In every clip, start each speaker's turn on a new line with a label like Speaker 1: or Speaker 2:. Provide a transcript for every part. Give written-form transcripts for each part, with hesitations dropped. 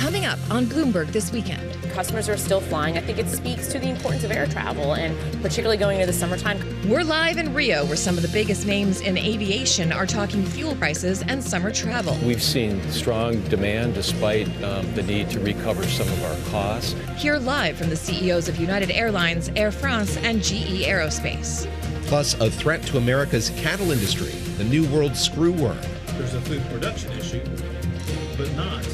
Speaker 1: Coming up on Bloomberg this weekend.
Speaker 2: Customers are still flying. I think it speaks to the importance of air travel, and particularly going into the summertime.
Speaker 1: We're live in Rio, where some of the biggest names in aviation are talking fuel prices and summer travel.
Speaker 3: We've seen strong demand despite the need to recover some of our costs.
Speaker 1: Hear live from the CEOs of United Airlines, Air France, and GE Aerospace.
Speaker 4: Plus, a threat to America's cattle industry, the new world screwworm.
Speaker 5: There's a food production issue, but not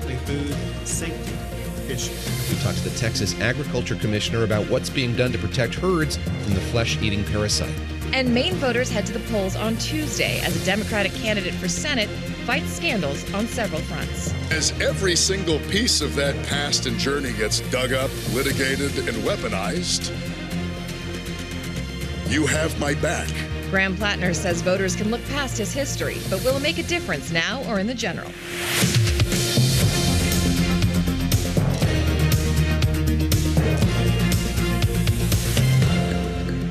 Speaker 5: a food safety issue.
Speaker 4: We talked to the Texas Agriculture Commissioner about what's being done to protect herds from the flesh-eating parasite.
Speaker 1: And Maine voters head to the polls on Tuesday as a Democratic candidate for Senate fights scandals on several fronts.
Speaker 6: As every single piece of that past and journey gets dug up, litigated, and weaponized, you have my back.
Speaker 1: Graham Platner says voters can look past his history, but will it make a difference now or in the general?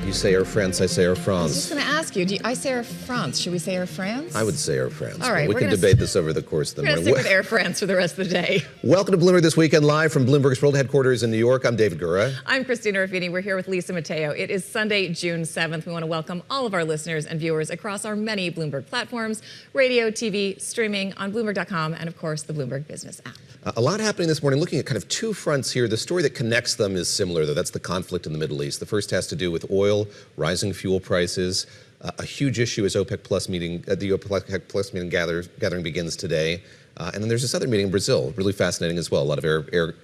Speaker 4: You say Air France, I say Air
Speaker 7: I was
Speaker 4: France.
Speaker 7: just going to ask you, I say Air France. Should we say Air France?
Speaker 4: I would say Air France.
Speaker 7: All right,
Speaker 4: we can debate this over the course of the
Speaker 7: We're going
Speaker 4: morning.
Speaker 7: to stick with Air France for the rest of the day.
Speaker 4: Welcome to Bloomberg This Weekend, live from Bloomberg's World Headquarters in New York. I'm David Gura.
Speaker 7: I'm Christina Ruffini. We're here with Lisa Mateo. It is Sunday, June 7th. We want to welcome all of our listeners and viewers across our many Bloomberg platforms, radio, TV, streaming on Bloomberg.com, and of course, the Bloomberg Business app.
Speaker 4: A lot happening this morning, looking at kind of two fronts here. The story that connects them is similar, though. That's the conflict in the Middle East. The first has to do with oil, rising fuel prices. A huge issue as OPEC Plus meeting, the OPEC Plus meeting gathering begins today. And then there's this other meeting in Brazil, really fascinating as well. A lot of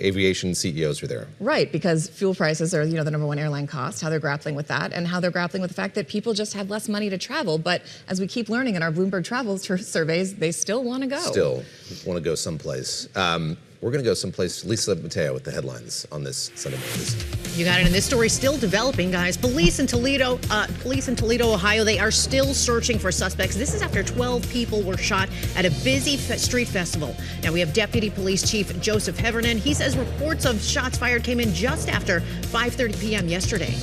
Speaker 4: aviation CEOs are there.
Speaker 7: Right, because fuel prices are, the number one airline cost, how they're grappling with that, and how they're grappling with the fact that people just have less money to travel. But as we keep learning in our Bloomberg travel surveys, they still want to go.
Speaker 4: Still want to go someplace. We're going to go someplace. Lisa Mateo with the headlines on this Sunday morning.
Speaker 8: You got it. And this story still developing, guys. Police in Toledo, Ohio, they are still searching for suspects. This is after 12 people were shot at a busy street festival. Now we have Deputy Police Chief Joseph Heffernan. He says reports of shots fired came in just after 5:30 p.m. yesterday.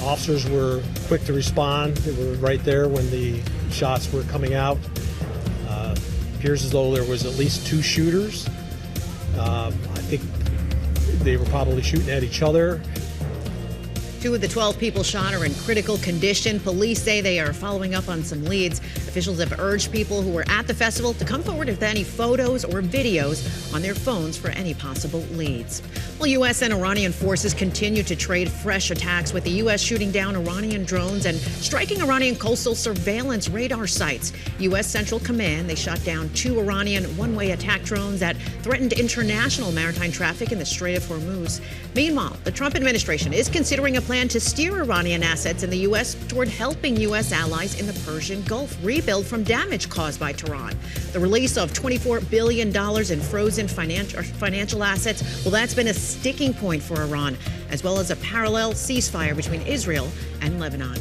Speaker 9: Officers were quick to respond. They were right there when the shots were coming out. Appears as though there was at least two shooters. I think they were probably shooting at each other.
Speaker 8: Two of the 12 people shot are in critical condition. Police say they are following up on some leads. Officials have urged people who were at the festival to come forward with any photos or videos on their phones for any possible leads. Well, U.S. and Iranian forces continue to trade fresh attacks, with the U.S. shooting down Iranian drones and striking Iranian coastal surveillance radar sites. U.S. Central Command, they shot down 2 Iranian one-way attack drones that threatened international maritime traffic in the Strait of Hormuz. Meanwhile, the Trump administration is considering a plan to steer Iranian assets in the U.S. toward helping U.S. allies in the Persian Gulf rebuild from damage caused by Tehran. The release of $24 billion in frozen financial assets, well, that's been a sticking point for Iran, as well as a parallel ceasefire between Israel and Lebanon.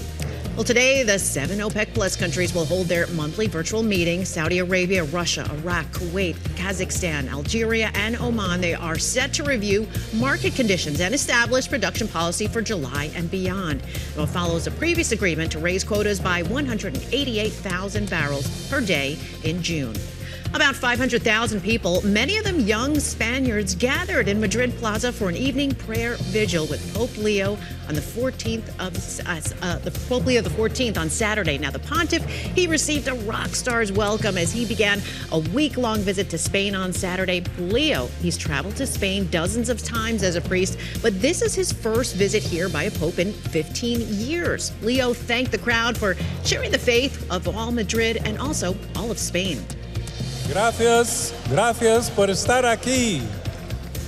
Speaker 8: Well, today, the 7 OPEC Plus countries will hold their monthly virtual meeting. Saudi Arabia, Russia, Iraq, Kuwait, Kazakhstan, Algeria, and Oman, they are set to review market conditions and establish production policy for July and beyond. It follows a previous agreement to raise quotas by 188,000 barrels per day in June. About 500,000 people, many of them young Spaniards, gathered in Madrid Plaza for an evening prayer vigil with Pope Leo on the 14th on Saturday. Now, the pontiff, he received a rock star's welcome as he began a week-long visit to Spain on Saturday. Leo, he's traveled to Spain dozens of times as a priest, but this is his first visit here by a pope in 15 years. Leo thanked the crowd for sharing the faith of all Madrid and also all of Spain.
Speaker 10: Gracias por estar aquí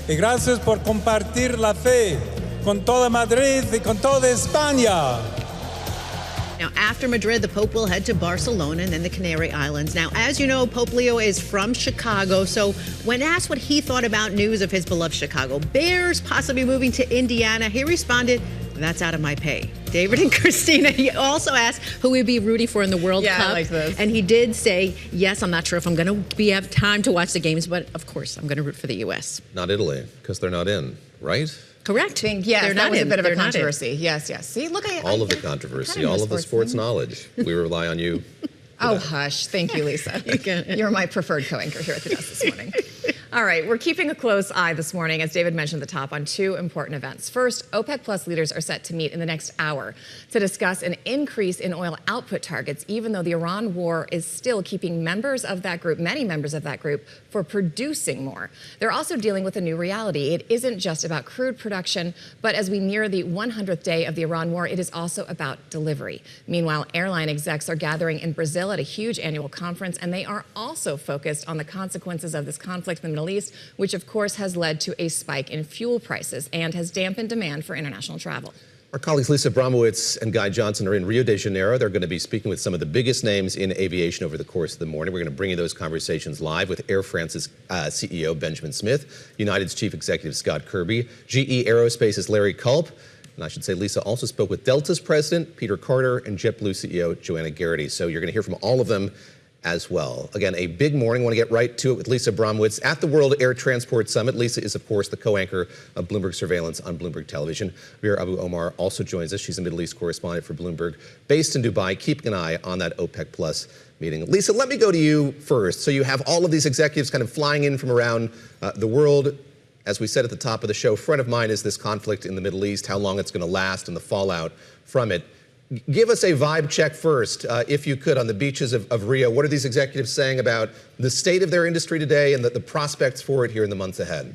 Speaker 10: y gracias por compartir la fe con toda Madrid y con toda España.
Speaker 8: Now, after Madrid, the Pope will head to Barcelona and then the Canary Islands. Now, as you know, Pope Leo is from Chicago, so when asked what he thought about news of his beloved Chicago Bears possibly moving to Indiana, he responded, "That's out of my pay." David and Christina, he also asked who he'd be rooting for in the World Cup.
Speaker 7: I like this.
Speaker 8: And he did say, yes, I'm not sure if I'm going to have time to watch the games, but of course, I'm going to root for the U.S.
Speaker 4: Not Italy, because they're not in, right?
Speaker 8: Correct.
Speaker 7: Yes, that was a bit of a
Speaker 8: They're not in.
Speaker 7: controversy. Yes. See, look at
Speaker 4: All of the controversy, all of the sports knowledge. We rely on you.
Speaker 7: Oh, hush. Thank you, Lisa. You're my preferred co-anchor here at the desk this morning. All right, we're keeping a close eye this morning, as David mentioned at the top, on two important events. First, OPEC Plus leaders are set to meet in the next hour to discuss an increase in oil output targets, even though the Iran war is still keeping members of that group, many members of that group, for producing more. They're also dealing with a new reality. It isn't just about crude production, but as we near the 100th day of the Iran war, it is also about delivery. Meanwhile, airline execs are gathering in Brazil at a huge annual conference, and they are also focused on the consequences of this conflict in the Middle East, which of course has led to a spike in fuel prices and has dampened demand for international travel.
Speaker 4: Our colleagues Lisa Bromowitz and Guy Johnson are in Rio de Janeiro. They're going to be speaking with some of the biggest names in aviation over the course of the morning. We're going to bring you those conversations live with Air France's CEO Benjamin Smith, United's Chief Executive Scott Kirby, GE Aerospace's Larry Culp, and I should say Lisa also spoke with Delta's president, Peter Carter, and JetBlue CEO Joanna Garrity. So you're going to hear from all of them as well. Again, a big morning. I want to get right to it with Lisa Bromowitz at the World Air Transport Summit. Lisa is, of course, the co-anchor of Bloomberg Surveillance on Bloomberg Television. Veer Abu Omar also joins us. She's a Middle East correspondent for Bloomberg, based in Dubai, keeping an eye on that OPEC Plus meeting. Lisa, let me go to you first. So you have all of these executives kind of flying in from around the world. As we said at the top of the show, front of mind is this conflict in the Middle East, how long it's going to last and the fallout from it. Give us a vibe check first, if you could, on the beaches of Rio. What are these executives saying about the state of their industry today and the prospects for it here in the months ahead?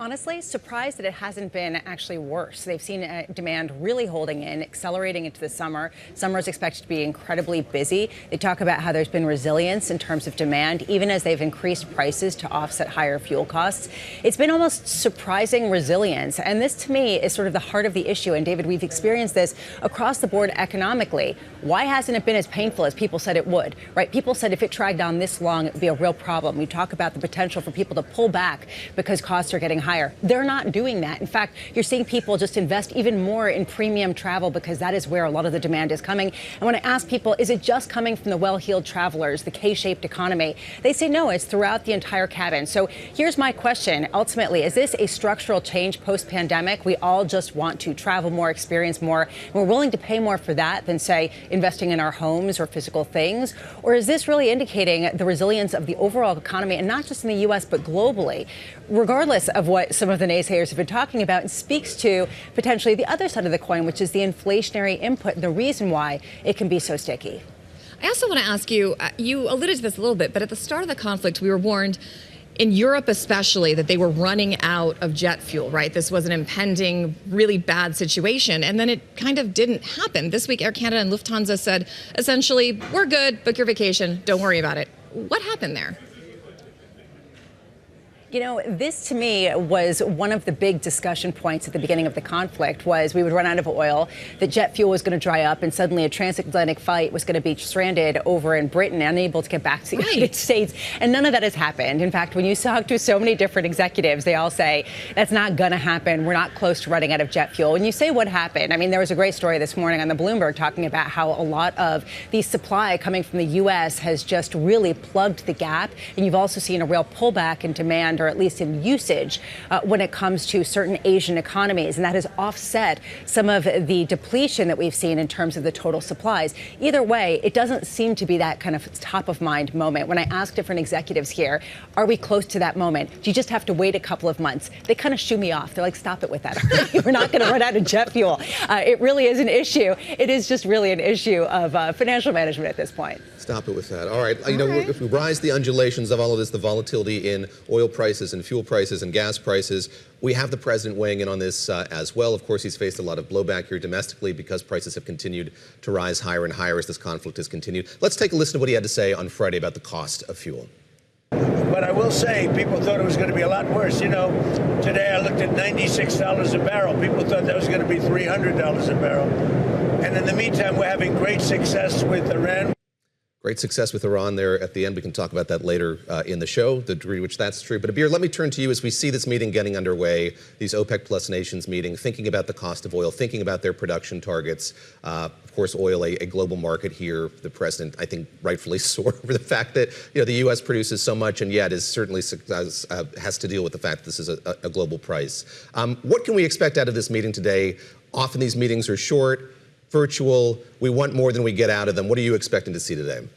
Speaker 11: Honestly, surprised that it hasn't been actually worse. They've seen demand really holding in, accelerating into the summer. Summer is expected to be incredibly busy. They talk about how there's been resilience in terms of demand, even as they've increased prices to offset higher fuel costs. It's been almost surprising resilience. And this, to me, is sort of the heart of the issue. And David, we've experienced this across the board economically. Why hasn't it been as painful as people said it would, right? People said if it dragged on this long, it would be a real problem. We talk about the potential for people to pull back because costs are getting higher. They're not doing that. In fact, you're seeing people just invest even more in premium travel because that is where a lot of the demand is coming. And when I ask people, is it just coming from the well-heeled travelers, the K-shaped economy? They say no, it's throughout the entire cabin. So here's my question. Ultimately, is this a structural change post-pandemic? We all just want to travel more, experience more, and we're willing to pay more for that than, say, investing in our homes or physical things? Or is this really indicating the resilience of the overall economy, and not just in the U.S., but globally? Regardless of what some of the naysayers have been talking about, it speaks to potentially the other side of the coin, which is the inflationary input and the reason why it can be so sticky.
Speaker 7: I also want to ask you, you alluded to this a little bit, but at the start of the conflict, we were warned, in Europe especially, that they were running out of jet fuel, right? This was an impending, really bad situation, and then it kind of didn't happen. This week, Air Canada and Lufthansa said, essentially, we're good, book your vacation, don't worry about it. What happened there?
Speaker 11: You know, this to me was one of the big discussion points at the beginning of the conflict was we would run out of oil, that jet fuel was going to dry up, and suddenly a transatlantic flight was going to be stranded over in Britain, unable to get back to the United States. And none of that has happened. In fact, when you talk to so many different executives, they all say that's not going to happen. We're not close to running out of jet fuel. When you say what happened, I mean, there was a great story this morning on the Bloomberg talking about how a lot of the supply coming from the U.S. has just really plugged the gap. And you've also seen a real pullback in demand, or at least in usage, when it comes to certain Asian economies. And that has offset some of the depletion that we've seen in terms of the total supplies. Either way, it doesn't seem to be that kind of top of mind moment. When I ask different executives here, are we close to that moment? Do you just have to wait a couple of months? They kind of shoo me off. They're like, stop it with that. We're not going to run out of jet fuel. It really is an issue. It is just really an issue of financial management at this point.
Speaker 4: Stop it with that. All right. You know, if we rise the undulations of all of this, the volatility in oil prices and fuel prices and gas prices, we have the president weighing in on this as well. Of course, he's faced a lot of blowback here domestically because prices have continued to rise higher and higher as this conflict has continued. Let's take a listen to what he had to say on Friday about the cost of fuel.
Speaker 12: But I will say, people thought it was going to be a lot worse. You know, today I looked at $96 a barrel. People thought that was going to be $300 a barrel. And in the meantime, we're having great success with Iran.
Speaker 4: Great success with Iran there at the end. We can talk about that later in the show, the degree to which that's true. But Abir, let me turn to you as we see this meeting getting underway, these OPEC Plus nations meeting, thinking about the cost of oil, thinking about their production targets. Of course, oil, a global market here. The president, I think, rightfully sore over the fact that, you know, the U.S. produces so much and yet is certainly has to deal with the fact that this is a global price. What can we expect out of this meeting today? Often these meetings are short, virtual. We want more than we get out of them. What are you expecting to see today?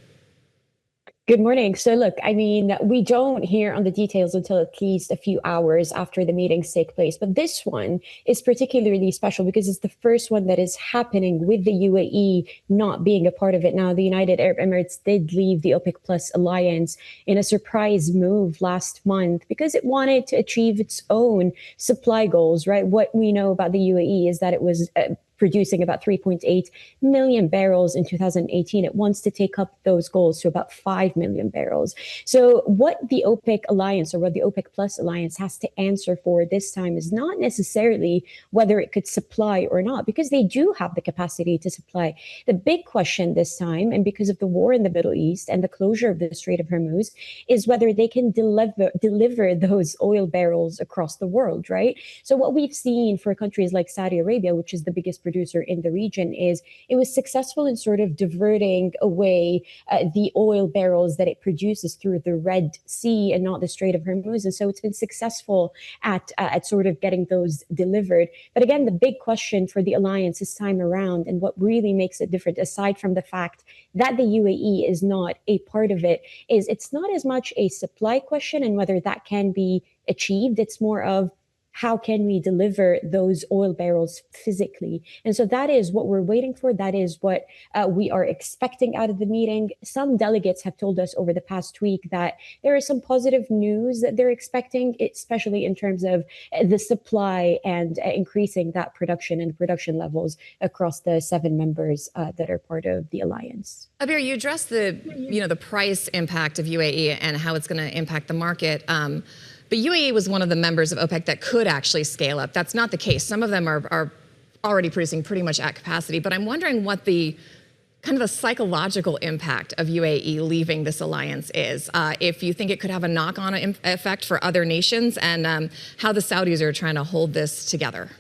Speaker 13: Good morning. So look, I mean, we don't hear on the details until at least a few hours after the meetings take place. But this one is particularly special because it's the first one that is happening with the UAE not being a part of it. Now, the United Arab Emirates did leave the OPEC Plus alliance in a surprise move last month because it wanted to achieve its own supply goals, right? What we know about the UAE is that it was producing about 3.8 million barrels in 2018. It wants to take up those goals to about 5 million barrels. So what the OPEC alliance or what the OPEC Plus alliance has to answer for this time is not necessarily whether it could supply or not, because they do have the capacity to supply. The big question this time, and because of the war in the Middle East and the closure of the Strait of Hormuz, is whether they can deliver those oil barrels across the world, right? So what we've seen for countries like Saudi Arabia, which is the biggest producer in the region, is it was successful in sort of diverting away the oil barrels that it produces through the Red Sea and not the Strait of Hormuz. And so it's been successful at sort of getting those delivered. But again, the big question for the alliance this time around, and what really makes it different, aside from the fact that the UAE is not a part of it, is it's not as much a supply question and whether that can be achieved. It's more of how can we deliver those oil barrels physically? And so that is what we're waiting for. That is what we are expecting out of the meeting. Some delegates have told us over the past week that there is some positive news that they're expecting, especially in terms of the supply and increasing that production and production levels across the 7 members that are part of the alliance.
Speaker 7: Abir, you addressed the price impact of UAE and how it's going to impact the market. But UAE was one of the members of OPEC that could actually scale up. That's not the case. Some of them are already producing pretty much at capacity. But I'm wondering what the kind of the psychological impact of UAE leaving this alliance is. If you think it could have a knock-on effect for other nations, and how the Saudis are trying to hold this together.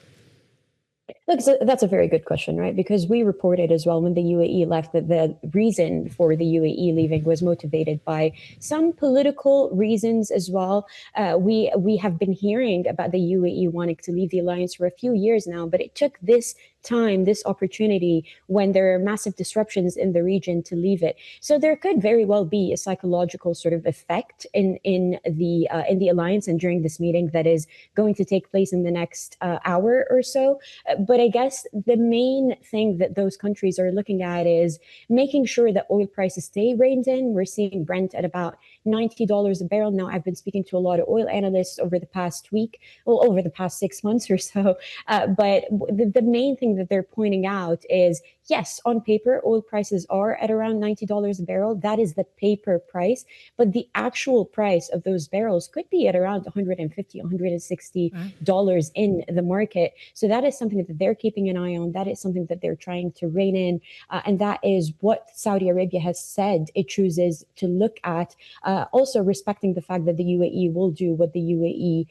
Speaker 13: Look, so that's a very good question, right? Because we reported as well when the UAE left that the reason for the UAE leaving was motivated by some political reasons as well. We have been hearing about the UAE wanting to leave the alliance for a few years now, but it took this time, this opportunity, when there are massive disruptions in the region, to leave it. So there could very well be a psychological sort of effect in the alliance and during this meeting that is going to take place in the next hour or so. But I guess the main thing that those countries are looking at is making sure that oil prices stay reined in. We're seeing Brent at about $90 a barrel. Now, I've been speaking to a lot of oil analysts over the past week, well, over the past 6 months or so. But the main thing that they're pointing out is, yes, on paper, oil prices are at around $90 a barrel. That is the paper price. But the actual price of those barrels could be at around $150, $160 in the market. So that is something that they're keeping an eye on. That is something that they're trying to rein in. And that is what Saudi Arabia has said it chooses to look at. Also respecting the fact that the UAE will do what the UAE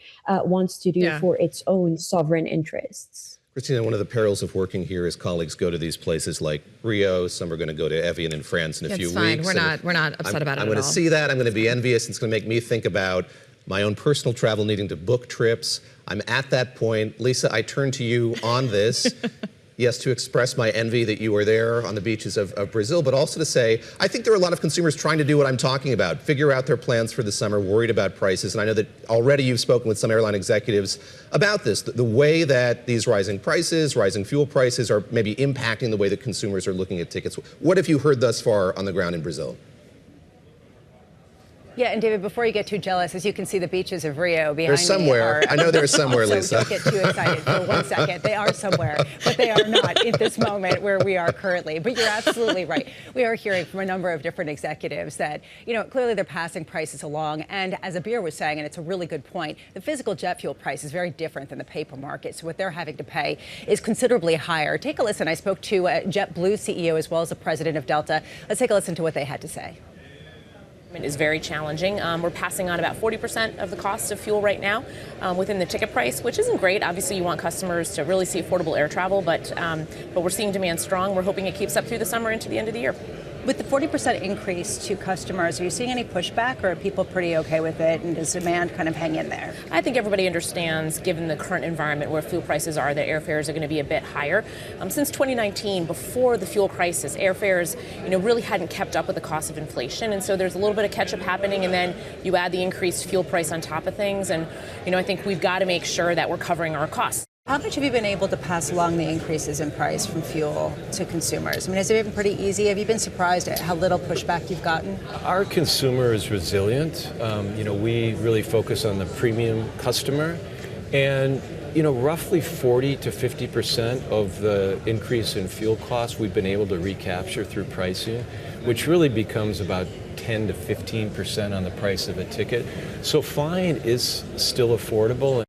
Speaker 13: wants to do for its own sovereign interests.
Speaker 4: Christina, one of the perils of working here is colleagues go to these places like Rio. Some are going to go to Evian in France in a few weeks.
Speaker 7: We're not upset about it
Speaker 4: I'm
Speaker 7: at
Speaker 4: going
Speaker 7: all.
Speaker 4: to see that. I'm going to be envious. It's going to make me think about my own personal travel, needing to book trips. I'm at that point. Lisa, I turn to you on this. Yes, to express my envy that you were there on the beaches of Brazil, but also to say, I think there are a lot of consumers trying to do what I'm talking about, figure out their plans for the summer, worried about prices. And I know that already you've spoken with some airline executives about this, the way that these rising prices, rising fuel prices are maybe impacting the way that consumers are looking at tickets. What have you heard thus far on the ground in Brazil?
Speaker 11: Yeah, and David, before you get too jealous, as you can see, the beaches of Rio behind
Speaker 4: me. They're somewhere. I know they're somewhere, Lisa.
Speaker 11: So don't get too excited for 1 second. They are somewhere, but they are not at this moment where we are currently. But you're absolutely right. We are hearing from a number of different executives that, clearly they're passing prices along. And as Abir was saying, and it's a really good point, the physical jet fuel price is very different than the paper market. So what they're having to pay is considerably higher. Take a listen. I spoke to Jetblue CEO as well as the president of Delta. Let's take a listen to what they had to say.
Speaker 2: Is very challenging. We're passing on about 40% of the cost of fuel right now within the ticket price, which isn't great. Obviously, you want customers to really see affordable air travel, but we're seeing demand strong. We're hoping it keeps up through the summer into the end of the year.
Speaker 11: With the 40% increase to customers, are you seeing any pushback, or are people pretty okay with it, and does demand kind of hang in there?
Speaker 2: I think everybody understands, given the current environment where fuel prices are, that airfares are going to be a bit higher. Since 2019, before the fuel crisis, airfares, really hadn't kept up with the cost of inflation, and so there's a little bit of catch-up happening, and then you add the increased fuel price on top of things, and I think we've got to make sure that we're covering our costs.
Speaker 11: How much have you been able to pass along the increases in price from fuel to consumers? I mean, has it been pretty easy? Have you been surprised at how little pushback you've gotten?
Speaker 3: Our consumer is resilient. We really focus on the premium customer. And, roughly 40 to 50% of the increase in fuel costs we've been able to recapture through pricing, which really becomes about 10 to 15% on the price of a ticket. So flying is still affordable.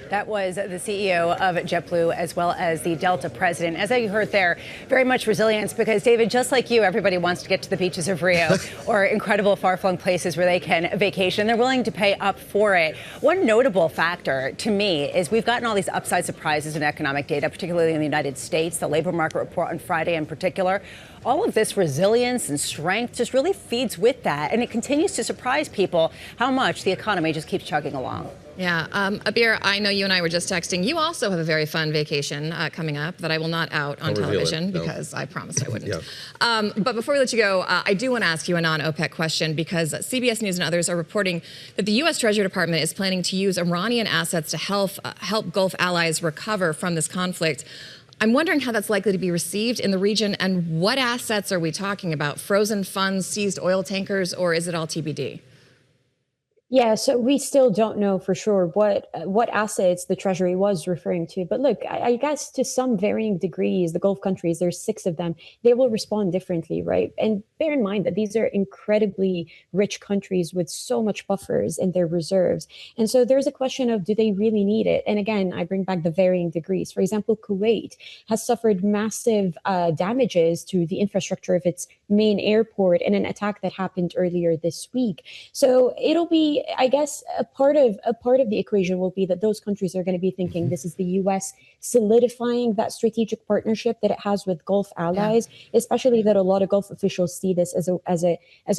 Speaker 11: That was the CEO of JetBlue as well as the Delta president. As you heard there, very much resilience because, David, just like you, everybody wants to get to the beaches of Rio or incredible far-flung places where they can vacation. They're willing to pay up for it. One notable factor to me is we've gotten all these upside surprises in economic data, particularly in the United States, the labor market report on Friday in particular. All of this resilience and strength just really feeds with that, and it continues to surprise people how much the economy just keeps chugging along.
Speaker 7: Yeah, Abir, I know you and I were just texting. You also have a very fun vacation coming up that I will not out on television because I promised I wouldn't. But before we let you go, I do want to ask you a non-OPEC question because CBS News and others are reporting that the U.S. Treasury Department is planning to use Iranian assets to help Gulf allies recover from this conflict. I'm wondering how that's likely to be received in the region, and what assets are we talking about? Frozen funds, seized oil tankers, or is it all TBD?
Speaker 13: Yeah, so we still don't know for sure what assets the Treasury was referring to. But look, I guess to some varying degrees, the Gulf countries, there's 6 of them, they will respond differently, right? And bear in mind that these are incredibly rich countries with so much buffers in their reserves. And so there's a question of, do they really need it? And again, I bring back the varying degrees. For example, Kuwait has suffered massive damages to the infrastructure of its main airport in an attack that happened earlier this week. So it'll be, I guess, a part of the equation will be that those countries are going to be thinking this is the U.S. solidifying that strategic partnership that it has with Gulf allies, especially that a lot of Gulf officials see this as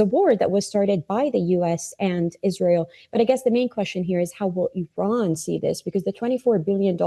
Speaker 13: a war that was started by the U.S. and Israel. But I guess the main question here is, how will Iran see this? Because the $24 billion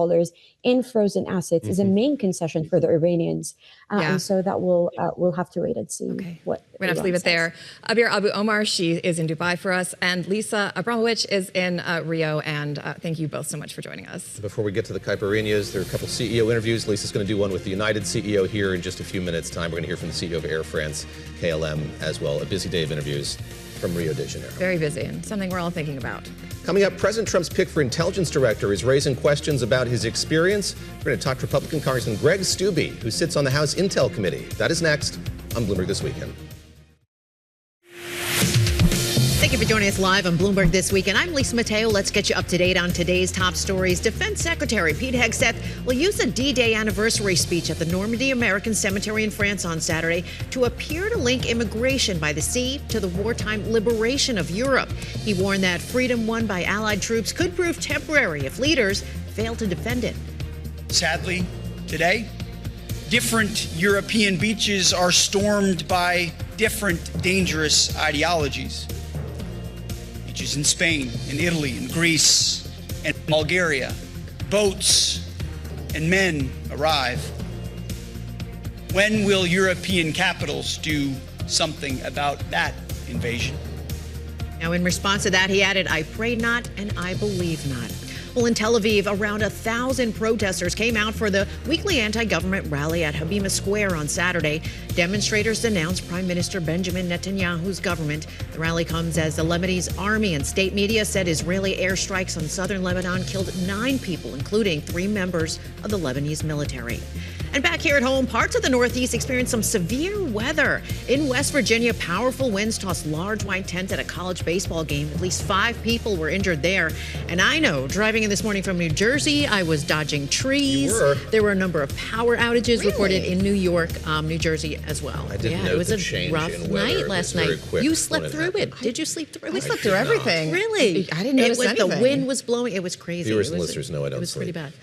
Speaker 13: in frozen assets is a main concession for the Iranians. And so that we'll have to wait and see what
Speaker 7: we're going to have to leave it there. Abir Abu Omar, she is in Dubai for us, and Lisa Abramovich is in Rio. And thank you both so much for joining us.
Speaker 4: Before we get to the Caipirinhas, there are a couple CEO interviews. Lisa's going to do one with the United CEO here in just a few minutes' time. We're going to hear from the CEO of Air France-KLM as well. A busy day of interviews from Rio de Janeiro.
Speaker 7: Very busy, and something we're all thinking about.
Speaker 4: Coming up, President Trump's pick for intelligence director is raising questions about his experience. We're going to talk to Republican Congressman Greg Steube, who sits on the House Intel Committee. That is next on Bloomberg This Weekend.
Speaker 8: Thank you for joining us live on Bloomberg This Weekend. I'm Lisa Mateo. Let's get you up to date on today's top stories. Defense Secretary Pete Hegseth will use a D-Day anniversary speech at the Normandy American Cemetery in France on Saturday to appear to link immigration by the sea to the wartime liberation of Europe. He warned that freedom won by Allied troops could prove temporary if leaders fail to defend it.
Speaker 14: Sadly, today, different European beaches are stormed by different dangerous ideologies. Beaches in Spain, in Italy, in Greece, and Bulgaria, boats and men arrive. When will European capitals do something about that invasion?
Speaker 8: Now, in response to that, he added, I pray not and I believe not. Well, in Tel Aviv, around 1,000 protesters came out for the weekly anti-government rally at Habima Square on Saturday. Demonstrators denounced Prime Minister Benjamin Netanyahu's government. The rally comes as the Lebanese army and state media said Israeli airstrikes on southern Lebanon killed 9 people, including 3 members of the Lebanese military. And back here at home, parts of the Northeast experienced some severe weather. In West Virginia, powerful winds tossed large white tents at a college baseball game. At least 5 people were injured there. And I know, driving in this morning from New Jersey, I was dodging trees.
Speaker 4: You were.
Speaker 8: There were a number of power outages reported in New York, New Jersey as well.
Speaker 4: I didn't know
Speaker 8: it was
Speaker 4: the
Speaker 8: a
Speaker 4: change
Speaker 8: rough
Speaker 4: in weather.
Speaker 8: night last
Speaker 4: It was
Speaker 8: night.
Speaker 4: very quick
Speaker 8: You slept
Speaker 4: when it
Speaker 8: through
Speaker 4: happened.
Speaker 8: it. Did you sleep through it?
Speaker 7: We slept through everything.
Speaker 8: Really?
Speaker 7: I didn't notice anything.
Speaker 8: The wind was blowing. It was crazy.
Speaker 4: Viewers and listeners know I don't
Speaker 8: It was
Speaker 4: sleep.
Speaker 8: pretty bad.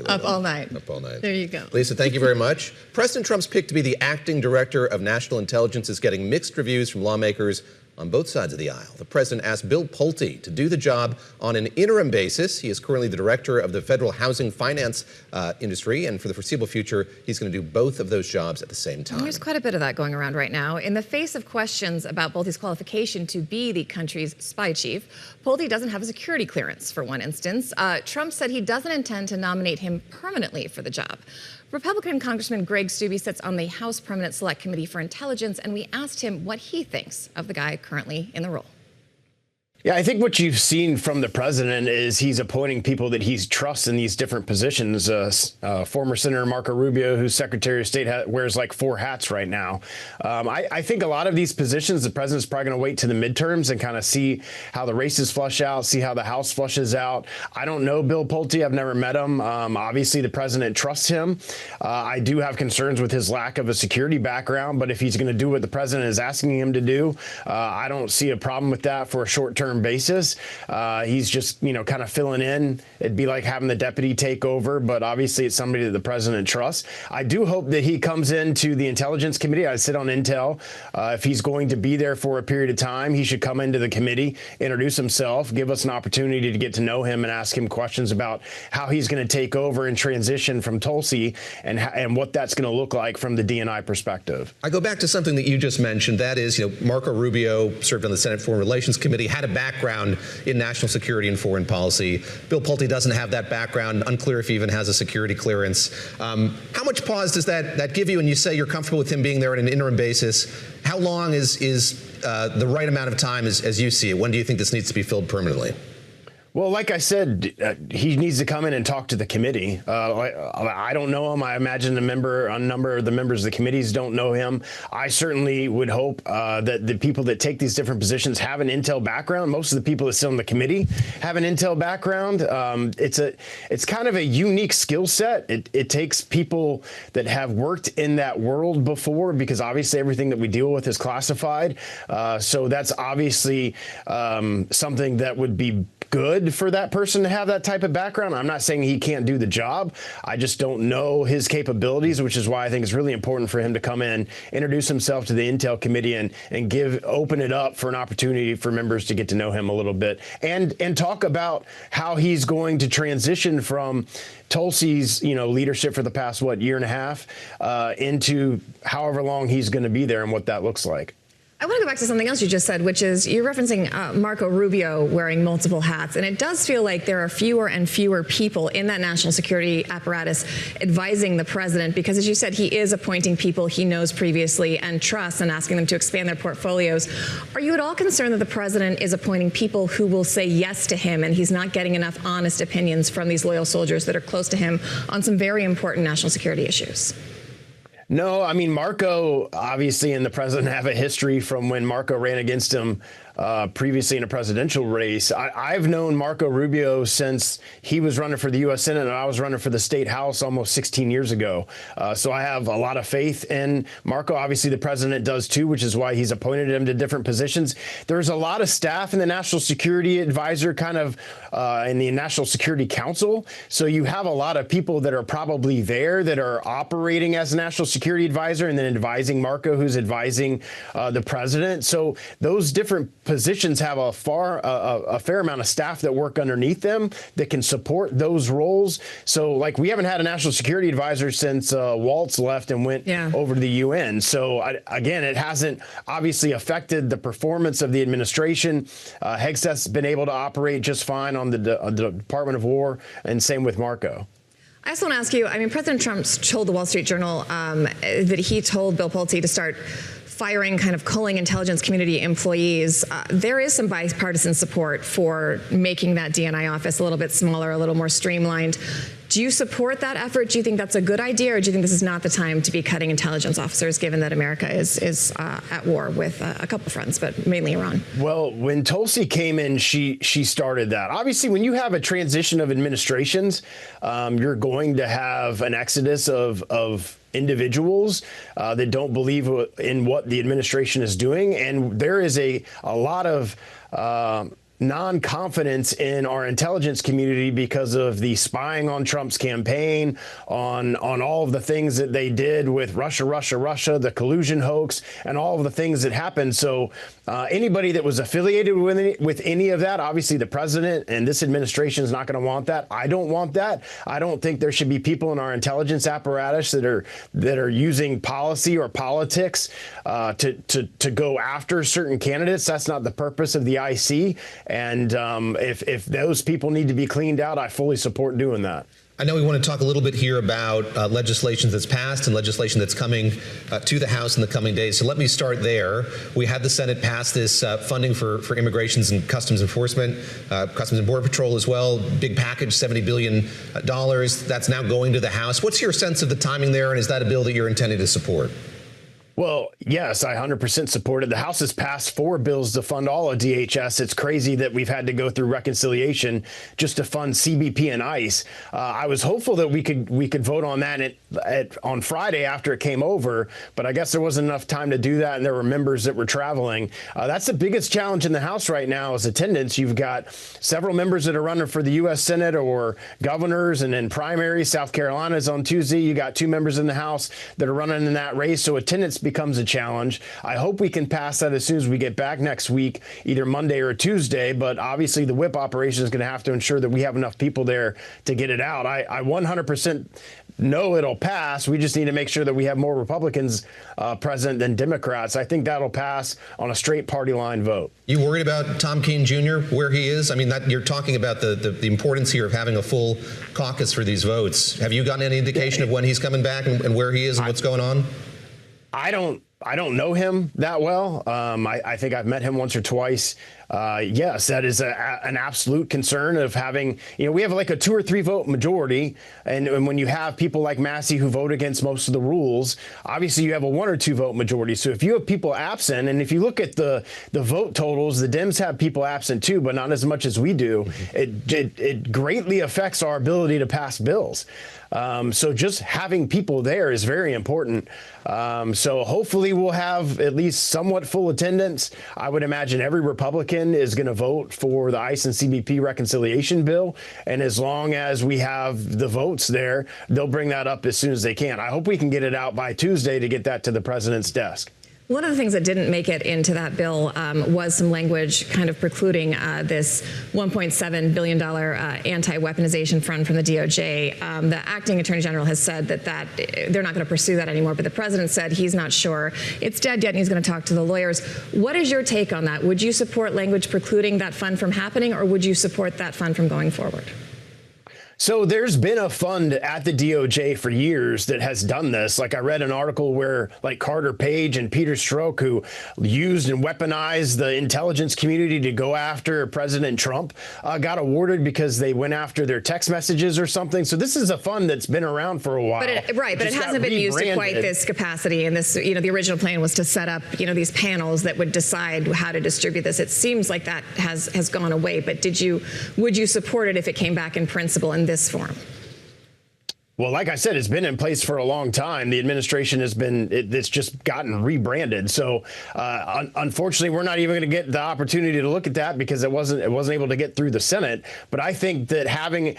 Speaker 7: Up all night.
Speaker 4: Up all night.
Speaker 7: There you go.
Speaker 4: Lisa, thank you very much. President Trump's pick to be the acting director of national intelligence is getting mixed reviews from lawmakers on both sides of the aisle. The president asked Bill Pulte to do the job on an interim basis. He is currently the director of the federal housing finance industry, and for the foreseeable future, he's going to do both of those jobs at the same time.
Speaker 7: There's quite a bit of that going around right now. In the face of questions about Pulte's qualification to be the country's spy chief, Pulte doesn't have a security clearance, for one instance. Trump said he doesn't intend to nominate him permanently for the job. Republican Congressman Greg Steube sits on the House Permanent Select Committee for Intelligence, and we asked him what he thinks of the guy currently in the role.
Speaker 15: Yeah, I think what you've seen from the president is he's appointing people that he trusts in these different positions. Former Senator Marco Rubio, who's Secretary of State, wears like 4 hats right now. I think a lot of these positions, the president's probably going to wait to the midterms and kind of see how the races flush out, see how the House flushes out. I don't know Bill Pulte. I've never met him. Obviously, the president trusts him. I do have concerns with his lack of a security background, but if he's going to do what the president is asking him to do, I don't see a problem with that for a short-term basis. He's just, kind of filling in. It'd be like having the deputy take over, but obviously it's somebody that the president trusts. I do hope that he comes into the Intelligence Committee. I sit on Intel. If he's going to be there for a period of time, he should come into the committee, introduce himself, give us an opportunity to get to know him and ask him questions about how he's going to take over and transition from Tulsi and what that's going to look like from the DNI perspective.
Speaker 4: I go back to something that you just mentioned. That is, Marco Rubio served on the Senate Foreign Relations Committee, had a background in national security and foreign policy. Bill Pulte doesn't have that background. Unclear if he even has a security clearance. How much pause does that give you when you say you're comfortable with him being there on an interim basis? How long is the right amount of time as you see it? When do you think this needs to be filled permanently?
Speaker 15: Well, like I said, he needs to come in and talk to the committee. I don't know him. I imagine a number of the members of the committees don't know him. I certainly would hope that the people that take these different positions have an intel background. Most of the people that sit on the committee have an intel background. It's kind of a unique skill set. It takes people that have worked in that world before, because obviously everything that we deal with is classified. So that's obviously something that would be good for that person to have that type of background. I'm not saying he can't do the job. I just don't know his capabilities, which is why I think it's really important for him to come in, introduce himself to the Intel Committee, and open it up for an opportunity for members to get to know him a little bit and talk about how he's going to transition from Tulsi's leadership for the past year and a half into however long he's going to be there and what that looks like.
Speaker 7: I want to go back to something else you just said, which is you're referencing Marco Rubio wearing multiple hats. And it does feel like there are fewer and fewer people in that national security apparatus advising the president, because, as you said, he is appointing people he knows previously and trusts and asking them to expand their portfolios. Are you at all concerned that the president is appointing people who will say yes to him and he's not getting enough honest opinions from these loyal soldiers that are close to him on some very important national security issues?
Speaker 15: No, I mean, Marco, obviously, and the president have a history from when Marco ran against him previously in a presidential race. I've known Marco Rubio since he was running for the U.S. Senate and I was running for the state house almost 16 years ago. So I have a lot of faith in Marco. Obviously, the president does too, which is why he's appointed him to different positions. There's a lot of staff in the National Security Advisor in the National Security Council. So you have a lot of people that are probably there that are operating as a National Security Advisor and then advising Marco, who's advising the president. So those different positions have a fair amount of staff that work underneath them that can support those roles. So, we haven't had a national security advisor since Waltz left and went over to the UN. So, again, it hasn't obviously affected the performance of the administration. Hegseth's been able to operate just fine on the Department of War, and same with Marco.
Speaker 7: I also want to ask you, President Trump told the Wall Street Journal that he told Bill Pulte to start firing kind of culling intelligence community employees. There is some bipartisan support for making that DNI office a little bit smaller, a little more streamlined. Do you support that effort? Do you think that's a good idea, or do you think this is not the time to be cutting intelligence officers, given that America is at war with a couple of friends, but mainly Iran?
Speaker 15: Well, when Tulsi came in, she started that. Obviously, when you have a transition of administrations, you're going to have an exodus of individuals that don't believe in what the administration is doing, and there is a lot of non-confidence in our intelligence community because of the spying on Trump's campaign, on all of the things that they did with Russia, the collusion hoax, and all of the things that happened. So anybody that was affiliated with any of that, obviously the president and this administration is not going to want that. I don't want that. I don't think there should be people in our intelligence apparatus that are using policy or politics to go after certain candidates. That's not the purpose of the IC. And if those people need to be cleaned out, I fully support doing that.
Speaker 4: I know we want to talk a little bit here about legislation that's passed and legislation that's coming to the House in the coming days. So let me start there. We had the Senate pass this funding for immigrations and customs enforcement, Customs and Border Patrol as well. Big package, $70 billion. That's now going to the House. What's your sense of the timing there, and is that a bill that you're intending to support?
Speaker 15: Well, yes, I 100% support it. The House has passed 4 bills to fund all of DHS. It's crazy that we've had to go through reconciliation just to fund CBP and ICE. I was hopeful that we could vote on that on Friday after it came over, but I guess there wasn't enough time to do that, and there were members that were traveling. That's the biggest challenge in the House right now is attendance. You've got several members that are running for the U.S. Senate or governors, and in primaries, South Carolina is on Tuesday. You got 2 members in the House that are running in that race, so attendance becomes a challenge. I hope we can pass that as soon as we get back next week, either Monday or Tuesday, but obviously the whip operation is going to have to ensure that we have enough people there to get it out. I 100% know it'll pass. We just need to make sure that we have more Republicans present than Democrats. I think that'll pass on a straight party line vote.
Speaker 4: You worried about Tom Keene Jr., where he is? I mean, you're talking about the importance here of having a full caucus for these votes. Have you gotten any indication of when he's coming back and where he is and what's going on?
Speaker 15: I don't know him that well. I think I've met him once or twice. Yes, that is an absolute concern of having, we have like a 2 or 3 vote majority. And when you have people like Massey who vote against most of the rules, obviously you have a 1 or 2 vote majority. So if you have people absent, and if you look at the vote totals, the Dems have people absent too, but not as much as we do. It greatly affects our ability to pass bills. So just having people there is very important. So hopefully we'll have at least somewhat full attendance. I would imagine every Republican is going to vote for the ICE and CBP reconciliation bill. And as long as we have the votes there, they'll bring that up as soon as they can. I hope we can get it out by Tuesday to get that to the president's desk.
Speaker 7: One of the things that didn't make it into that bill was some language kind of precluding this $1.7 billion anti-weaponization fund from the DOJ. The acting attorney general has said that they're not going to pursue that anymore, but the president said he's not sure it's dead yet and he's going to talk to the lawyers. What is your take on that? Would you support language precluding that fund from happening, or would you support that fund from going forward?
Speaker 15: So there's been a fund at the DOJ for years that has done this. Like I read an article where like Carter Page and Peter Strzok, who used and weaponized the intelligence community to go after President Trump, got awarded because they went after their text messages or something. So this is a fund that's been around for a while.
Speaker 7: But it hasn't been used to quite this capacity. And this, the original plan was to set up, these panels that would decide how to distribute this. It seems like that has gone away. But would you support it if it came back in principle in this form?
Speaker 15: Well, like I said, it's been in place for a long time. The administration has it's just gotten rebranded. So unfortunately, we're not even going to get the opportunity to look at that because it wasn't able to get through the Senate. But I think that having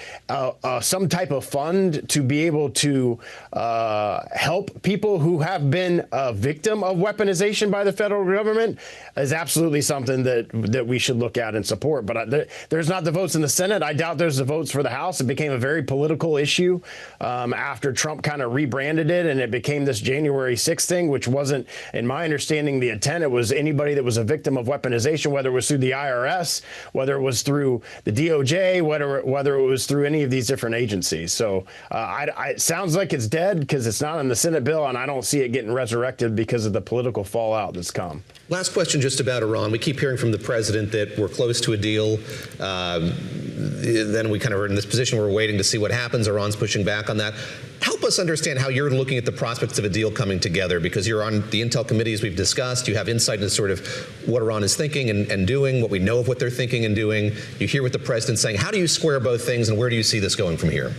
Speaker 15: some type of fund to be able to help people who have been a victim of weaponization by the federal government is absolutely something that we should look at and support. But there's not the votes in the Senate. I doubt there's the votes for the House. It became a very political issue after Trump kind of rebranded it, and it became this January 6th thing, which wasn't, in my understanding, the intent. It was anybody that was a victim of weaponization, whether it was through the IRS, whether it was through the DOJ, whether it was through any of these different agencies. So it sounds like it's dead because it's not in the Senate bill, and I don't see it getting resurrected because of the political fallout that's come.
Speaker 4: Last question just about Iran. We keep hearing from the president that we're close to a deal. Then we kind of are in this position where we're waiting to see what happens. Iran's pushing back on that. Help us understand how you're looking at the prospects of a deal coming together, because you're on the intel committee, as we've discussed. You have insight into sort of what Iran is thinking and doing, what we know of what they're thinking and doing. You hear what the president's saying. How do you square both things, and where do you see this going from here?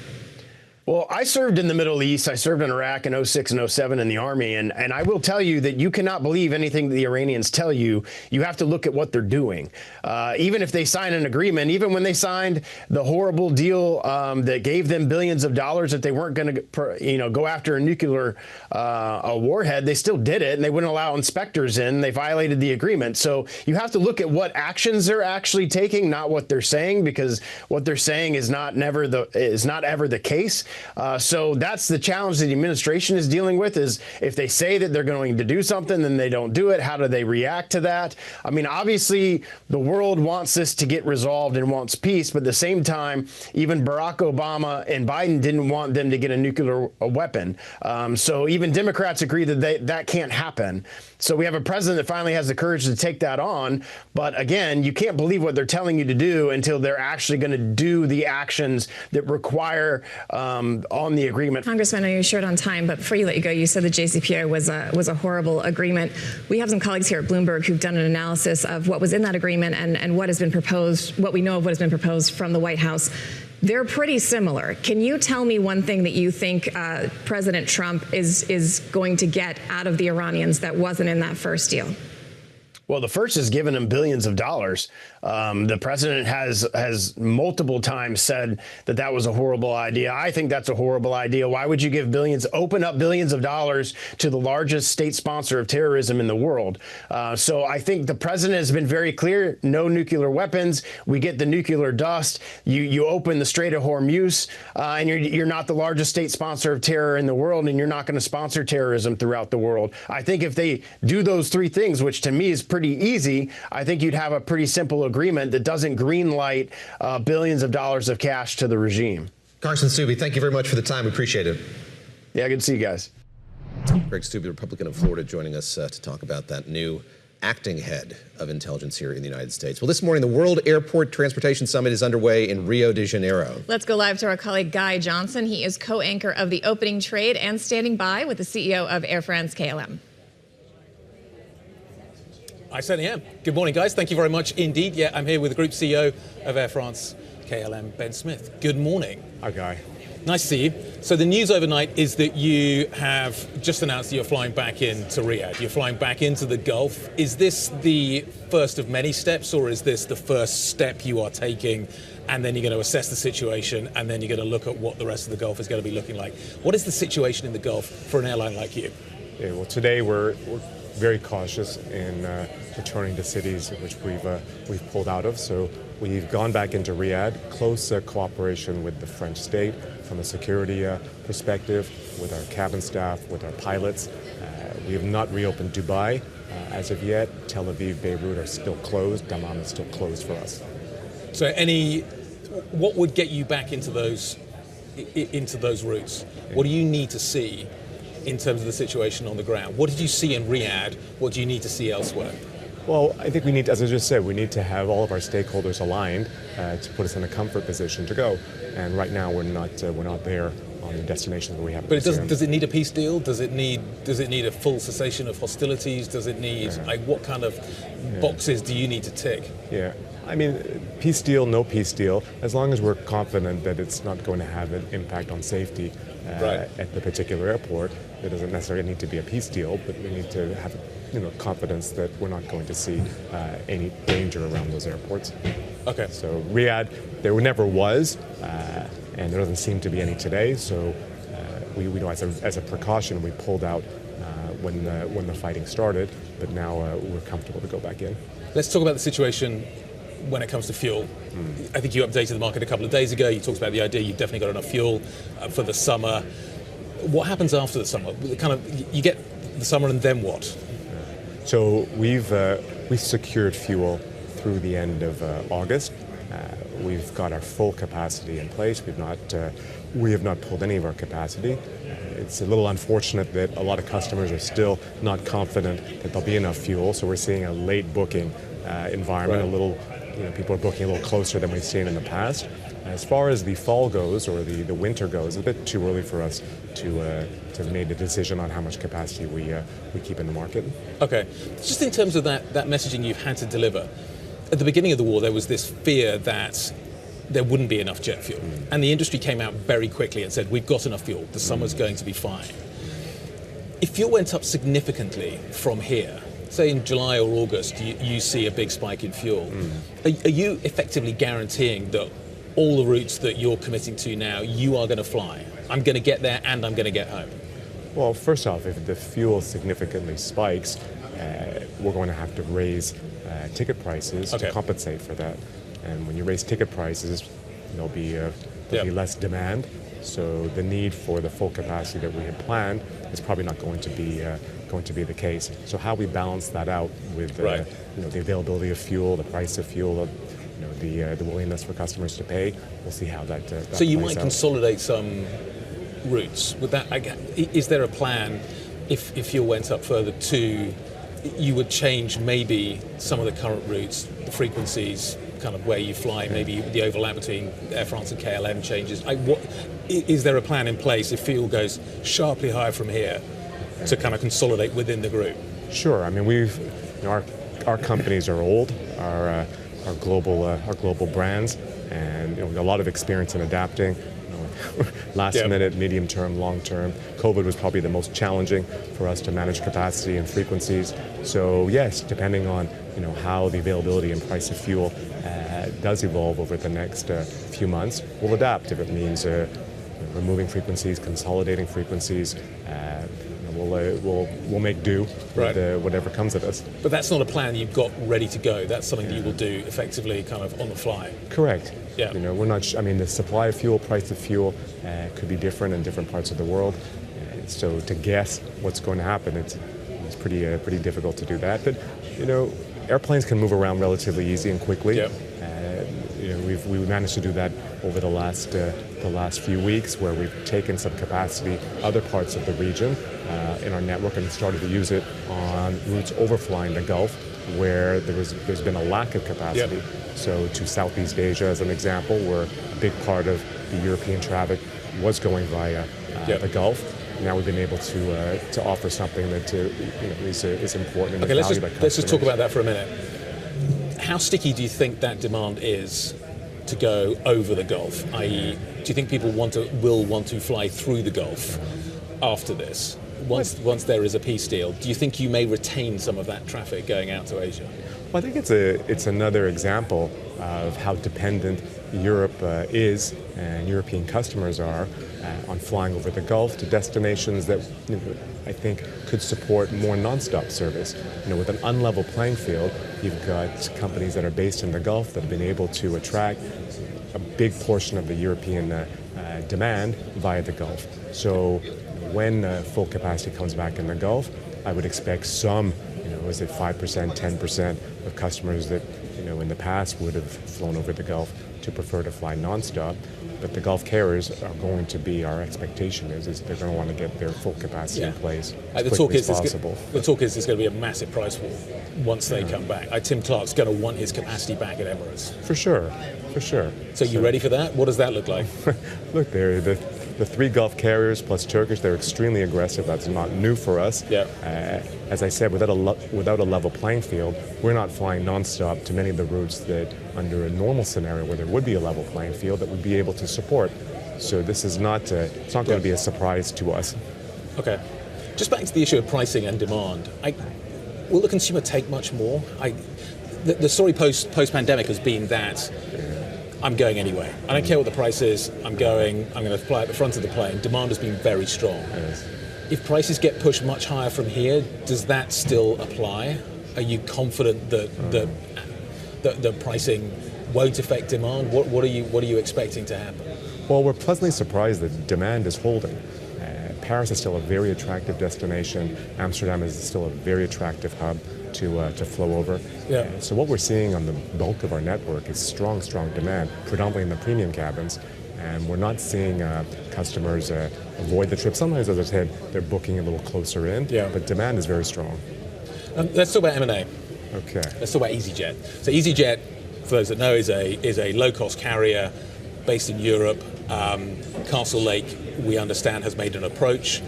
Speaker 15: Well, I served in the Middle East. I served in Iraq in 06 and 07 in the Army. And I will tell you that you cannot believe anything the Iranians tell you. You have to look at what they're doing. Even if they sign an agreement, even when they signed the horrible deal that gave them billions of dollars that they weren't going to go after a nuclear a warhead, they still did it. And they wouldn't allow inspectors in. They violated the agreement. So you have to look at what actions they're actually taking, not what they're saying, because what they're saying is not ever the case. So that's the challenge that the administration is dealing with, is if they say that they're going to do something, then they don't do it. How do they react to that? I mean, obviously, the world wants this to get resolved and wants peace, but at the same time, even Barack Obama and Biden didn't want them to get a nuclear weapon. So even Democrats agree that that can't happen. So we have a president that finally has the courage to take that on. But again, you can't believe what they're telling you to do until they're actually going to do the actions that require on the agreement.
Speaker 7: Congressman, I know you're short on time, but before you let you go, you said the JCPOA was a horrible agreement. We have some colleagues here at Bloomberg who've done an analysis of what was in that agreement and what has been proposed, what we know of what has been proposed from the White House. They're pretty similar. Can you tell me one thing that you think President Trump is going to get out of the Iranians that wasn't in that first deal?
Speaker 15: Well, the first is giving them billions of dollars. The president has multiple times said that was a horrible idea. I think that's a horrible idea. Why would you give open up billions of dollars to the largest state sponsor of terrorism in the world? So I think the president has been very clear: no nuclear weapons. We get the nuclear dust. You open the Strait of Hormuz, and you're not the largest state sponsor of terror in the world, and you're not going to sponsor terrorism throughout the world. I think if they do those three things, which to me is pretty easy, I think you'd have a pretty simple agreement that doesn't greenlight billions of dollars of cash to the regime.
Speaker 4: Carson Steube, thank you very much for the time. We appreciate it.
Speaker 15: Yeah, good to see you guys.
Speaker 4: Greg Steube, Republican of Florida, joining us to talk about that new acting head of intelligence here in the United States. Well, this morning, the World Airport Transportation Summit is underway in Rio de Janeiro.
Speaker 7: Let's go live to our colleague Guy Johnson. He is co-anchor of the opening trade and standing by with the CEO of Air France-KLM.
Speaker 16: I certainly am. Good morning, guys. Thank you very much indeed. Yeah, I'm here with the Group CEO of Air France-KLM, Ben Smith. Good morning.
Speaker 17: Hi, Guy.
Speaker 16: Nice to see you. So the news overnight is that you have just announced that you're flying back into Riyadh. You're flying back into the Gulf. Is this the first of many steps, or is this the first step you are taking, and then you're going to assess the situation, and then you're going to look at what the rest of the Gulf is going to be looking like? What is the situation in the Gulf for an airline like you?
Speaker 17: Yeah, well, today we're very cautious in returning to cities which we've pulled out of. So we've gone back into Riyadh, close cooperation with the French state from a security perspective, with our cabin staff, with our pilots. We have not reopened Dubai as of yet. Tel Aviv, Beirut are still closed. Dammam is still closed for us.
Speaker 16: So what would get you back into those routes? What do you need to see in terms of the situation on the ground? What did you see in Riyadh? What do you need to see elsewhere?
Speaker 17: Well, I think we need, as I just said, we need to have all of our stakeholders aligned to put us in a comfort position to go. And right now, we're not there on the destinations where we have.
Speaker 16: But does it need a peace deal? Does it need a full cessation of hostilities? Does it need what kind of boxes do you need to tick?
Speaker 17: Yeah. I mean, peace deal, no peace deal, as long as we're confident that it's not going to have an impact on safety at the particular airport. There doesn't necessarily need to be a peace deal, but we need to have confidence that we're not going to see any danger around those airports.
Speaker 16: Okay.
Speaker 17: So Riyadh, there never was, and there doesn't seem to be any today. So we know as a precaution, we pulled out when the fighting started, but now we're comfortable to go back in.
Speaker 16: Let's talk about the situation when it comes to fuel. I think you updated the market a couple of days ago. You talked about the idea you've definitely got enough fuel for the summer. What happens after the summer? You get the summer, and then what?
Speaker 17: So we've secured fuel through the end of August. We've got our full capacity in place. We have not pulled any of our capacity. It's a little unfortunate that a lot of customers are still not confident that there'll be enough fuel. So we're seeing a late booking environment. A little, people are booking a little closer than we've seen in the past. As far as the fall goes, or the winter goes, it's a bit too early for us to make a decision on how much capacity we keep in the market.
Speaker 16: Okay, just in terms of that messaging you've had to deliver. At the beginning of the war, there was this fear that there wouldn't be enough jet fuel. And the industry came out very quickly and said, we've got enough fuel, the summer's going to be fine. If fuel went up significantly from here, say in July or August, you see a big spike in fuel, are you effectively guaranteeing that all the routes that you're committing to now, you are going to fly? I'm going to get there and I'm going to get home.
Speaker 17: Well, first off, if the fuel significantly spikes, we're going to have to raise ticket prices to compensate for that. And when you raise ticket prices, there'll be less demand. So the need for the full capacity that we had planned is probably not going to be the case. So how we balance that out with the availability of fuel, the price of fuel, the willingness for customers to pay, we'll see how that.
Speaker 16: So you might consolidate some routes. With that, is there a plan if fuel went up further you would change maybe some of the current routes, the frequencies, kind of where you fly, maybe the overlap between Air France and KLM changes. Is there a plan in place if fuel goes sharply higher from here to kind of consolidate within the group?
Speaker 17: Sure. I mean, our companies are old, our global brands, and a lot of experience in adapting. Last minute, medium term, long term. COVID was probably the most challenging for us to manage capacity and frequencies. So yes, depending on how the availability and price of fuel does evolve over the next few months, we'll adapt. If it means removing frequencies, consolidating frequencies, we'll make do with whatever comes at us.
Speaker 16: But that's not a plan you've got ready to go. That's something that you will do effectively kind of on the fly.
Speaker 17: Correct.
Speaker 16: Yeah.
Speaker 17: We're not. I mean, the supply of fuel, price of fuel, could be different in different parts of the world. So to guess what's going to happen, it's pretty difficult to do that. But airplanes can move around relatively easy and quickly.
Speaker 16: Yep.
Speaker 17: We've managed to do that over the last few weeks, where we've taken some capacity other parts of the region in our network and started to use it on routes overflying the Gulf, where there's been a lack of capacity.
Speaker 16: Yep.
Speaker 17: So to Southeast Asia, as an example, where a big part of the European traffic was going via the Gulf. Now we've been able to offer something that is important and valued by customers.
Speaker 16: Let's just talk about that for a minute. How sticky do you think that demand is to go over the Gulf? I.e., do you think people will want to fly through the Gulf after this? Once there is a peace deal, do you think you may retain some of that traffic going out to Asia?
Speaker 17: Well, I think it's another example of how dependent Europe is and European customers are on flying over the Gulf to destinations that I think could support more nonstop service. With an unlevel playing field, you've got companies that are based in the Gulf that have been able to attract a big portion of the European demand via the Gulf. So when full capacity comes back in the Gulf, I would expect some, is it 5%, 10% of customers that, in the past would have flown over the Gulf to prefer to fly nonstop. But the Gulf carriers are going to be, our expectation is they're going to want to get their full capacity in place as quickly as possible.
Speaker 16: The talk is there's going to be a massive price war once they come back. Tim Clark's going to want his capacity back at Emirates.
Speaker 17: For sure.
Speaker 16: So you ready for that? What does that look like?
Speaker 17: Look, the three Gulf carriers plus Turkish, they're extremely aggressive. That's not new for us.
Speaker 16: Yeah.
Speaker 17: As I said, without a level playing field, we're not flying nonstop to many of the routes that, under a normal scenario where there would be a level playing field, that would be able to support. So this is not going to be a surprise to us.
Speaker 16: Okay. Just back to the issue of pricing and demand. Will the consumer take much more? The story post-pandemic has been that I'm going anyway. I don't care what the price is. I'm going to fly at the front of the plane. Demand has been very strong.
Speaker 17: Yes.
Speaker 16: If prices get pushed much higher from here, does that still apply? Are you confident that the pricing won't affect demand? What are you expecting to happen?
Speaker 17: Well, we're pleasantly surprised that demand is holding. Paris is still a very attractive destination. Amsterdam is still a very attractive hub to flow over.
Speaker 16: Yeah.
Speaker 17: So what we're seeing on the bulk of our network is strong demand, predominantly in the premium cabins. And we're not seeing customers avoid the trip. Sometimes, as I said, they're booking a little closer in, but demand is very strong.
Speaker 16: Let's talk about M&A.
Speaker 17: Okay.
Speaker 16: Let's talk about EasyJet. So EasyJet, for those that know, is a low-cost carrier based in Europe. Castle Lake, we understand, has made an approach.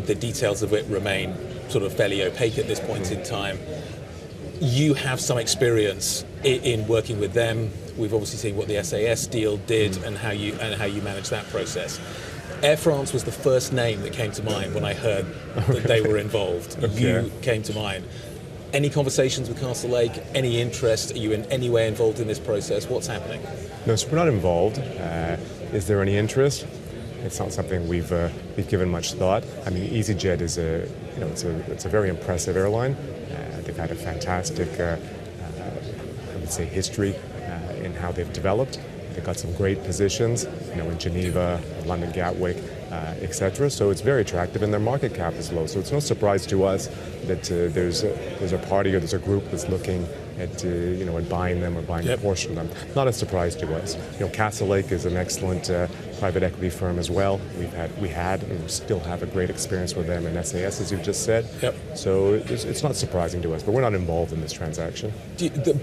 Speaker 16: The details of it remain sort of fairly opaque at this point in time. You have some experience in working with them. We've obviously seen what the SAS deal did and how you manage that process. Air France was the first name that came to mind when I heard that they were involved. Okay. You came to mind. Any conversations with Castle Lake? Any interest? Are you in any way involved in this process? What's happening?
Speaker 17: No, so we're not involved. Is there any interest? It's not something we've given much thought. I mean, EasyJet is it's a very impressive airline. They've had a fantastic, I would say, history in how they've developed. They've got some great positions, in Geneva, London Gatwick, etc. So it's very attractive, and their market cap is low. So it's no surprise to us that there's a party or there's a group that's looking at at buying them or buying a portion of them. Not a surprise to us. Castle Lake is an excellent private equity firm as well. We had and we still have a great experience with them in SAS, as you've just said. Yep. So it's not surprising to us, but we're not involved in this transaction.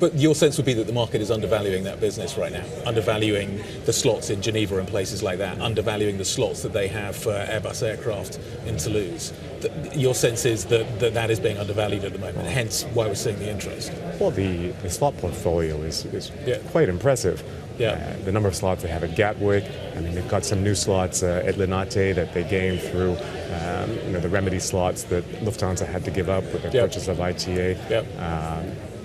Speaker 16: But your sense would be that the market is undervaluing that business right now, undervaluing the slots in Geneva and places like that, undervaluing the slots that they have for Airbus aircraft in Toulouse. Your sense is that is being undervalued at the moment, hence why we're seeing the interest.
Speaker 17: Well, the slot portfolio is quite impressive. Yeah. The number of slots they have at Gatwick. I mean, they've got some new slots at Linate that they gained through, the remedy slots that Lufthansa had to give up with their purchase of ITA.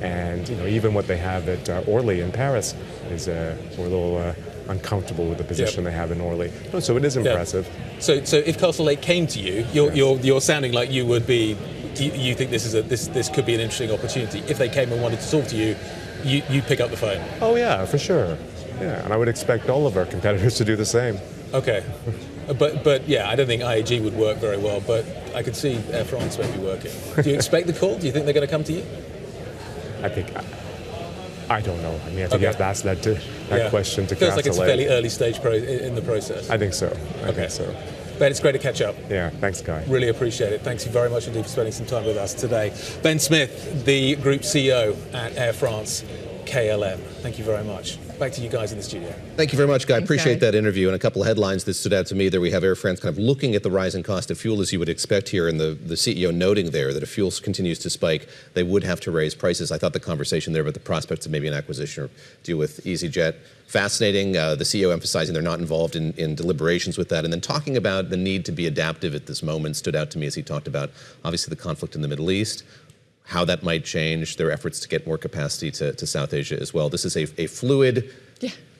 Speaker 17: And even what they have at Orly in Paris is we're a little uncomfortable with the position they have in Orly. So it is impressive.
Speaker 16: So if Castle Lake came to you, you're sounding like you would be. You think this could be an interesting opportunity. If they came and wanted to talk to you, you pick up the phone.
Speaker 17: Oh yeah, for sure. Yeah, and I would expect all of our competitors to do the same.
Speaker 16: Okay, but yeah, I don't think IAG would work very well. But I could see Air France maybe working. Do you expect the call? Do you think they're going to come to you?
Speaker 17: I don't know. I mean, I think you have to ask that question to Castle Lake.
Speaker 16: Feels like it's a fairly early stage in the process.
Speaker 17: I think so. I think so.
Speaker 16: Ben, it's great to catch up.
Speaker 17: Yeah, thanks, Guy.
Speaker 16: Really appreciate it. Thanks you very much indeed for spending some time with us today. Ben Smith, the Group CEO at Air France-KLM. Thank you very much. Back to you guys in the studio.
Speaker 4: Thank you very much, Guy. Appreciate that interview. And a couple of headlines that stood out to me there. We have Air France kind of looking at the rising cost of fuel, as you would expect here, and the CEO noting there that if fuel continues to spike, they would have to raise prices. I thought the conversation there about the prospects of maybe an acquisition or deal with EasyJet, fascinating. The CEO emphasizing they're not involved in deliberations with that. And then talking about the need to be adaptive at this moment stood out to me as he talked about, obviously, the conflict in the Middle East, how that might change their efforts to get more capacity to South Asia as well. This is a fluid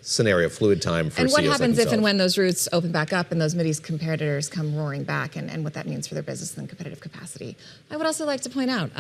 Speaker 4: scenario, fluid time for CEOs.
Speaker 7: And what happens
Speaker 4: like
Speaker 7: if and when those routes open back up and those Mideast competitors come roaring back, and what that means for their business and competitive capacity? I would also like to point out,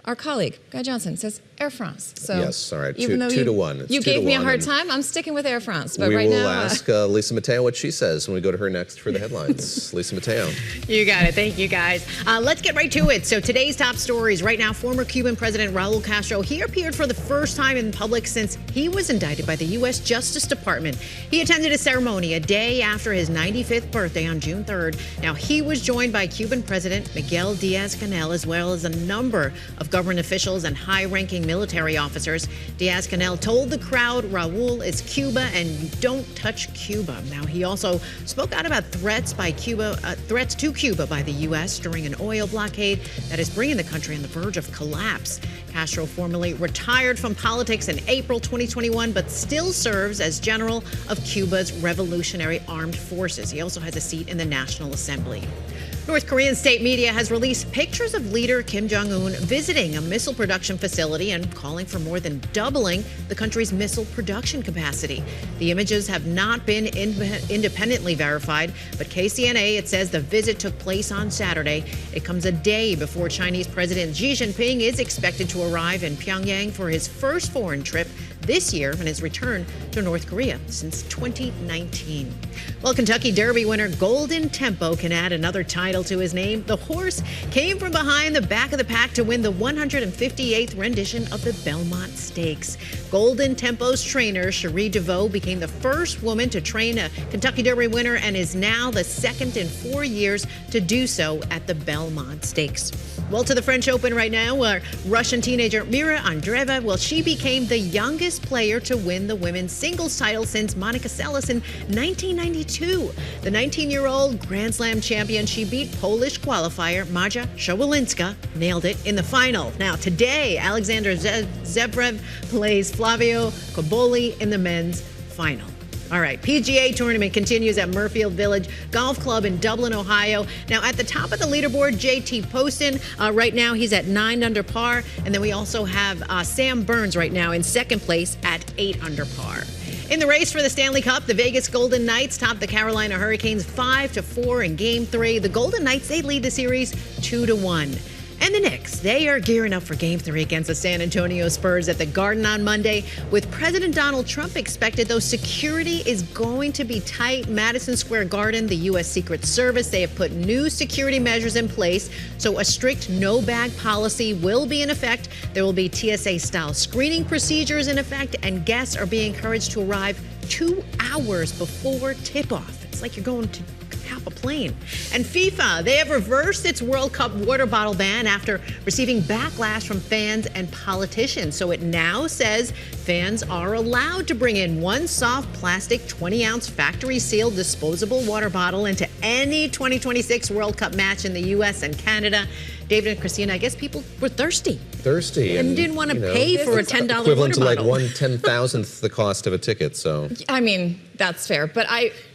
Speaker 7: our colleague, Guy Johnson, says Air France. So
Speaker 4: yes, all right, two to one.
Speaker 7: You gave me a hard time. I'm sticking with Air France. But
Speaker 4: we
Speaker 7: right
Speaker 4: will
Speaker 7: now,
Speaker 4: ask Lisa Mateo what she says when we go to her next for the headlines. Lisa Mateo.
Speaker 8: You got it. Thank you, guys. Let's get right to it. So today's top stories. Right now, former Cuban President Raul Castro, he appeared for the first time in public since he was indicted by the U.S. Justice Department. He attended a ceremony a day after his 95th birthday on June 3rd. Now, he was joined by Cuban President Miguel Diaz-Canel, as well as a number of government officials and high-ranking military officers. Diaz-Canel told the crowd Raul is Cuba and you don't touch Cuba. Now, he also spoke out about threats to Cuba by the U.S. during an oil blockade that is bringing the country on the verge of collapse. Castro formally retired from politics in April 2021, but still serves as general of Cuba's Revolutionary Armed Forces. He also has a seat in the National Assembly. North Korean state media has released pictures of leader Kim Jong-un visiting a missile production facility and calling for more than doubling the country's missile production capacity. The images have not been independently verified, but KCNA, it says the visit took place on Saturday. It comes a day before Chinese President Xi Jinping is expected to arrive in Pyongyang for his first foreign trip this year and his return to North Korea since 2019. Well, Kentucky Derby winner Golden Tempo can add another title to his name. The horse came from behind the back of the pack to win the 158th rendition of the Belmont Stakes. Golden Tempo's trainer, Cherie DeVoe, became the first woman to train a Kentucky Derby winner and is now the second in 4 years to do so at the Belmont Stakes. Well, to the French Open right now, where Russian teenager Mira Andreeva, well, she became the youngest youngest player to win the women's singles title since Monica Seles in 1992. The 19-year-old Grand Slam champion, she beat Polish qualifier Maja Shawalinska, nailed it in the final. Now today, Alexander Zverev plays Flavio Cobolli in the men's final. All right, PGA tournament continues at Murfield Village Golf Club in Dublin, Ohio. Now, at the top of the leaderboard, JT Poston. Right now, he's at 9 under par. And then we also have Sam Burns right now in second place at 8 under par. In the race for the Stanley Cup, the Vegas Golden Knights topped the Carolina Hurricanes 5-4 in Game 3. The Golden Knights, they lead the series 2-1. And the Knicks, they are gearing up for Game 3 against the San Antonio Spurs at the Garden on Monday. With President Donald Trump expected, though, security is going to be tight. Madison Square Garden, the U.S. Secret Service, they have put new security measures in place. So a strict no-bag policy will be in effect. There will be TSA-style screening procedures in effect, and guests are being encouraged to arrive 2 hours before tip-off. It's like you're going to half a plane. And FIFA, they have reversed its World Cup water bottle ban after receiving backlash from fans and politicians. So it now says fans are allowed to bring in one soft plastic 20-ounce factory-sealed disposable water bottle into any 2026 World Cup match in the U.S. and Canada. David and Christina, I guess people were thirsty. And didn't want to pay for a $10
Speaker 4: equivalent
Speaker 8: water
Speaker 4: to like
Speaker 8: bottle.
Speaker 4: 1/10,000th the cost of a ticket. So
Speaker 7: I mean, that's fair. But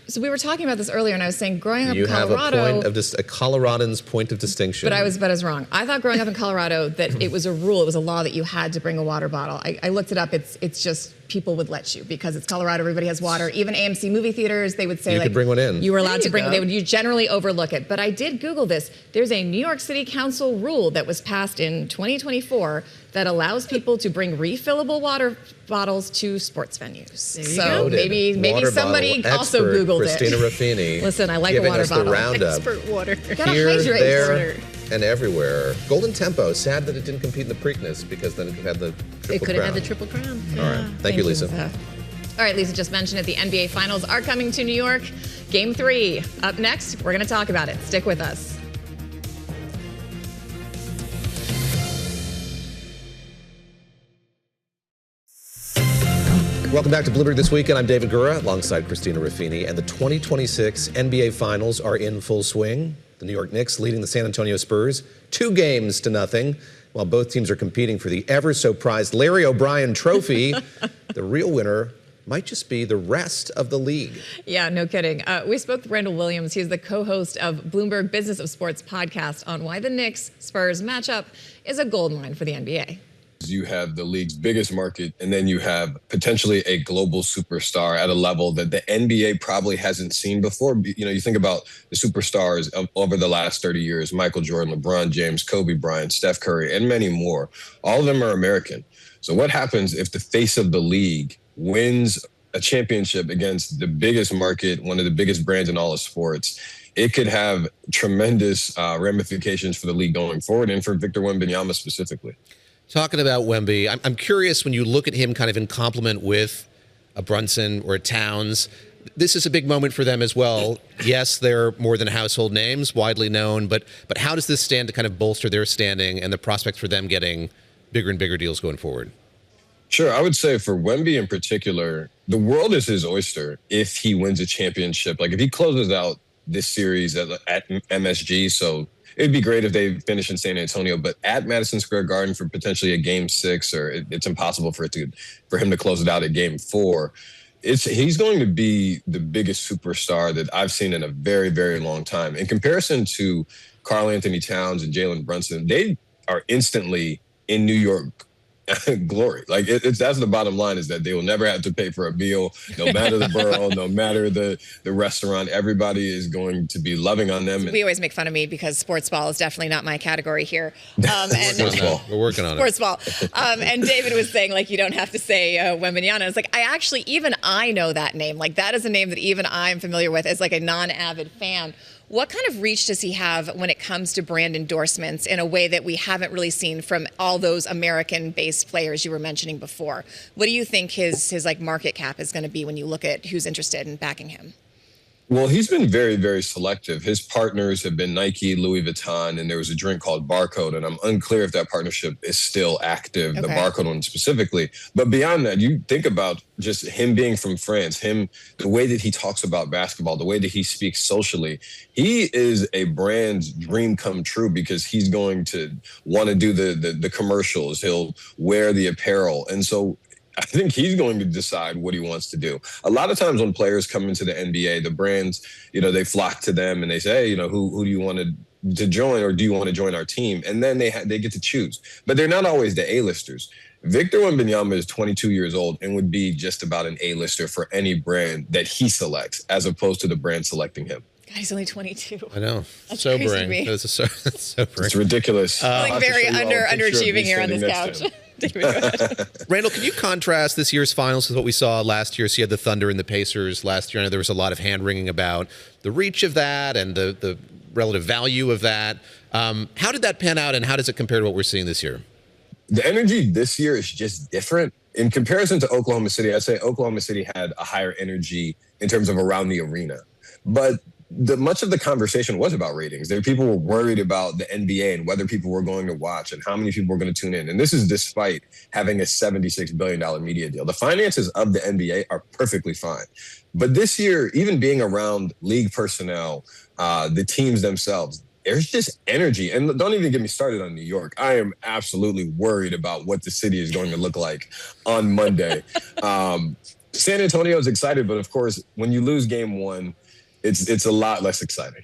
Speaker 7: so we were talking about this earlier, and I was saying growing up in Colorado.
Speaker 4: You have a point of a Coloradan's point of distinction.
Speaker 7: But I was wrong. I thought growing up in Colorado that it was a rule, it was a law that you had to bring a water bottle. I looked it up. It's just people would let you because it's Colorado. Everybody has water. Even AMC movie theaters, they would say
Speaker 4: you could bring one in.
Speaker 7: You were allowed to bring. You generally overlook it. But I did Google this. There's a New York City Council rule that was passed in 2024 that allows people to bring refillable water bottles to sports venues. So maybe somebody also Googled
Speaker 4: Christina
Speaker 7: it.
Speaker 4: Christina Ruffini.
Speaker 7: Listen, I like a water bottle.
Speaker 4: The roundup.
Speaker 8: Expert water.
Speaker 7: Gotta
Speaker 4: Here,
Speaker 7: hydrate
Speaker 4: there,
Speaker 7: water.
Speaker 4: and everywhere. Golden Tempo. Sad that it didn't compete in the Preakness because then it could have the triple crown.
Speaker 8: It could have had the triple crown.
Speaker 4: All right. Thank you, Lisa.
Speaker 7: All right, Lisa just mentioned it. The NBA Finals are coming to New York. Game 3. Up next, we're going to talk about it. Stick with us.
Speaker 4: Welcome back to Bloomberg This Weekend. I'm David Gura alongside Christina Ruffini. And the 2026 NBA Finals are in full swing. The New York Knicks leading the San Antonio Spurs 2-0, while both teams are competing for the ever-so-prized Larry O'Brien Trophy. The real winner might just be the rest of the league.
Speaker 7: Yeah, no kidding. We spoke with Randall Williams. He's the co-host of Bloomberg Business of Sports podcast on why the Knicks-Spurs matchup is a goldmine for the NBA.
Speaker 18: You have the league's biggest market, and then you have potentially a global superstar at a level that the NBA probably hasn't seen before. You know, you think about the superstars over the last 30 years, Michael Jordan, LeBron James, Kobe Bryant, Steph Curry, and many more. All of them are American. So what happens if the face of the league wins a championship against the biggest market, one of the biggest brands in all of sports? It could have tremendous ramifications for the league going forward and for Victor Wembanyama specifically.
Speaker 4: Talking about Wemby, I'm curious when you look at him kind of in complement with a Brunson or a Towns. This is a big moment for them as well. Yes, they're more than household names, widely known, but how does this stand to kind of bolster their standing and the prospects for them getting bigger and bigger deals going forward?
Speaker 18: Sure. I would say for Wemby in particular, the world is his oyster if he wins a championship. Like if he closes out this series at MSG, so it'd be great if they finish in San Antonio, but at Madison Square Garden for potentially a Game 6, or it's impossible for him to close it out at Game 4. He's going to be the biggest superstar that I've seen in a very, very long time. In comparison to Karl Anthony Towns and Jalen Brunson, they are instantly in New York glory. Like that's the bottom line, is that they will never have to pay for a meal, no matter the borough, no matter the restaurant. Everybody is going to be loving on them.
Speaker 7: We always make fun of me because sports ball is definitely not my category here.
Speaker 4: We're working on
Speaker 7: sports ball. And David was saying, like, you don't have to say Wembanyama. It's like, even I know that name. Like, that is a name that even I'm familiar with as like a non-avid fan. What kind of reach does he have when it comes to brand endorsements in a way that we haven't really seen from all those American-based players you were mentioning before? What do you think his like market cap is going to be when you look at who's interested in backing him?
Speaker 18: Well, he's been very, very selective. His partners have been Nike, Louis Vuitton, and there was a drink called Barcode, and I'm unclear if that partnership is still active, the Barcode one specifically. But beyond that, you think about just him being from France, the way that he talks about basketball, the way that he speaks socially. He is a brand's dream come true because he's going to want to do the commercials. He'll wear the apparel. And so I think he's going to decide what he wants to do. A lot of times when players come into the NBA, the brands, they flock to them and they say, hey, who do you want to join, or do you want to join our team? And then they get to choose. But they're not always the A-listers. Victor Wembanyama is 22 years old and would be just about an A-lister for any brand that he selects, as opposed to the brand selecting him.
Speaker 7: God, he's only 22.
Speaker 19: I know.
Speaker 7: That's
Speaker 19: sobering.
Speaker 7: crazy to me.
Speaker 19: That's sobering.
Speaker 18: It's ridiculous.
Speaker 7: Like very underachieving here on this couch. David, go ahead.
Speaker 19: Randall, can you contrast this year's finals with what we saw last year? So you had the Thunder and the Pacers last year. I know there was a lot of hand-wringing about the reach of that and the relative value of that. How did that pan out, and how does it compare to what we're seeing this year?
Speaker 18: The energy this year is just different. In comparison to Oklahoma City, I'd say Oklahoma City had a higher energy in terms of around the arena. But much of the conversation was about ratings. People were worried about the NBA and whether people were going to watch and how many people were going to tune in. And this is despite having a $76 billion media deal. The finances of the NBA are perfectly fine. But this year, even being around league personnel, the teams themselves, there's just energy. And don't even get me started on New York. I am absolutely worried about what the city is going to look like on Monday. San Antonio is excited, but of course, when you lose game one, it's a lot less exciting.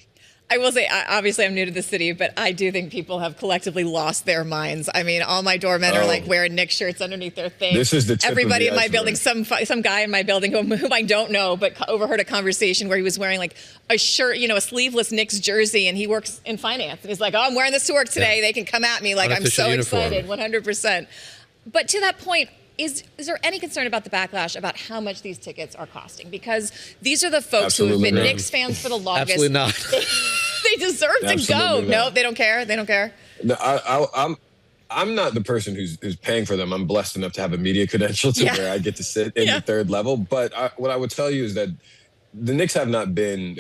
Speaker 7: I will say, obviously, I'm new to the city, but I do think people have collectively lost their minds. I mean, all my doormen are like wearing Knicks shirts underneath their things.
Speaker 18: This is the tip
Speaker 7: Everybody
Speaker 18: of the
Speaker 7: in my
Speaker 18: iceberg.
Speaker 7: building, some guy in my building whom I don't know, but overheard a conversation where he was wearing like a shirt, a sleeveless Knicks jersey, and he works in finance. And he's like, oh, I'm wearing this to work today. They can come at me. Like, I'm so excited, 100%. But to that point, is there any concern about the backlash about how much these tickets are costing? Because these are the folks who have been Knicks fans for the longest.
Speaker 19: Absolutely not.
Speaker 7: They deserve to go. No, they don't care. They don't care.
Speaker 18: No, I'm not the person who's paying for them. I'm blessed enough to have a media credential to where I get to sit in the third level. But what I would tell you is that the Knicks there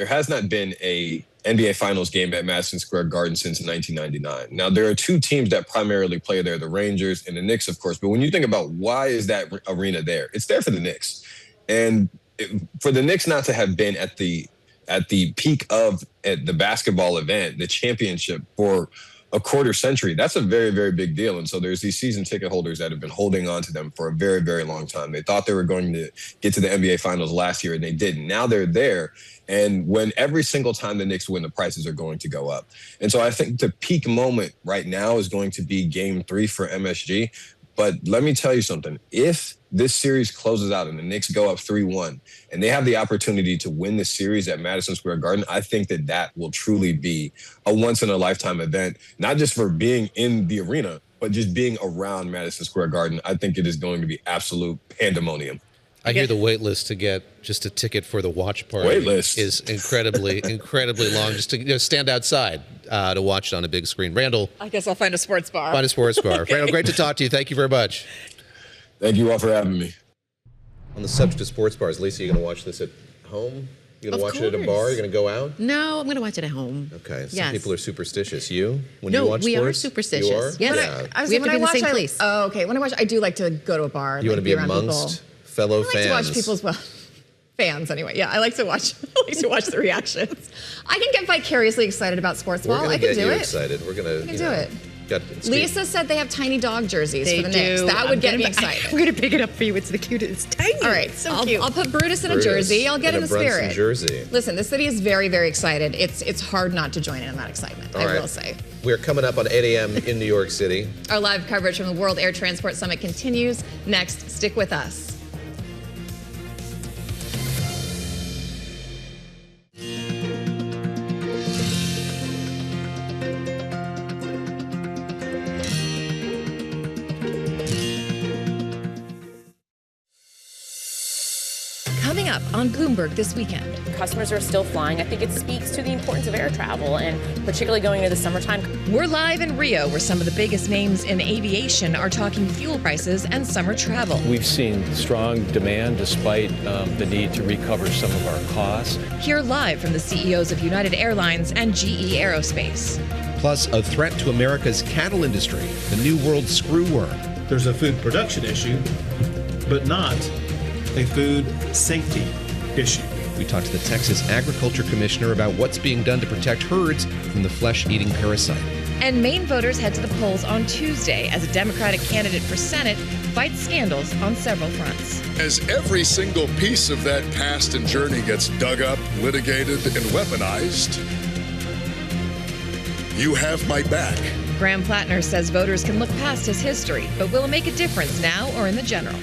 Speaker 18: has not been a NBA Finals game at Madison Square Garden since 1999. Now, there are two teams that primarily play there, the Rangers and the Knicks, of course. But when you think about why is that arena there, it's there for the Knicks. And for the Knicks not to have been at the peak of the basketball event, the championship, for a quarter century, that's a very, very big deal. And so there's these season ticket holders that have been holding on to them for a very, very long time. They thought they were going to get to the NBA Finals last year, and they didn't. Now they're there. And when every single time the Knicks win, the prices are going to go up. And so I think the peak moment right now is going to be Game 3 for MSG. But let me tell you something. If this series closes out and the Knicks go up 3-1 and they have the opportunity to win the series at Madison Square Garden, I think that will truly be a once-in-a-lifetime event, not just for being in the arena, but just being around Madison Square Garden. I think it is going to be absolute pandemonium.
Speaker 19: I hear the wait list to get just a ticket for the watch party is incredibly long, just to stand outside to watch it on a big screen. Randall.
Speaker 7: I guess I'll find a sports bar.
Speaker 19: Find a sports bar. Okay. Randall, great to talk to you. Thank you very much.
Speaker 18: Thank you all for having me.
Speaker 4: On the subject of sports bars, Lisa, you going to watch this at home? You going to watch it at a bar? You going to go out?
Speaker 8: No, I'm going to watch it at home.
Speaker 4: Okay. Some people are superstitious. You? When
Speaker 8: no,
Speaker 4: you watch
Speaker 8: we
Speaker 4: sports?
Speaker 8: are superstitious.
Speaker 4: You are?
Speaker 8: Yes.
Speaker 7: Yeah.
Speaker 8: We have to be in the same place.
Speaker 7: Oh, okay. When I watch, I do like to go to a bar.
Speaker 4: You want to be amongst fellow fans.
Speaker 7: I like to watch people's fans anyway. Yeah, I like to watch. I like to watch the reactions. I can get vicariously excited about sports ball. I can do it.
Speaker 4: Excited. We're gonna.
Speaker 7: I can do it.
Speaker 4: Lisa
Speaker 7: said they have tiny dog jerseys for the Knicks. That would get me excited.
Speaker 8: I'm going to pick it up for you. It's the cutest. It's tiny.
Speaker 7: All right,
Speaker 8: so cute.
Speaker 7: I'll put Brutus in a jersey. I'll get in the spirit.
Speaker 4: Jersey.
Speaker 7: Listen, the city is very, very excited. It's hard not to join in that excitement. I will say.
Speaker 4: We're coming up on 8 a.m. in New York City.
Speaker 7: Our live coverage from the World Air Transport Summit continues next. Stick with us.
Speaker 1: Coming up on Bloomberg this weekend.
Speaker 2: Customers are still flying. I think it speaks to the importance of air travel, and particularly going into the summertime.
Speaker 1: We're live in Rio, where some of the biggest names in aviation are talking fuel prices and summer travel.
Speaker 3: We've seen strong demand despite the need to recover some of our costs.
Speaker 1: Hear live from the CEOs of United Airlines and GE Aerospace.
Speaker 19: Plus, a threat to America's cattle industry, the new world screwworm.
Speaker 5: There's a food production issue, but not a food safety issue.
Speaker 19: We talked to the Texas Agriculture Commissioner about what's being done to protect herds from the flesh-eating parasite.
Speaker 1: And Maine voters head to the polls on Tuesday as a Democratic candidate for Senate fights scandals on several fronts.
Speaker 6: As every single piece of that past and journey gets dug up, litigated, and weaponized, you have my back.
Speaker 1: Graham Platner says voters can look past his history, but will it make a difference now or in the general?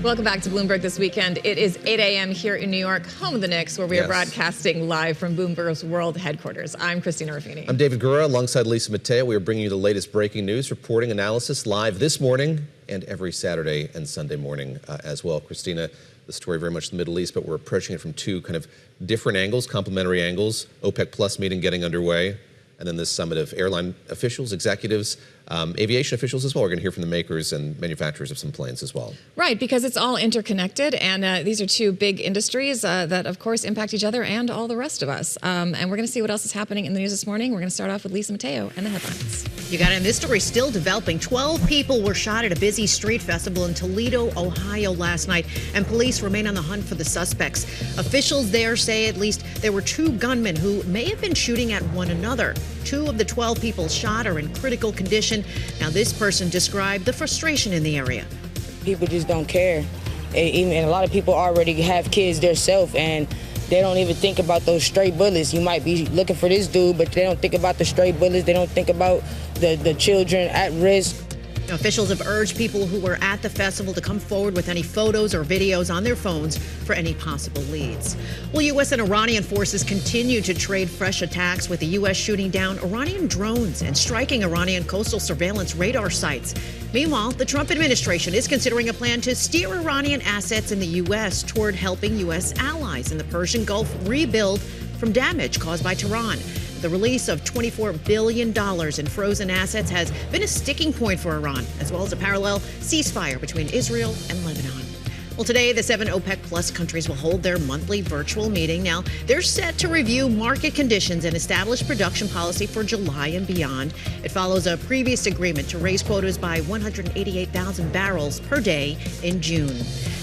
Speaker 7: Welcome back to Bloomberg This Weekend. It is 8 a.m. here in New York, home of the Knicks, where we are broadcasting live from Bloomberg's World Headquarters. I'm Christina Ruffini.
Speaker 4: I'm David Gura, alongside Lisa Mateo. We are bringing you the latest breaking news, reporting, analysis live this morning and every Saturday and Sunday morning as well. Christina, the story very much the Middle East, but we're approaching it from two kind of different angles, complementary angles. OPEC Plus meeting getting underway, and then this summit of airline officials, executives, aviation officials as well. We're going to hear from the makers and manufacturers of some planes as well.
Speaker 7: Right, because it's all interconnected, and these are two big industries that, of course, impact each other and all the rest of us. And we're going to see what else is happening in the news this morning. We're going to start off with Lisa Mateo and the headlines.
Speaker 8: You got it. And this story still developing. 12 people were shot at a busy street festival in Toledo, Ohio last night, and police remain on the hunt for the suspects. Officials there say at least there were 2 gunmen who may have been shooting at one another. 2 of the 12 people shot are in critical condition. Now, this person described the frustration in the area.
Speaker 20: People just don't care. And a lot of people already have kids themselves, and they don't even think about those stray bullets. You might be looking for this dude, but they don't think about the stray bullets. They don't think about the children at risk.
Speaker 8: Now, officials have urged people who were at the festival to come forward with any photos or videos on their phones for any possible leads. Well, U.S. and Iranian forces continue to trade fresh attacks, with the U.S. shooting down Iranian drones and striking Iranian coastal surveillance radar sites. Meanwhile, the Trump administration is considering a plan to steer Iranian assets in the U.S. toward helping U.S. allies in the Persian Gulf rebuild from damage caused by Tehran. The release of $24 billion in frozen assets has been a sticking point for Iran, as well as a parallel ceasefire between Israel and Lebanon. Well, today, the 7 OPEC Plus countries will hold their monthly virtual meeting. Now, they're set to review market conditions and establish production policy for July and beyond. It follows a previous agreement to raise quotas by 188,000 barrels per day in June.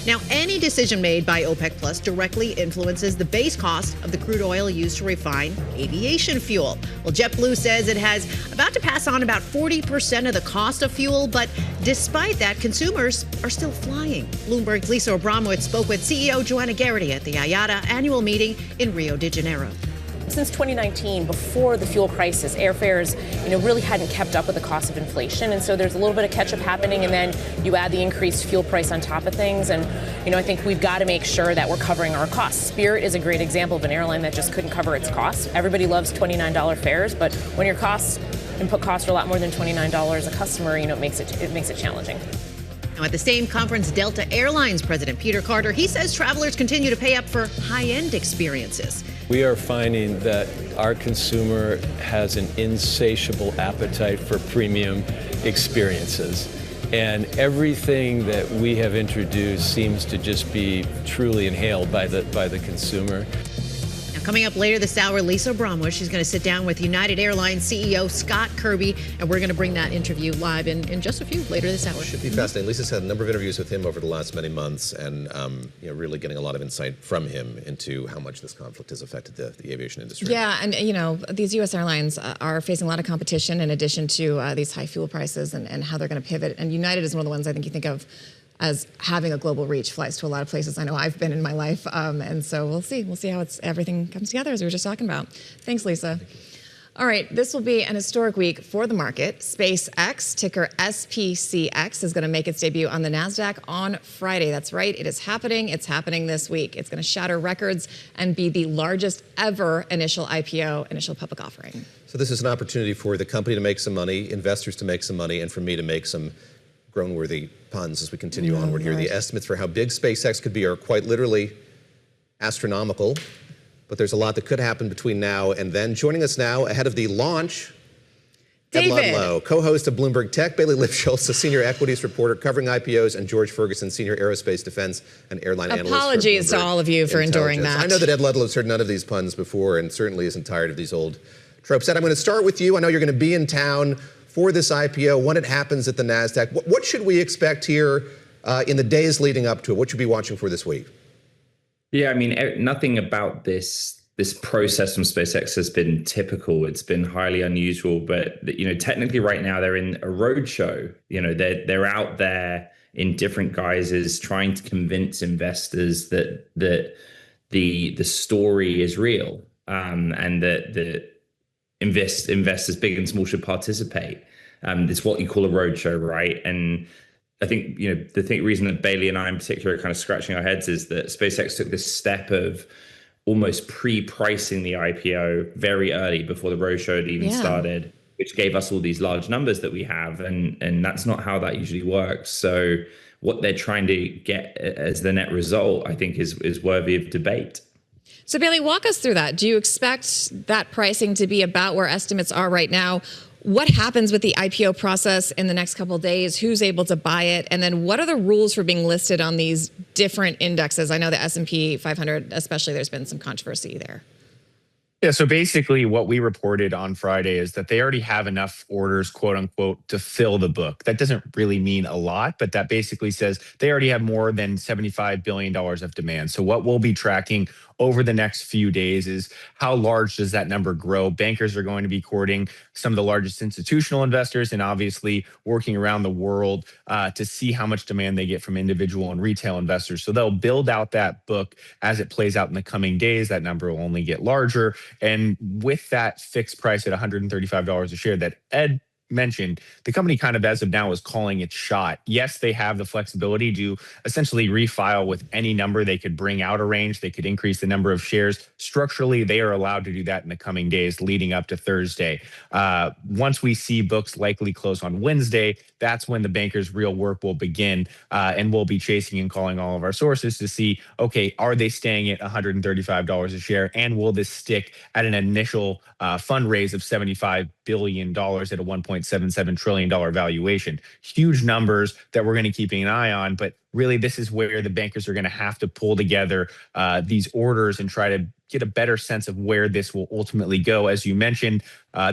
Speaker 8: Now, any decision made by OPEC Plus directly influences the base cost of the crude oil used to refine aviation fuel. Well, Jetblue says it has about to pass on about 40% of the cost of fuel, but despite that, consumers are still flying. Bloomberg's Lisa Abramowitz spoke with CEO Joanna Garrity at the IATA annual meeting in Rio de Janeiro.
Speaker 2: Since 2019, before the fuel crisis, airfares, really hadn't kept up with the cost of inflation. And so there's a little bit of catch-up happening, and then you add the increased fuel price on top of things. And, I think we've got to make sure that we're covering our costs. Spirit is a great example of an airline that just couldn't cover its costs. Everybody loves $29 fares, but when your input costs are a lot more than $29 a customer, it makes it challenging.
Speaker 8: Now, at the same conference, Delta Airlines President Peter Carter, he says travelers continue to pay up for high-end experiences.
Speaker 3: We are finding that our consumer has an insatiable appetite for premium experiences. And everything that we have introduced seems to just be truly inhaled by the consumer.
Speaker 8: Now, coming up later this hour, Lisa Abramowitz, she's going to sit down with United Airlines CEO Scott Kirby, and we're going to bring that interview live in just a few later this hour.
Speaker 4: Should be fascinating. Lisa's had a number of interviews with him over the last many months, and really getting a lot of insight from him into how much this conflict has affected the aviation industry.
Speaker 7: Yeah, and these U.S. airlines are facing a lot of competition in addition to these high fuel prices and how they're going to pivot. And United is one of the ones I think you think of as having a global reach, flies to a lot of places I know I've been in my life. And so we'll see how everything comes together, as we were just talking about. Thanks, Lisa. All right, this will be an historic week for the market. SpaceX, ticker SPCX, is going to make its debut on the NASDAQ on Friday. That's right, it is happening. It's happening this week. It's going to shatter records and be the largest ever initial IPO, initial public offering.
Speaker 4: So this is an opportunity for the company to make some money, investors to make some money, and for me to make some groan-worthy puns as we continue onward here. The estimates for how big SpaceX could be are quite literally astronomical. But there's a lot that could happen between now and then. Joining us now ahead of the launch,
Speaker 7: David.
Speaker 4: Ed Ludlow, co-host of Bloomberg Tech, Bailey Lipschultz, a senior equities reporter covering IPOs, and George Ferguson, senior aerospace defense and airline analyst.
Speaker 7: Apologies to all of you for enduring that.
Speaker 4: I know that Ed Ludlow's heard none of these puns before and certainly isn't tired of these old tropes. Ed, I'm going to start with you. I know you're going to be in town for this IPO when it happens at the NASDAQ. What should we expect here in the days leading up to it? What should we be watching for this week?
Speaker 21: Yeah, I mean, nothing about this process from SpaceX has been typical. It's been highly unusual, but technically right now they're in a roadshow. They're out there in different guises trying to convince investors that the story is real, and that the investors big and small should participate. It's what you call a roadshow, right? And I think, the reason that Bailey and I in particular are kind of scratching our heads is that SpaceX took this step of almost pre-pricing the IPO very early before the roadshow had even started, which gave us all these large numbers that we have. And that's not how that usually works. So what they're trying to get as the net result, I think, is worthy of debate.
Speaker 7: So Bailey, walk us through that. Do you expect that pricing to be about where estimates are right now? What happens with the IPO process in the next couple of days? Who's able to buy it? And then what are the rules for being listed on these different indexes? I know the S&P 500, especially, there's been some controversy there.
Speaker 22: Yeah, so basically what we reported on Friday is that they already have enough orders, quote unquote, to fill the book. That doesn't really mean a lot, but that basically says they already have more than $75 billion of demand. So what we'll be tracking over the next few days is how large does that number grow? Bankers are going to be courting some of the largest institutional investors and obviously working around the world to see how much demand they get from individual and retail investors. So they'll build out that book as it plays out in the coming days. That number will only get larger. And with that fixed price at $135 a share that Ed mentioned, the company kind of as of now is calling its shot. Yes, they have the flexibility to essentially refile with any number. They could bring out a range. They could increase the number of shares. Structurally, they are allowed to do that in the coming days leading up to Thursday. Once we see books likely close on Wednesday, that's when the bankers' real work will begin. And we'll be chasing and calling all of our sources to see, okay, are they staying at $135 a share? And will this stick at an initial fundraise of $75 billion at a $1.77 trillion valuation? Huge numbers that we're going to keep an eye on. But really, this is where the bankers are going to have to pull together these orders and try to get a better sense of where this will ultimately go. As you mentioned,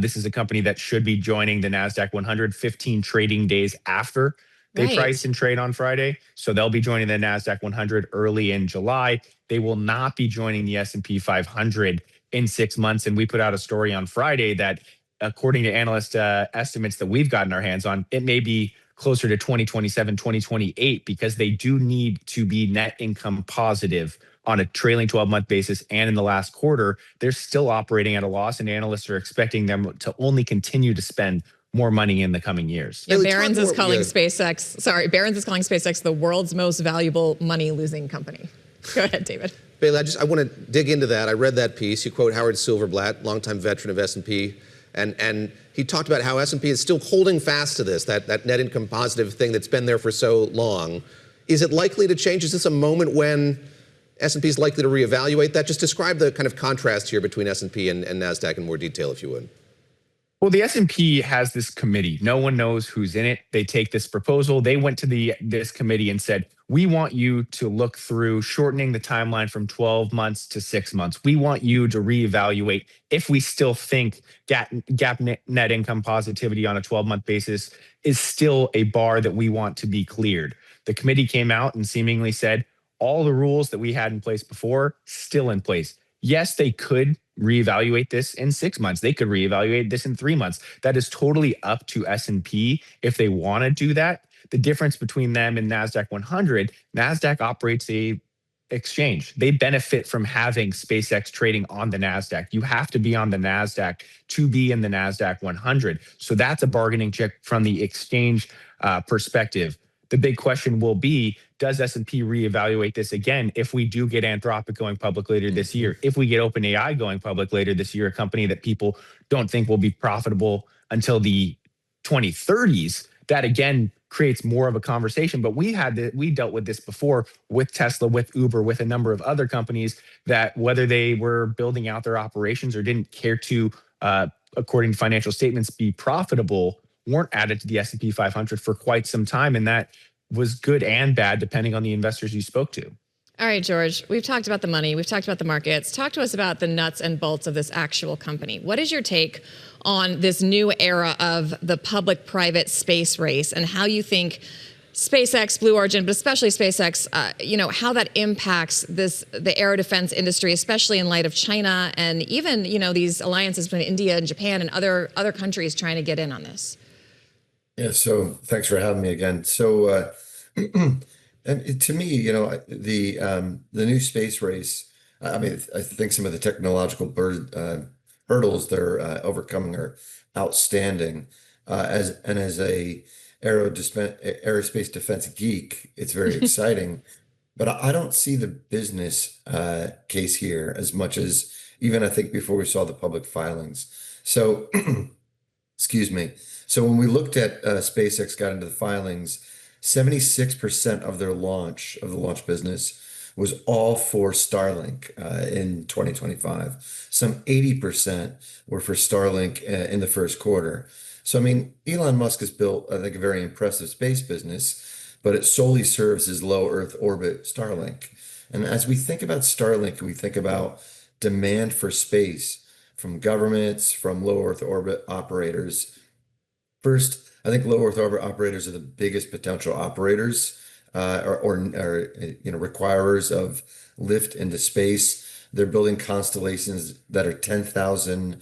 Speaker 22: this is a company that should be joining the NASDAQ 100 15 trading days after they price and trade on Friday. So they'll be joining the NASDAQ 100 early in July. They will not be joining the S&P 500 in 6 months. And we put out a story on Friday that according to analyst estimates that we've gotten our hands on, it may be closer to 2027, 2028, because they do need to be net income positive on a trailing 12-month basis. And in the last quarter, they're still operating at a loss, and analysts are expecting them to only continue to spend more money in the coming years.
Speaker 7: Yeah, Barron's is calling SpaceX the world's most valuable money-losing company. Go ahead, David.
Speaker 4: Bailey, I want to dig into that. I read that piece. You quote Howard Silverblatt, longtime veteran of S&P, and he talked about how S&P is still holding fast to this, that net income positive thing that's been there for so long. Is it likely to change? Is this a moment when S&P is likely to reevaluate that? Just describe the kind of contrast here between S&P and NASDAQ in more detail, if you would.
Speaker 22: Well, the S&P has this committee. No one knows who's in it. They take this proposal. They went to this committee and said, we want you to look through shortening the timeline from 12 months to 6 months. We want you to reevaluate if we still think GAAP net income positivity on a 12-month basis is still a bar that we want to be cleared. The committee came out and seemingly said, all the rules that we had in place before, still in place. Yes, they could reevaluate this in 6 months. They could reevaluate this in 3 months. That is totally up to S&P if they want to do that. The difference between them and NASDAQ 100, NASDAQ operates a exchange. They benefit from having SpaceX trading on the NASDAQ. You have to be on the NASDAQ to be in the NASDAQ 100. So that's a bargaining chip from the exchange perspective. The big question will be, does S&P reevaluate this again if we do get Anthropic going public later this year? If we get OpenAI going public later this year, a company that people don't think will be profitable until the 2030s, that again creates more of a conversation. But we dealt with this before with Tesla, with Uber, with a number of other companies that whether they were building out their operations or didn't care to, according to financial statements, be profitable, weren't added to the S&P 500 for quite some time. And that was good and bad, depending on the investors you spoke to.
Speaker 7: All right, George, we've talked about the money. We've talked about the markets. Talk to us about the nuts and bolts of this actual company. What is your take on this new era of the public-private space race and how you think SpaceX, Blue Origin, but especially SpaceX, how that impacts the aero defense industry, especially in light of China and even, these alliances between India and Japan and other countries trying to get in on this?
Speaker 9: Yeah, so thanks for having me again. So, and to me, the new space race, I mean, I think some of the technological hurdles they're overcoming are outstanding. As a aerospace defense geek, it's very exciting. But I don't see the business case here as much as even I think before we saw the public filings. So, excuse me. So when we looked at SpaceX got into the filings, 76% of their launch business was all for Starlink in 2025. Some 80% were for Starlink in the first quarter. So, I mean, Elon Musk has built, I think, a very impressive space business, but it solely serves his low Earth orbit Starlink. And as we think about Starlink, we think about demand for space from governments, from low Earth orbit operators. First, I think low Earth orbit operators are the biggest potential operators or requirers of lift into space. They're building constellations that are 10,000.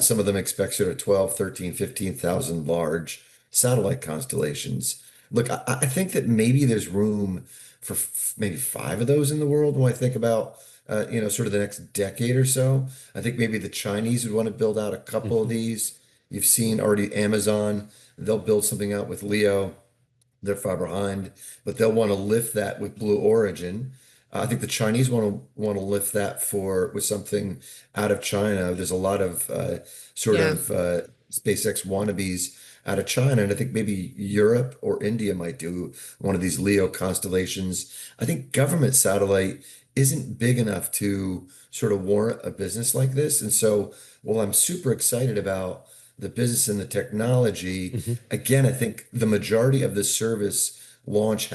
Speaker 9: Some of them expect sort of 12, 13, 15,000 large satellite constellations. Look, I think that maybe there's room for maybe 5 of those in the world when I think about sort of the next decade or so. I think maybe the Chinese would want to build out a couple of these. You've seen already Amazon, they'll build something out with LEO. They're far behind, but they'll want to lift that with Blue Origin. I think the Chinese want to lift that with something out of China. There's a lot of SpaceX wannabes out of China, and I think maybe Europe or India might do one of these LEO constellations. I think government satellite isn't big enough to sort of warrant a business like this, and so while I'm super excited about the business and the technology, again, I think the majority of the service launch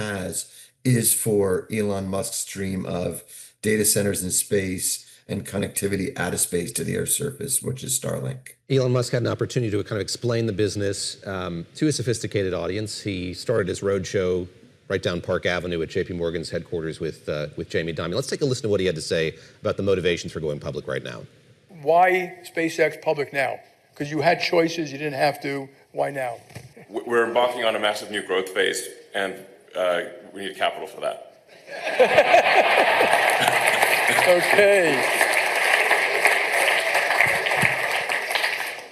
Speaker 9: is for Elon Musk's dream of data centers in space and connectivity out of space to the Earth's surface, which is Starlink.
Speaker 4: Elon Musk had an opportunity to kind of explain the business to a sophisticated audience. He started his roadshow right down Park Avenue at JP Morgan's headquarters with Jamie Dimon. Let's take a listen to what he had to say about the motivations for going public right now.
Speaker 10: Why SpaceX public now? Because you had choices, you didn't have to. Why now?
Speaker 23: We're embarking on a massive new growth phase, and we need capital for that.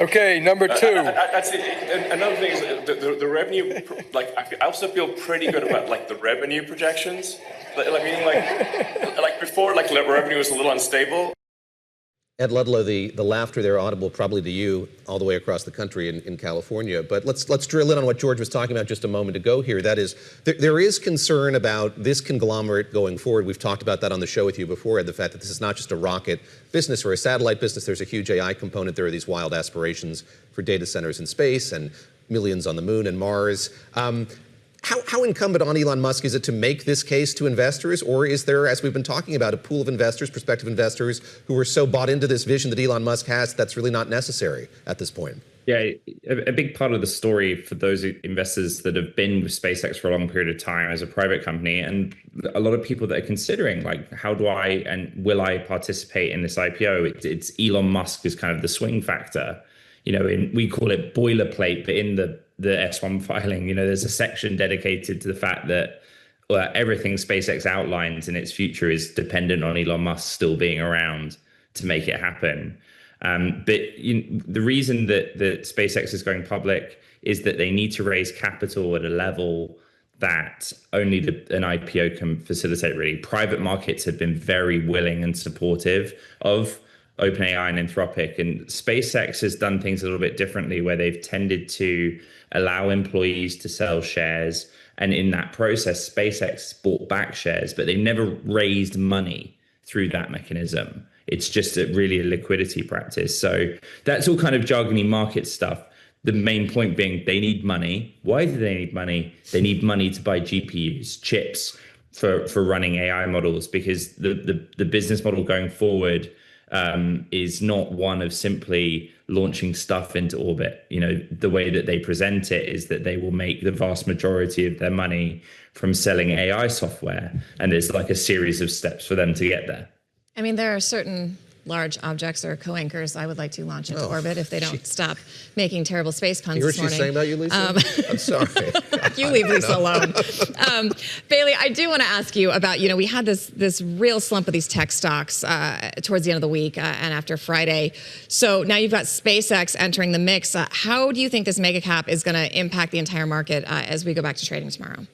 Speaker 10: Okay, number 2.
Speaker 23: Another thing is the revenue. I also feel pretty good about the revenue projections. Before, revenue was a little unstable.
Speaker 4: Ed Ludlow, the laughter there audible probably to you all the way across the country in California. But let's drill in on what George was talking about just a moment ago here. That is, there is concern about this conglomerate going forward. We've talked about that on the show with you before, Ed, the fact that this is not just a rocket business or a satellite business. There's a huge AI component. There are these wild aspirations for data centers in space and millions on the moon and Mars. How incumbent on Elon Musk is it to make this case to investors? Or is there, as we've been talking about, a pool of investors, prospective investors, who are so bought into this vision that Elon Musk has that's really not necessary at this point?
Speaker 21: Yeah, a big part of the story for those investors that have been with SpaceX for a long period of time as a private company, and a lot of people that are considering, how do I and will I participate in this IPO? It's Elon Musk is kind of the swing factor. We call it boilerplate, but in the S1 filing, there's a section dedicated to the fact that everything SpaceX outlines in its future is dependent on Elon Musk still being around to make it happen. But the reason that SpaceX is going public is that they need to raise capital at a level that only an IPO can facilitate, really. Private markets have been very willing and supportive of OpenAI and Anthropic, and SpaceX has done things a little bit differently, where they've tended to allow employees to sell shares. And in that process, SpaceX bought back shares, but they never raised money through that mechanism. It's just really a liquidity practice. So that's all kind of jargony market stuff. The main point being they need money. Why do they need money? They need money to buy GPUs, chips for running AI models, because the business model going forward is not one of simply launching stuff into orbit. The way that they present it is that they will make the vast majority of their money from selling AI software. And there's like a series of steps for them to get there.
Speaker 7: I mean, there are certain large objects or co-anchors I would like to launch into orbit if they don't stop making terrible space puns this morning.
Speaker 4: You heard what she's saying about you, Lisa? I'm sorry.
Speaker 7: You leave Lisa alone. Bailey, I do want to ask you about, we had this real slump of these tech stocks towards the end of the week and after Friday. So now you've got SpaceX entering the mix. How do you think this mega cap is going to impact the entire market as we go back to trading tomorrow?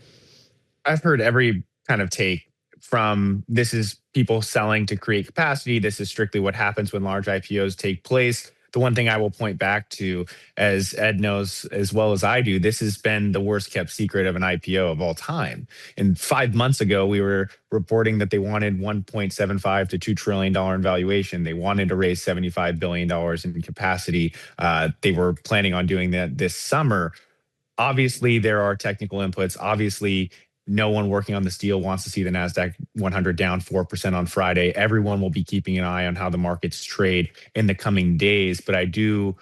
Speaker 22: I've heard every kind of take from this is people selling to create capacity. This is strictly what happens when large IPOs take place. The one thing I will point back to, as Ed knows as well as I do, this has been the worst kept secret of an IPO of all time. And 5 months ago, we were reporting that they wanted $1.75 to $2 trillion in valuation. They wanted to raise $75 billion in capacity. They were planning on doing that this summer. Obviously, there are technical inputs. Obviously, no one working on this deal wants to see the NASDAQ 100 down 4% on Friday. Everyone will be keeping an eye on how the markets trade in the coming days. But I do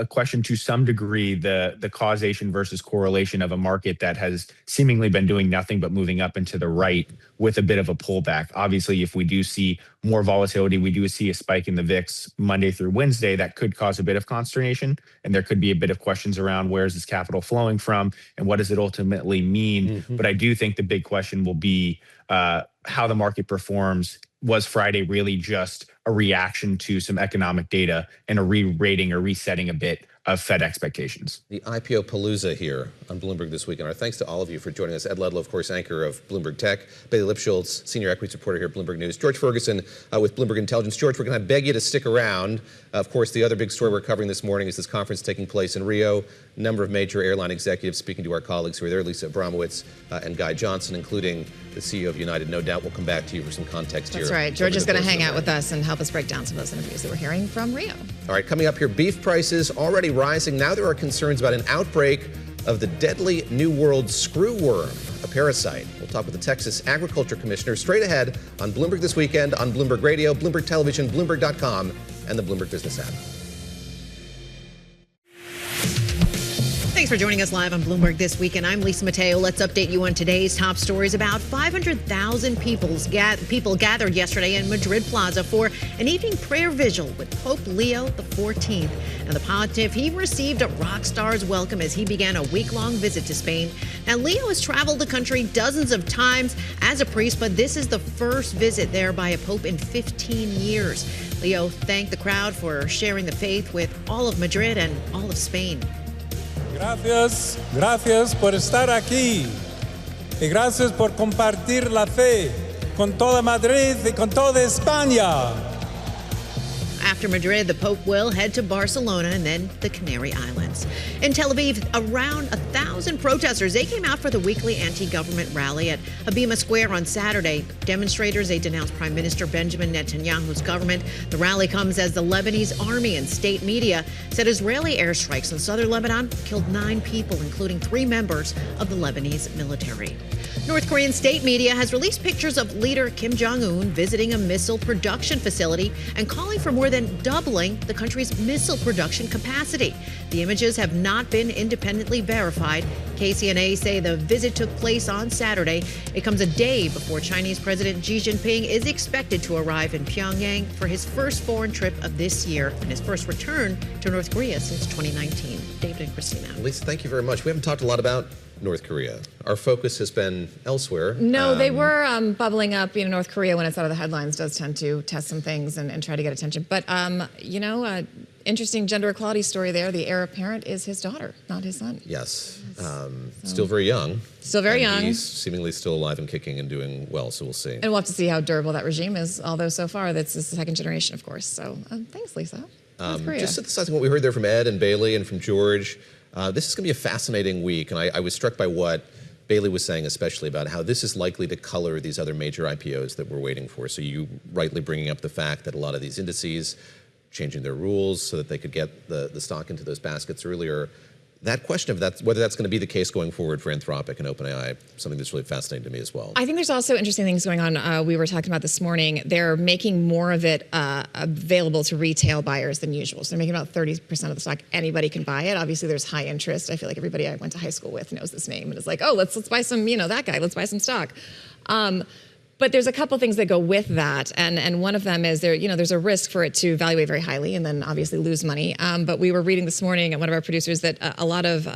Speaker 22: question to some degree the causation versus correlation of a market that has seemingly been doing nothing but moving up and to the right with a bit of a pullback. Obviously, if we do see more volatility, we do see a spike in the VIX Monday through Wednesday, that could cause a bit of consternation. And there could be a bit of questions around where is this capital flowing from and what does it ultimately mean? Mm-hmm. But I do think the big question will be how the market performs. Was Friday really just a reaction to some economic data and a re-rating or resetting a bit of Fed expectations?
Speaker 4: The IPO Palooza here on Bloomberg this weekend. Our thanks to all of you for joining us. Ed Ludlow, of course, anchor of Bloomberg Tech. Bailey Lipschultz, senior equities reporter here at Bloomberg News. George Ferguson with Bloomberg Intelligence. George, we're going to beg you to stick around. Of course, the other big story we're covering this morning is this conference taking place in Rio. A number of major airline executives speaking to our colleagues who are there, Lisa Abramowitz and Guy Johnson, including the CEO of United. No doubt we'll come back to you for some context here.
Speaker 7: That's right. George is going to hang out with us and help us break down some of those interviews that we're hearing from Rio.
Speaker 4: All right, coming up here, beef prices already rising. Now there are concerns about an outbreak of the deadly New World screwworm, a parasite. We'll talk with the Texas Agriculture Commissioner straight ahead on Bloomberg This Weekend, on Bloomberg Radio, Bloomberg Television, Bloomberg.com, and the Bloomberg Business app.
Speaker 8: Thanks for joining us live on Bloomberg This Weekend. I'm Lisa Mateo. Let's update you on today's top stories. About 500,000 people gathered yesterday in Madrid Plaza for an evening prayer vigil with Pope Leo XIV. Now, the pontiff, he received a rock star's welcome as he began a week-long visit to Spain. Now, Leo has traveled the country dozens of times as a priest, but this is the first visit there by a pope in 15 years. Leo thanked the crowd for sharing the faith with all of Madrid and all of Spain.
Speaker 11: Gracias por estar aquí y gracias por compartir la fe con toda Madrid y con toda España.
Speaker 8: After Madrid, the Pope will head to Barcelona and then the Canary Islands. In Tel Aviv, around 1,000 protesters, they came out for the weekly anti-government rally at Habima Square on Saturday. Demonstrators, they denounced Prime Minister Benjamin Netanyahu's government. The rally comes as the Lebanese army and state media said Israeli airstrikes in southern Lebanon killed 9 people, including 3 members of the Lebanese military. North Korean state media has released pictures of leader Kim Jong-un visiting a missile production facility and calling for more than doubling the country's missile production capacity. The images have not been independently verified KCNA say the visit took place on Saturday. It comes a day before Chinese President Xi Jinping is expected to arrive in Pyongyang for his first foreign trip of this year and his first return to North Korea since 2019. David and Christina.
Speaker 4: Lisa, thank you very much. We haven't talked a lot about North Korea. Our focus has been elsewhere.
Speaker 7: No, they were bubbling up. North Korea, when it's out of the headlines, does tend to test some things and try to get attention. But, interesting gender equality story there. The heir apparent is his daughter, not his son.
Speaker 4: Yes. Still very young.
Speaker 7: Still very young.
Speaker 4: He's seemingly still alive and kicking and doing well, so we'll see.
Speaker 7: And we'll have to see how durable that regime is, although so far that's the second generation, of course. So thanks, Lisa.
Speaker 4: Just synthesizing what we heard there from Ed and Bailey and from George, this is going to be a fascinating week, and I was struck by what Bailey was saying, especially about how this is likely to color these other major IPOs that we're waiting for. So you rightly bringing up the fact that a lot of these indices changing their rules so that they could get the stock into those baskets earlier. That question of whether that's going to be the case going forward for Anthropic and OpenAI, something that's really fascinating to me as well.
Speaker 7: I think there's also interesting things going on. We were talking about this morning. They're making more of it available to retail buyers than usual. So they're making about 30% of the stock. Anybody can buy it. Obviously, there's high interest. I feel like everybody I went to high school with knows this name and is like, oh, let's buy some, that guy. Let's buy some stock. But there's a couple things that go with that, and one of them is there's a risk for it to evaluate very highly and then obviously lose money. But we were reading this morning at one of our producers that a lot of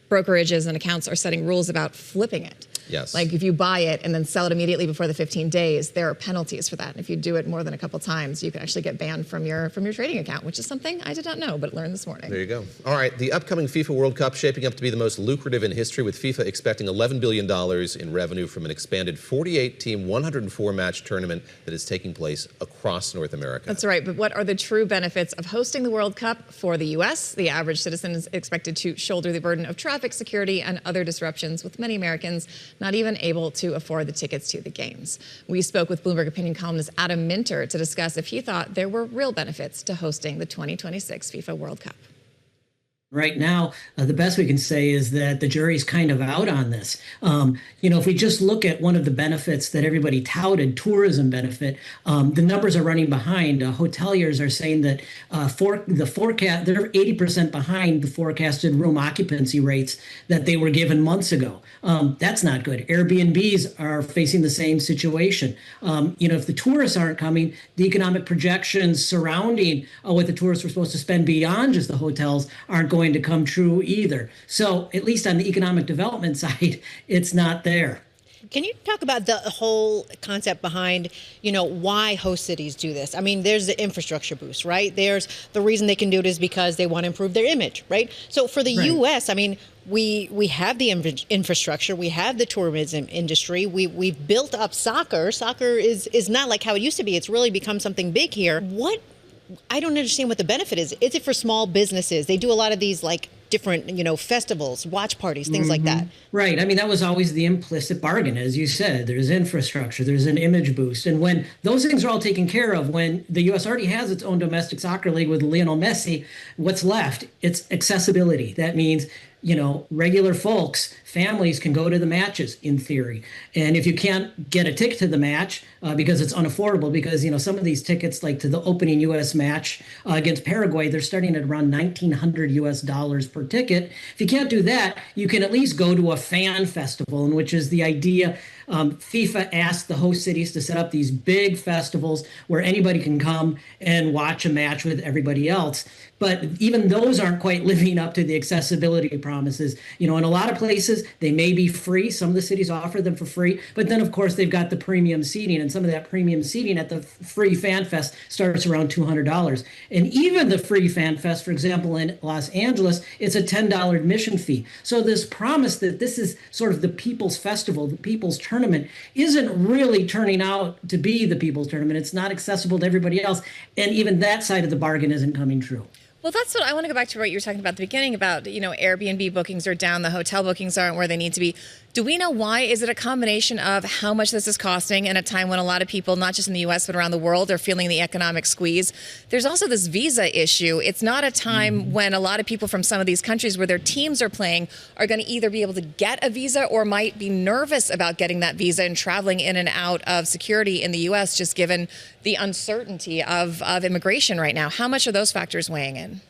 Speaker 7: brokerages and accounts are setting rules about flipping it.
Speaker 4: Yes.
Speaker 7: Like if you buy it and then sell it immediately before the 15 days, there are penalties for that. And if you do it more than a couple times, you can actually get banned from your trading account, which is something I did not know but learned this morning.
Speaker 4: There you go. All right, the upcoming FIFA World Cup shaping up to be the most lucrative in history, with FIFA expecting $11 billion in revenue from an expanded 48-team, 104-match tournament that is taking place across North America.
Speaker 7: That's right, but what are the true benefits of hosting the World Cup for the U.S.? The average citizen is expected to shoulder the burden of traffic, security, and other disruptions, with many Americans not even able to afford the tickets to the games. We spoke with Bloomberg opinion columnist Adam Minter to discuss if he thought there were real benefits to hosting the 2026 FIFA World Cup.
Speaker 12: Right now, the best we can say is that the jury's kind of out on this. If we just look at one of the benefits that everybody touted, tourism benefit, the numbers are running behind. Hoteliers are saying that the forecast, they're 80% behind the forecasted room occupancy rates that they were given months ago. That's not good. Airbnbs are facing the same situation. If the tourists aren't coming, the economic projections surrounding what the tourists were supposed to spend beyond just the hotels aren't going to come true either. So at least on the economic development side, it's not there.
Speaker 13: Can you talk about the whole concept behind, why host cities do this? I mean, there's the infrastructure boost, right? There's the reason they can do it is because they want to improve their image, right? So for the U.S., I mean, we have the infrastructure, we have the tourism industry, we've built up soccer. Soccer is not like how it used to be. It's really become something big here. I don't understand what the benefit is. Is it for small businesses? They do a lot of these different, festivals, watch parties, things like that.
Speaker 12: Right. I mean, that was always the implicit bargain. As you said, there's infrastructure, there's an image boost. And when those things are all taken care of, when the U.S. already has its own domestic soccer league with Lionel Messi, what's left? It's accessibility. That means, regular folks, families can go to the matches in theory. And if you can't get a ticket to the match because it's unaffordable, because, some of these tickets, like to the opening U.S. match against Paraguay, they're starting at around $1,900 per ticket. If you can't do that, you can at least go to a fan festival, in which is the idea. FIFA asked the host cities to set up these big festivals where anybody can come and watch a match with everybody else. But even those aren't quite living up to the accessibility promises. In a lot of places, they may be free. Some of the cities offer them for free. But then, of course, they've got the premium seating. And some of that premium seating at the free Fan Fest starts around $200. And even the free Fan Fest, for example, in Los Angeles, it's a $10 admission fee. So this promise that this is sort of the people's festival, the people's tournament, isn't really turning out to be the people's tournament. It's not accessible to everybody else. And even that side of the bargain isn't coming true.
Speaker 7: Well, that's what I want to go back to what you were talking about at the beginning about, Airbnb bookings are down, the hotel bookings aren't where they need to be. Do we know why? Is it a combination of how much this is costing in a time when a lot of people, not just in the U.S., but around the world, are feeling the economic squeeze? There's also this visa issue. It's not a time when a lot of people from some of these countries where their teams are playing are going to either be able to get a visa or might be nervous about getting that visa and traveling in and out of security in the U.S., just given the uncertainty of immigration right now. How much are those factors weighing in?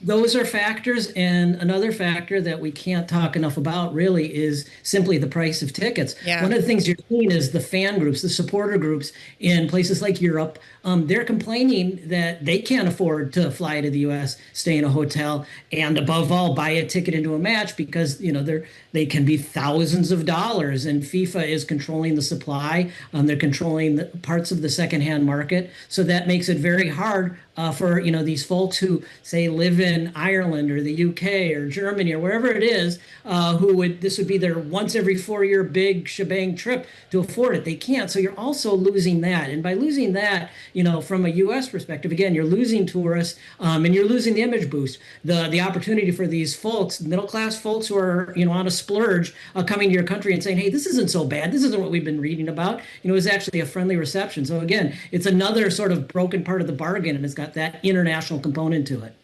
Speaker 12: Those are factors, and another factor that we can't talk enough about really is simply the price of tickets.
Speaker 7: Yeah.
Speaker 12: One of the things you're seeing is the fan groups, the supporter groups in places like Europe, they're complaining that they can't afford to fly to the U.S., stay in a hotel, and above all, buy a ticket into a match because, you know, they can be thousands of dollars, and FIFA is controlling the supply. They're controlling the parts of the secondhand market, so that makes it very hard for, you know, these folks who say live in Ireland or the UK or Germany or wherever it is, this would be their once every 4-year big shebang trip to afford it. They can't. So you're also losing that. And by losing that, you know, from a U.S. perspective, again, you're losing tourists and you're losing the image boost, the opportunity for these folks, middle class folks who are, you know, on a splurge, coming to your country and saying, hey, this isn't so bad. This isn't what we've been reading about. You know, it's actually a friendly reception. So again, it's another sort of broken part of the bargain, and it's got that international component to it.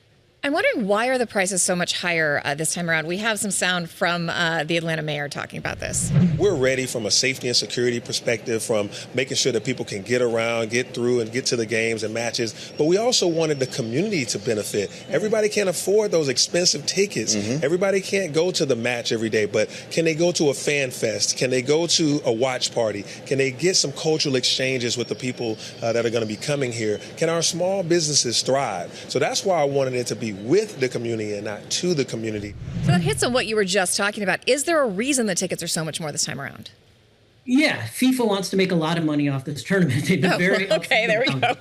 Speaker 7: I'm wondering, why are the prices so much higher this time around? We have some sound from the Atlanta mayor talking about this.
Speaker 14: We're ready from a safety and security perspective, from making sure that people can get around, get through, and get to the games and matches. But we also wanted the community to benefit. Everybody can't afford those expensive tickets. Everybody can't go to the match every day, but can they go to a fan fest? Can they go to a watch party? Can they get some cultural exchanges with the people that are going to be coming here? Can our small businesses thrive? So that's why I wanted it to be with the community and not to the community.
Speaker 7: So that hits on what you were just talking about. Is there a reason the tickets are so much more this time around?
Speaker 12: Yeah, FIFA wants to make a lot of money off this tournament. They've been very
Speaker 7: okay, there we go.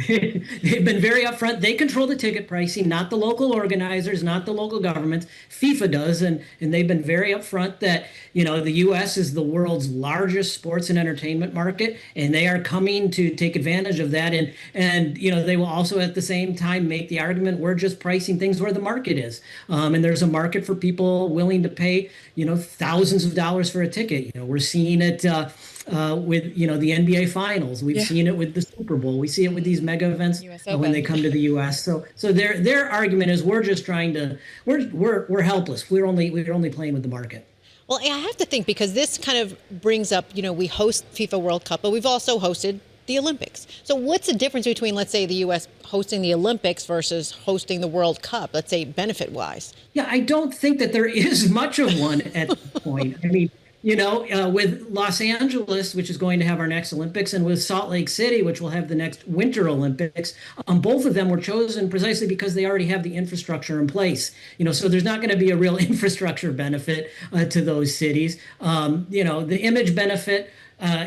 Speaker 12: They've been very upfront. They control the ticket pricing, not the local organizers, not the local governments. FIFA does, and they've been very upfront that, you know, the U.S. is the world's largest sports and entertainment market, and they are coming to take advantage of that. And you know, they will also at the same time make the argument, we're just pricing things where the market is, and there's a market for people willing to pay, you know, thousands of dollars for a ticket. You know, we're seeing it with, you know, the NBA Finals. We've seen it with the Super Bowl. We see it with these mega events when they come to the U.S. So their argument is, we're just trying to, we're helpless. We're only playing with the market.
Speaker 13: Well, I have to think, because this kind of brings up, you know, we host FIFA World Cup, but we've also hosted the Olympics. So what's the difference between, let's say, the U.S. hosting the Olympics versus hosting the World Cup, let's say, benefit-wise?
Speaker 12: Yeah, I don't think that there is much of one at this point. I mean, you know, with Los Angeles, which is going to have our next Olympics, and with Salt Lake City, which will have the next Winter Olympics, both of them were chosen precisely because they already have the infrastructure in place. You know, so there's not going to be a real infrastructure benefit to those cities. You know, the image benefit.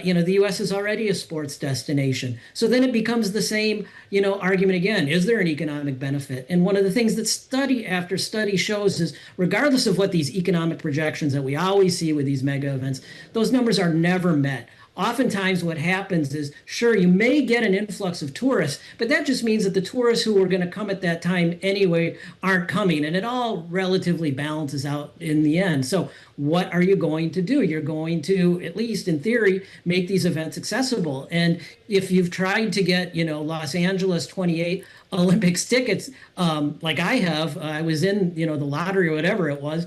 Speaker 12: You know, the U.S. is already a sports destination. So then it becomes the same, you know, argument again. Is there an economic benefit? And one of the things that study after study shows is, regardless of what these economic projections that we always see with these mega events, those numbers are never met. Oftentimes what happens is, sure, you may get an influx of tourists, but that just means that the tourists who were going to come at that time anyway aren't coming, and it all relatively balances out in the end. So what are you going to do? You're going to, at least in theory, make these events accessible. And if you've tried to get, you know, Los Angeles 28 Olympics tickets, like I have, I was in, you know, the lottery or whatever it was,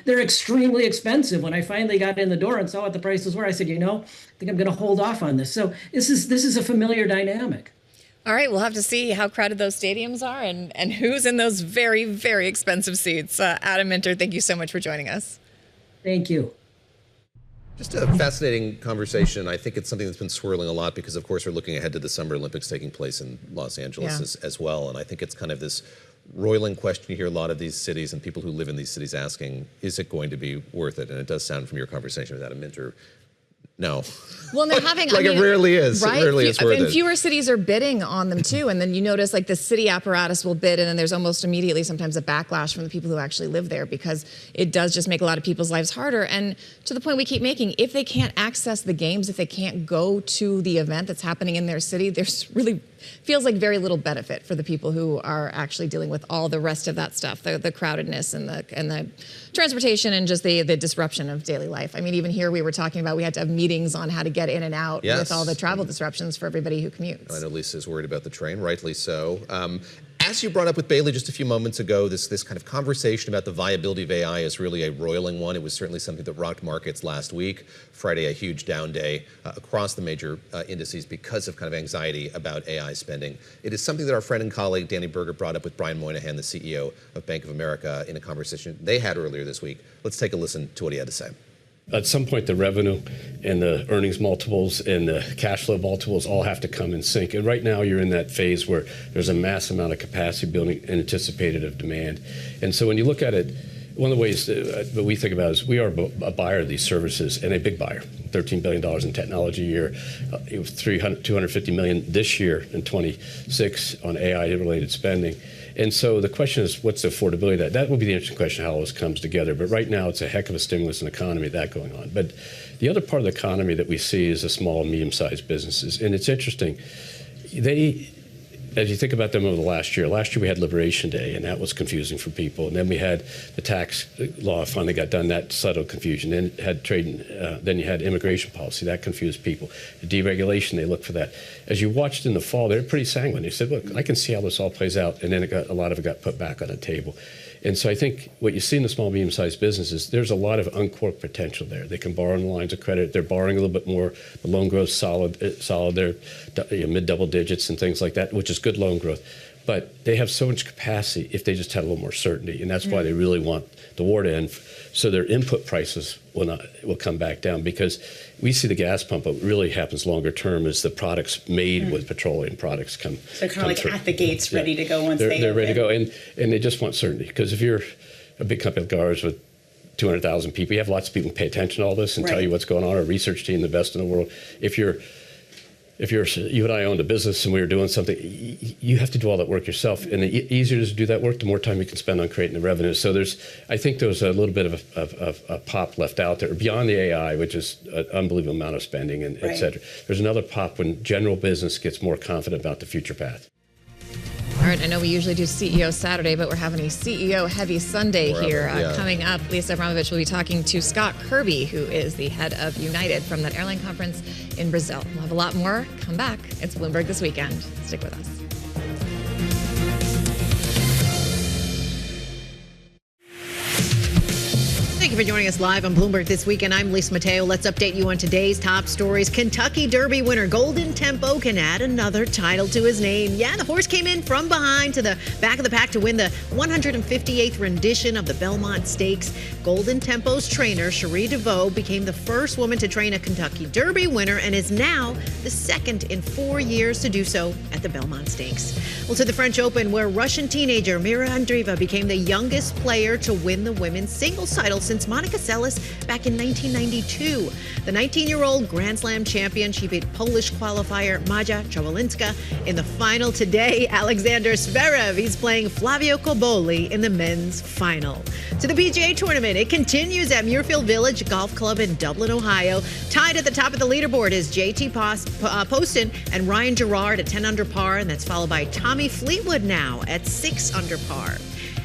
Speaker 12: they're extremely expensive. When I finally got in the door and saw what the prices were, I said, you know, I think I'm going to hold off on this. So this is a familiar dynamic.
Speaker 7: All right, we'll have to see how crowded those stadiums are and who's in those very, very expensive seats. Adam Minter, thank you so much for joining us.
Speaker 12: Thank you.
Speaker 4: Just a fascinating conversation. I think it's something that's been swirling a lot because, of course, we're looking ahead to the Summer Olympics taking place in Los Angeles as well. And I think it's kind of this roiling question you hear a lot of these cities and people who live in these cities asking, is it going to be worth it? And it does sound from your conversation with Adam Minter, no.
Speaker 7: Well, and they're having,
Speaker 4: it rarely is.
Speaker 7: Right?
Speaker 4: It rarely is worth it.
Speaker 7: Fewer cities are bidding on them too, and then you notice like the city apparatus will bid, and then there's almost immediately sometimes a backlash from the people who actually live there, because it does just make a lot of people's lives harder. And to the point we keep making, if they can't access the games, if they can't go to the event that's happening in their city, there's really feels like very little benefit for the people who are actually dealing with all the rest of that stuff, the crowdedness and the transportation and just the disruption of daily life. I mean, even here we were talking about we had to have meetings on how to get in and out with all the travel disruptions for everybody who commutes.
Speaker 4: I know Lisa's worried about the train, rightly so. as you brought up with Bailey just a few moments ago, this kind of conversation about the viability of AI is really a roiling one. It was certainly something that rocked markets last week. Friday, a huge down day across the major indices because of kind of anxiety about AI spending. It is something that our friend and colleague Danny Berger brought up with Brian Moynihan, the CEO of Bank of America, in a conversation they had earlier this week. Let's take a listen to what he had to say.
Speaker 15: At some point, the revenue and the earnings multiples and the cash flow multiples all have to come in sync. And right now, you're in that phase where there's a mass amount of capacity building anticipated of demand. And so when you look at it, one of the ways that we think about it is we are a buyer of these services, and a big buyer. $13 billion in technology a year, $250 million this year in 26 on AI-related spending. And so the question is, what's the affordability of that? That will be the interesting question, how all this comes together. But right now, it's a heck of a stimulus in the economy, that going on. But the other part of the economy that we see is the small and medium-sized businesses. And it's interesting. As you think about them over the last year we had Liberation Day, and that was confusing for people. And then we had the tax law finally got done, that settled confusion. Then had trade, then you had immigration policy, that confused people. The deregulation, they looked for that. As you watched in the fall, they were pretty sanguine. They said, look, I can see how this all plays out. And then a lot of it got put back on the table. And so I think what you see in the small, medium-sized businesses, there's a lot of uncorked potential there. They can borrow on the lines of credit. They're borrowing a little bit more. The loan growth's solid. They're mid-double digits and things like that, which is good loan growth. But they have so much capacity if they just had a little more certainty. And that's why they really want the war to end, so their input prices will come back down. Because we see the gas pump, what really happens longer term is the products made with petroleum products come
Speaker 16: So kind of like
Speaker 15: through.
Speaker 16: at the gates, ready to go once
Speaker 15: They're ready to go. And they just want certainty. Because if you're a big company like ours with 200,000 people, you have lots of people who pay attention to all this and tell you what's going on. Our research team, the best in the world. If you and I owned a business and we were doing something, you have to do all that work yourself. And the easier it is to do that work, the more time you can spend on creating the revenue. So I think there's a little bit of a pop left out there beyond the AI, which is an unbelievable amount of spending and et cetera. There's another pop when general business gets more confident about the future path.
Speaker 7: All right, I know we usually do CEO Saturday, but we're having a CEO heavy Sunday here. Coming up, Lisa Abramovich will be talking to Scott Kirby, who is the head of United from that airline conference in Brazil. We'll have a lot more. Come back. It's Bloomberg This Weekend. Stick with us.
Speaker 8: Thank you for joining us live on Bloomberg This Weekend. I'm Lisa Mateo. Let's update you on today's top stories. Kentucky Derby winner Golden Tempo can add another title to his name. Yeah, the horse came in from behind to the back of the pack to win the 158th rendition of the Belmont Stakes. Golden Tempo's trainer, Cherie DeVoe, became the first woman to train a Kentucky Derby winner and is now the second in 4 years to do so at the Belmont Stakes. Well, to the French Open, where Russian teenager Mira Andreeva became the youngest player to win the women's singles title since Monica Seles back in 1992. The 19-year-old Grand Slam champion, she beat Polish qualifier Maja Trawolinska in the final today. Alexander Zverev, he's playing Flavio Cobolli in the men's final. To the PGA Tournament, it continues at Muirfield Village Golf Club in Dublin, Ohio. Tied at the top of the leaderboard is JT Poston and Ryan Gerard at 10 under par, and that's followed by Tommy Fleetwood now at 6 under par.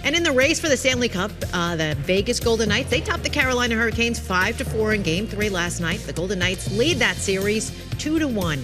Speaker 8: And in the race for the Stanley Cup, the Vegas Golden Knights, they topped the Carolina Hurricanes 5-4 in Game 3 last night. The Golden Knights lead that series 2-1.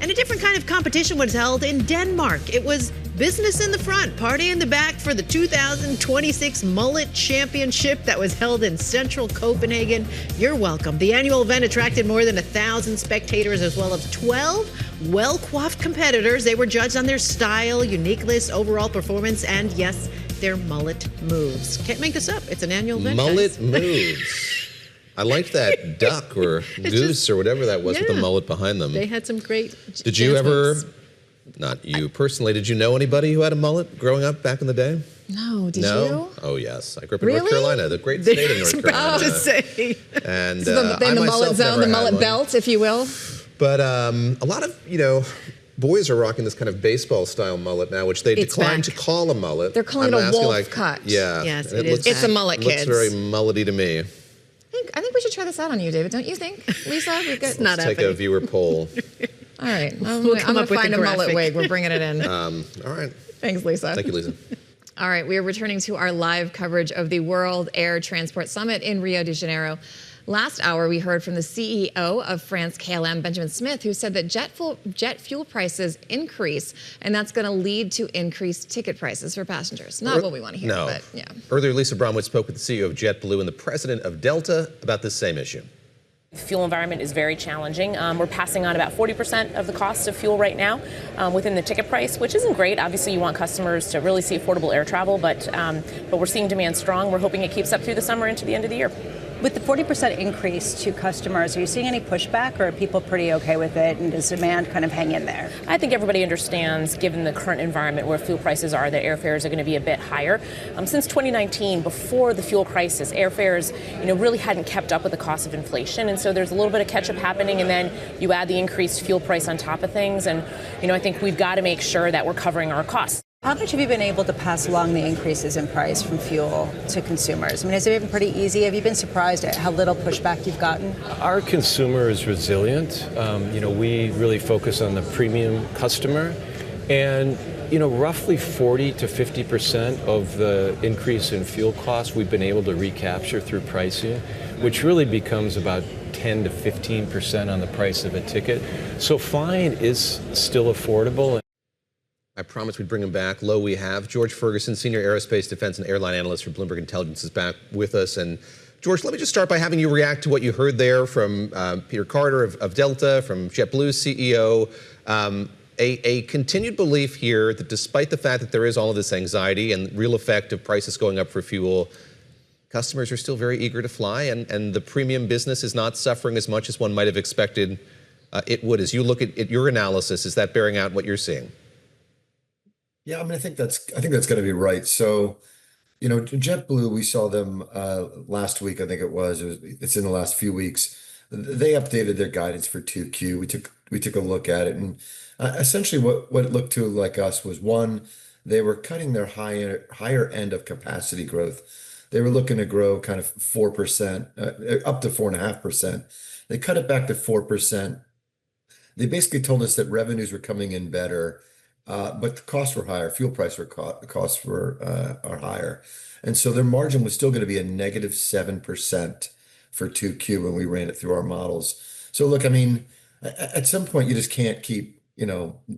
Speaker 8: And a different kind of competition was held in Denmark. It was business in the front, party in the back for the 2026 Mullet Championship that was held in central Copenhagen. You're welcome. The annual event attracted more than 1,000 spectators as well as 12 well-coiffed competitors. They were judged on their style, uniqueness, overall performance, and yes, their mullet moves. Can't make this up. It's an annual event.
Speaker 4: Mullet moves. I liked that duck or goose or whatever that was with the mullet behind them.
Speaker 8: They had some great
Speaker 4: Did you ever, not you personally, did you know anybody who had a mullet growing up back in the day?
Speaker 7: No, did you?
Speaker 4: Oh, yes. I grew up in North Carolina, the great state of North Carolina.
Speaker 7: To say.
Speaker 4: And
Speaker 7: so the mullet zone, the mullet belt, if you will.
Speaker 4: But a lot of, boys are rocking this kind of baseball-style mullet now, which they decline to call a mullet.
Speaker 7: They're calling it a wolf cut.
Speaker 4: Yeah.
Speaker 7: Yes, it is. It's a mullet, kids.
Speaker 4: It looks very mullety to me.
Speaker 7: I think we should try this out on you, David. Don't you think, Lisa? We've got.
Speaker 4: Let's take a viewer poll.
Speaker 7: All right. I'm going to find a mullet wig. We're bringing it in.
Speaker 4: All right.
Speaker 7: Thanks, Lisa.
Speaker 4: Thank you, Lisa.
Speaker 7: All right. We are returning to our live coverage of the World Air Transport Summit in Rio de Janeiro. Last hour, we heard from the CEO of France-KLM Benjamin Smith, who said that jet fuel prices increase, and that's going to lead to increased ticket prices for passengers. Not what we want to hear,
Speaker 4: No.
Speaker 7: but yeah.
Speaker 4: Earlier, Lisa Bromwich spoke with the CEO of JetBlue and the president of Delta about this same issue.
Speaker 2: The fuel environment is very challenging. We're passing on about 40% of the cost of fuel right now within the ticket price, which isn't great. Obviously, you want customers to really see affordable air travel, but we're seeing demand strong. We're hoping it keeps up through the summer into the end of the year.
Speaker 16: With the 40% increase to customers, are you seeing any pushback, or are people pretty okay with it, and does demand kind of hang in there?
Speaker 2: I think everybody understands, given the current environment where fuel prices are, that airfares are going to be a bit higher. Since 2019, before the fuel crisis, airfares, really hadn't kept up with the cost of inflation, and so there's a little bit of catch-up happening, and then you add the increased fuel price on top of things, and I think we've got to make sure that we're covering our costs.
Speaker 16: How much have you been able to pass along the increases in price from fuel to consumers? I mean, has it been pretty easy? Have you been surprised at how little pushback you've gotten?
Speaker 3: Our consumer is resilient. We really focus on the premium customer. And, roughly 40 to 50% of the increase in fuel costs we've been able to recapture through pricing, which really becomes about 10 to 15% on the price of a ticket. So flying is still affordable.
Speaker 4: I promised we'd bring him back. Lo, we have. George Ferguson, Senior Aerospace, Defense, and Airline Analyst for Bloomberg Intelligence, is back with us. And George, let me just start by having you react to what you heard there from Peter Carter of Delta, from JetBlue's CEO. A continued belief here that despite the fact that there is all of this anxiety and real effect of prices going up for fuel, customers are still very eager to fly, and the premium business is not suffering as much as one might have expected it would. As you look at your analysis, is that bearing out what you're seeing?
Speaker 9: Yeah, I mean, I think that's going to be right. So, JetBlue, we saw them last week. I think it's in the last few weeks. They updated their guidance for 2Q. We took a look at it, and essentially what it looked to like us was, one, they were cutting their higher end of capacity growth. They were looking to grow kind of 4%, up to 4.5%. They cut it back to 4%. They basically told us that revenues were coming in better. But the costs were higher. Fuel price costs are higher, and so their margin was still going to be a negative 7% for 2Q when we ran it through our models. So look, I mean, at some point you just can't keep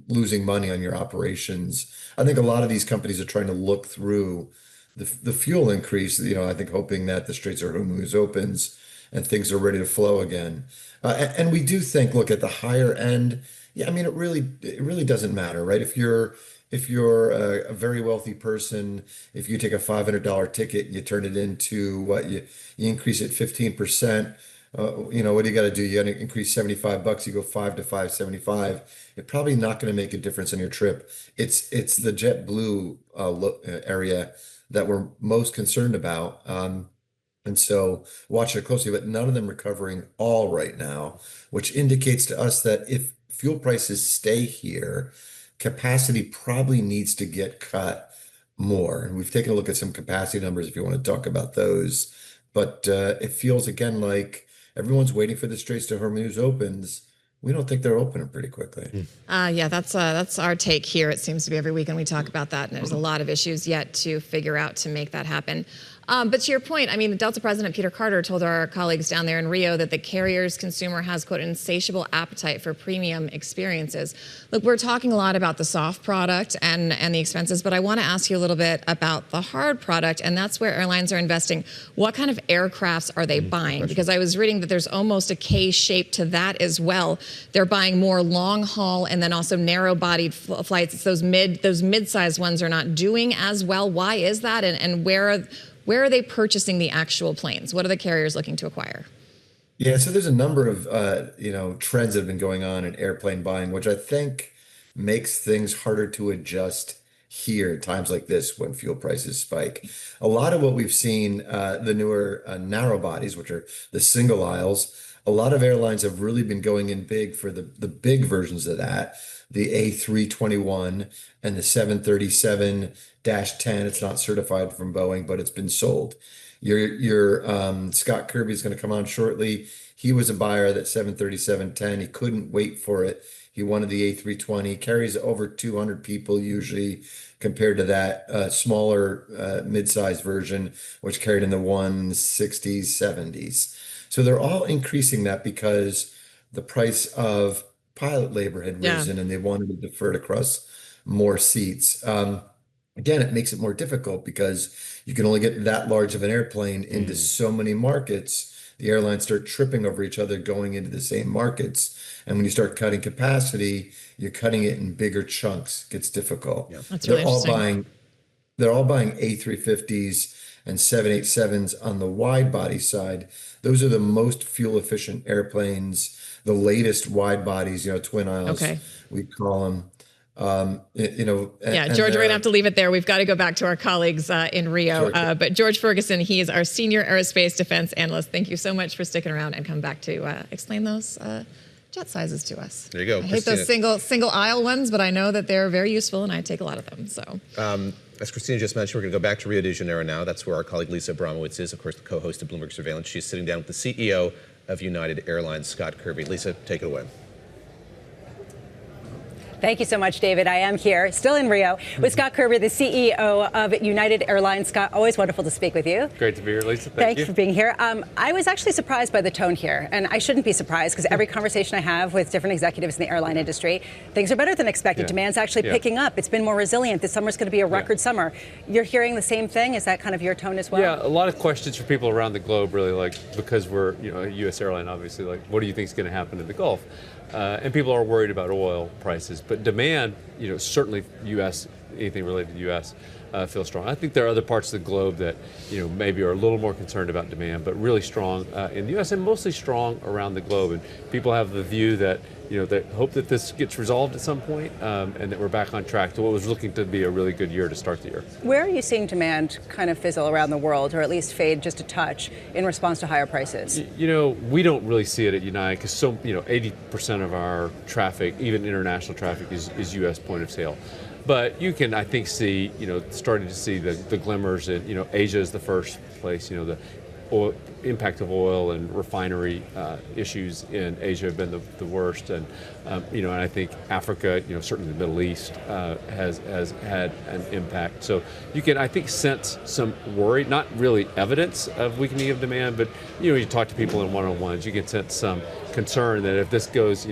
Speaker 9: losing money on your operations. I think a lot of these companies are trying to look through the fuel increase. I think hoping that the Straits of Hormuz opens and things are ready to flow again. And we do think, look, at the higher end. Yeah, I mean, it really doesn't matter, right? If you're a very wealthy person, if you take a $500 ticket and you turn it into what you increase it 15%, what do you got to do? You got to increase $75. You go 5 to 575. It's probably not going to make a difference on your trip. It's the JetBlue area that we're most concerned about. And so watch it closely, but none of them recovering all right now, which indicates to us that if fuel prices stay here, capacity probably needs to get cut more. And we've taken a look at some capacity numbers if you want to talk about those. But it feels again like everyone's waiting for the Straits of Hormuz opens. We don't think they're opening pretty quickly.
Speaker 7: Yeah, that's our take here. It seems to be every weekend we talk about that, and there's a lot of issues yet to figure out to make that happen. But to your point, I mean, the Delta president, Peter Carter, told our colleagues down there in Rio that the carrier's consumer has, quote, insatiable appetite for premium experiences. Look, we're talking a lot about the soft product and the expenses, but I want to ask you a little bit about the hard product, and that's where airlines are investing. What kind of aircrafts are they buying? Because I was reading that there's almost a K shape to that as well. They're buying more long haul and then also narrow-bodied flights. It's those mid-sized ones are not doing as well. Why is that, and where are they purchasing the actual planes? What are the carriers looking to acquire?
Speaker 9: Yeah, so there's a number of trends that have been going on in airplane buying, which I think makes things harder to adjust here at times like this when fuel prices spike. A lot of what we've seen, the newer narrow bodies, which are the single aisles, a lot of airlines have really been going in big for the big versions of that, the A321 and the 737-10. It's not certified from Boeing, but it's been sold. Your Scott Kirby is going to come on shortly. He was a buyer of that 737-10. He couldn't wait for it. He wanted the A320. Carries over 200 people usually, compared to that smaller mid-sized version, which carried in the 160s, 70s. So they're all increasing that because the price of pilot labor had risen and they wanted to defer it across more seats. Again, it makes it more difficult because you can only get that large of an airplane into so many markets. The airlines start tripping over each other going into the same markets. And when you start cutting capacity, you're cutting it in bigger chunks. It gets difficult.
Speaker 7: That's really interesting.
Speaker 9: They're all buying A350s and 787s on the wide body side. Those are the most fuel efficient airplanes, the latest wide bodies, twin aisles, we call them.
Speaker 7: George, we're going to have to leave it there. We've got to go back to our colleagues in Rio. But George Ferguson, he is our senior aerospace defense analyst. Thank you so much for sticking around and come back to explain those jet sizes to us.
Speaker 4: There you go.
Speaker 7: I hate those single aisle ones, but I know that they're very useful and I take a lot of them. So.
Speaker 4: As Christina just mentioned, we're going to go back to Rio de Janeiro now. That's where our colleague Lisa Abramowitz is, of course, the co-host of Bloomberg Surveillance. She's sitting down with the CEO of United Airlines, Scott Kirby. Lisa, take it away.
Speaker 5: Thank you so much, David. I am here, still in Rio, with Scott Kirby, the CEO of United Airlines. Scott, always wonderful to speak with you.
Speaker 17: Great to be here, Lisa.
Speaker 5: Thank you for being here. I was actually surprised by the tone here, and I shouldn't be surprised because every conversation I have with different executives in the airline industry, things are better than expected. Demand's actually picking up. It's been more resilient. This summer's going to be a record summer. You're hearing the same thing? Is that kind of your tone as well?
Speaker 17: Yeah, a lot of questions for people around the globe, really, like, because we're a U.S. airline, obviously, like, what do you think is going to happen in the Gulf? And people are worried about oil prices, but demand, certainly U.S., anything related to U.S., feels strong. I think there are other parts of the globe that, maybe are a little more concerned about demand, but really strong in the U.S. and mostly strong around the globe. And people have the view that, that hope that this gets resolved at some point and that we're back on track to what was looking to be a really good year to start the year.
Speaker 5: Where are you seeing demand kind of fizzle around the world, or at least fade just a touch in response to higher prices?
Speaker 17: We don't really see it at United because 80% of our traffic, even international traffic, is U.S. point of sale. But you can, I think, see, starting to see the glimmers. And, Asia is the first place. The impact of oil and refinery issues in Asia have been the worst. And, and I think Africa, certainly the Middle East, has had an impact. So you can, I think, sense some worry, not really evidence of weakening of demand, but, you talk to people in one-on-ones, you can sense some concern that if this goes,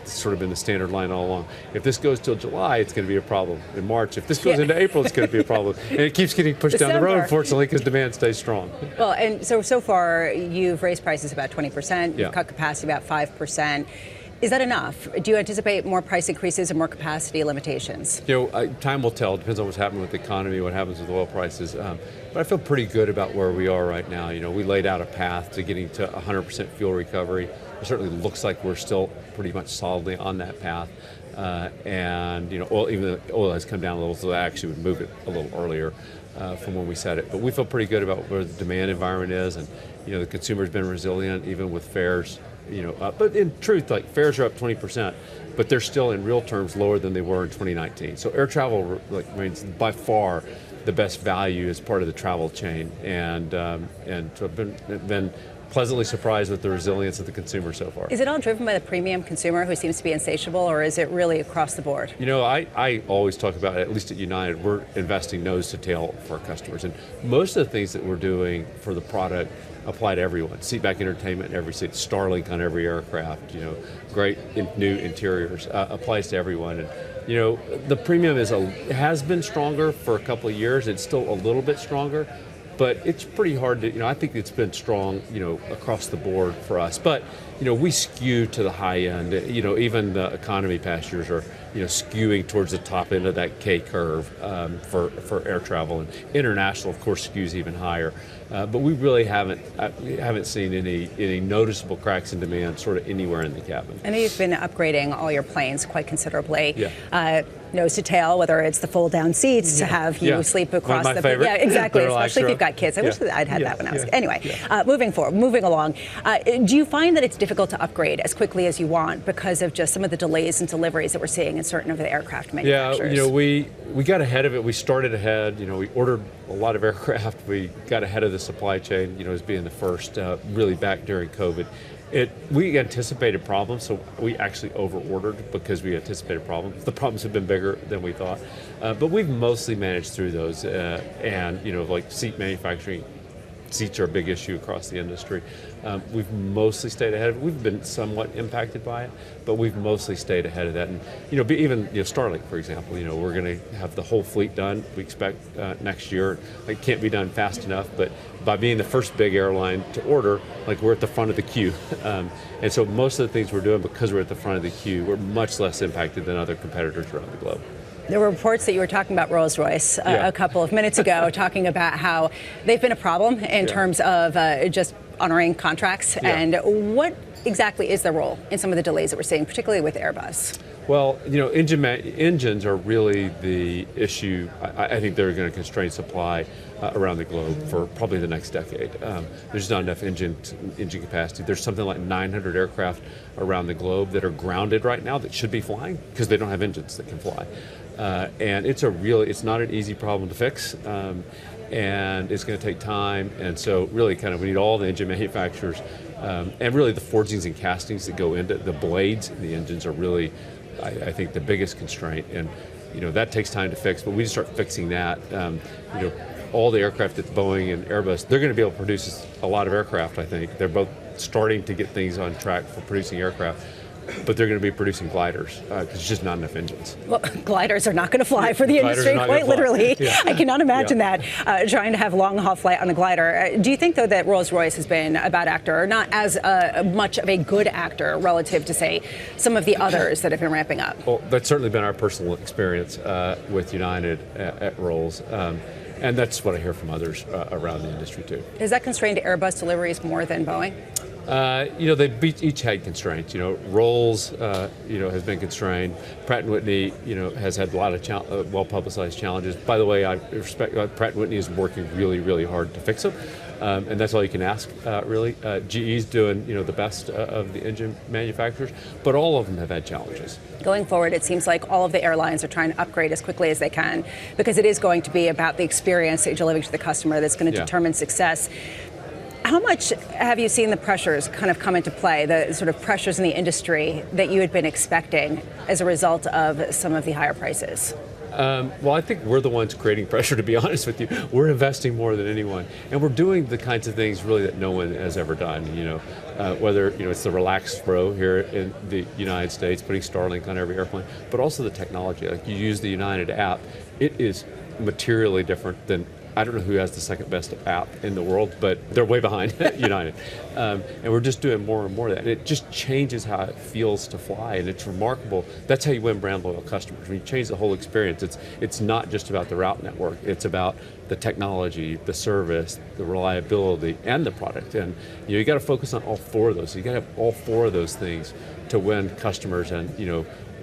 Speaker 17: sort of been the standard line all along. If this goes till July, it's going to be a problem. In March, if this goes into April, it's going to be a problem. And it keeps getting pushed down the road, unfortunately, because demand stays strong.
Speaker 5: Well, and so far, you've raised prices about 20%. You've cut capacity about 5%. Is that enough? Do you anticipate more price increases and more capacity limitations?
Speaker 17: Time will tell. It depends on what's happening with the economy, what happens with oil prices. But I feel pretty good about where we are right now. We laid out a path to getting to 100% fuel recovery. It certainly looks like we're still pretty much solidly on that path. And oil, even though oil has come down a little, so I actually would move it a little earlier from when we said it. But we feel pretty good about where the demand environment is, and the consumer's been resilient even with fares. But in truth, like, fares are up 20%, but they're still in real terms lower than they were in 2019. So air travel remains by far the best value as part of the travel chain, and so I've been pleasantly surprised with the resilience of the consumer so far.
Speaker 5: Is it all driven by the premium consumer who seems to be insatiable, or is it really across the board?
Speaker 17: I always talk about, at least at United, we're investing nose to tail for our customers, and most of the things that we're doing for the product apply to everyone. Seatback entertainment in every seat, Starlink on every aircraft, great new interiors, applies to everyone. And the premium has been stronger for a couple of years. It's still a little bit stronger, but it's pretty hard to, I think it's been strong, across the board for us. But, we skew to the high end. Even the economy passengers are, skewing towards the top end of that K curve for air travel. And international, of course, skews even higher. But we really haven't seen any noticeable cracks in demand sort of anywhere in the cabin.
Speaker 5: I know you've been upgrading all your planes quite considerably.
Speaker 17: Yeah.
Speaker 5: Nose to tail, whether it's the fold down seats to have you sleep across
Speaker 17: my
Speaker 5: the
Speaker 17: favorite.
Speaker 5: Yeah, exactly.
Speaker 17: The
Speaker 5: Especially if you've got kids. I wish that I'd had that when I was anyway. Moving along. Do you find that it's difficult to upgrade as quickly as you want because of just some of the delays and deliveries that we're seeing in certain of the aircraft manufacturers?
Speaker 17: Yeah, we got ahead of it. We started ahead. We ordered a lot of aircraft. We got ahead of the supply chain. As being the first, really back during COVID. We anticipated problems, so we actually over-ordered because we anticipated problems. The problems have been bigger than we thought, but we've mostly managed through those. And like seat manufacturing, seats are a big issue across the industry. We've mostly stayed ahead of it. We've been somewhat impacted by it, but we've mostly stayed ahead of that. And even Starlink, for example, we're going to have the whole fleet done. We expect next year. It can't be done fast enough, but by being the first big airline to order, we're at the front of the queue. And so most of the things we're doing, because we're at the front of the queue, we're much less impacted than other competitors around the globe.
Speaker 5: There were reports that you were talking about Rolls-Royce a couple of minutes ago, talking about how they've been a problem in terms of just honoring contracts. And what exactly is their role in some of the delays that we're seeing, particularly with Airbus?
Speaker 17: Well, engines are really the issue. I think they're going to constrain supply around the globe for probably the next decade. There's not enough engine capacity. There's something like 900 aircraft around the globe that are grounded right now that should be flying because they don't have engines that can fly. And it's not an easy problem to fix. And it's going to take time. And so really we need all the engine manufacturers and really the forgings and castings that go into the blades and the engines are really, I think, the biggest constraint. And that takes time to fix, but we just start fixing that. All the aircraft at Boeing and Airbus, they're going to be able to produce a lot of aircraft, I think. They're both starting to get things on track for producing aircraft. But they're going to be producing gliders because there's just not enough engines. Well,
Speaker 5: gliders are not going to fly for the industry, quite literally. Yeah. I cannot imagine that, trying to have long-haul flight on a glider. Do you think, though, that Rolls-Royce has been a bad actor, or not as much of a good actor relative to, say, some of the others that have been ramping up?
Speaker 17: Well, that's certainly been our personal experience with United at Rolls. And that's what I hear from others around the industry, too.
Speaker 5: Is that constrained to Airbus deliveries more than Boeing?
Speaker 17: They each had constraints. Rolls, has been constrained. Pratt & Whitney, has had a lot of well-publicized challenges. By the way, I respect Pratt & Whitney is working really, really hard to fix them, and that's all you can ask, really. GE's doing, the best of the engine manufacturers, but all of them have had challenges.
Speaker 5: Going forward, it seems like all of the airlines are trying to upgrade as quickly as they can because it is going to be about the experience that you're delivering to the customer that's going to determine success. How much have you seen the pressures kind of come into play, the sort of pressures in the industry that you had been expecting as a result of some of the higher prices?
Speaker 17: Well, I think we're the ones creating pressure, to be honest with you. We're investing more than anyone. And we're doing the kinds of things really that no one has ever done, whether, it's the relaxed throw here in the United States, putting Starlink on every airplane, but also the technology. Like you use the United app, it is materially different than I don't know who has the second best app in the world, but they're way behind United. And we're just doing more and more of that. And it just changes how it feels to fly, and it's remarkable. That's how you win brand loyal customers. When you change the whole experience, it's not just about the route network. It's about the technology, the service, the reliability, and the product. And you got to focus on all four of those. So you got to have all four of those things to win customers. And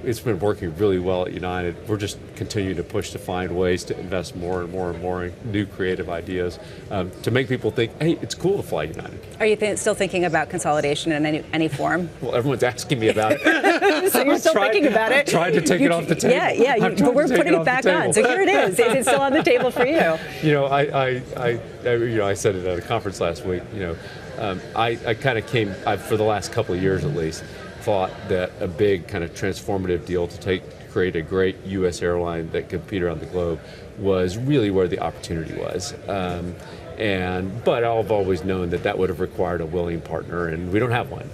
Speaker 17: it's been working really well at United. We're just continuing to push to find ways to invest more and more and more in new creative ideas to make people think, hey, it's cool to fly United.
Speaker 5: Are you still thinking about consolidation in any form?
Speaker 17: Well, everyone's asking me about it.
Speaker 5: So you're still thinking about it?
Speaker 17: Tried to take it off the table.
Speaker 5: Yeah, but we're putting it back on. So here it is. Is it still on the table for you?
Speaker 17: I said it at a conference last week. I kind of came for the last couple of years at least. Thought that a big kind of transformative deal to create a great U.S. airline that could compete around the globe was really where the opportunity was. But I've always known that would have required a willing partner, and we don't have one.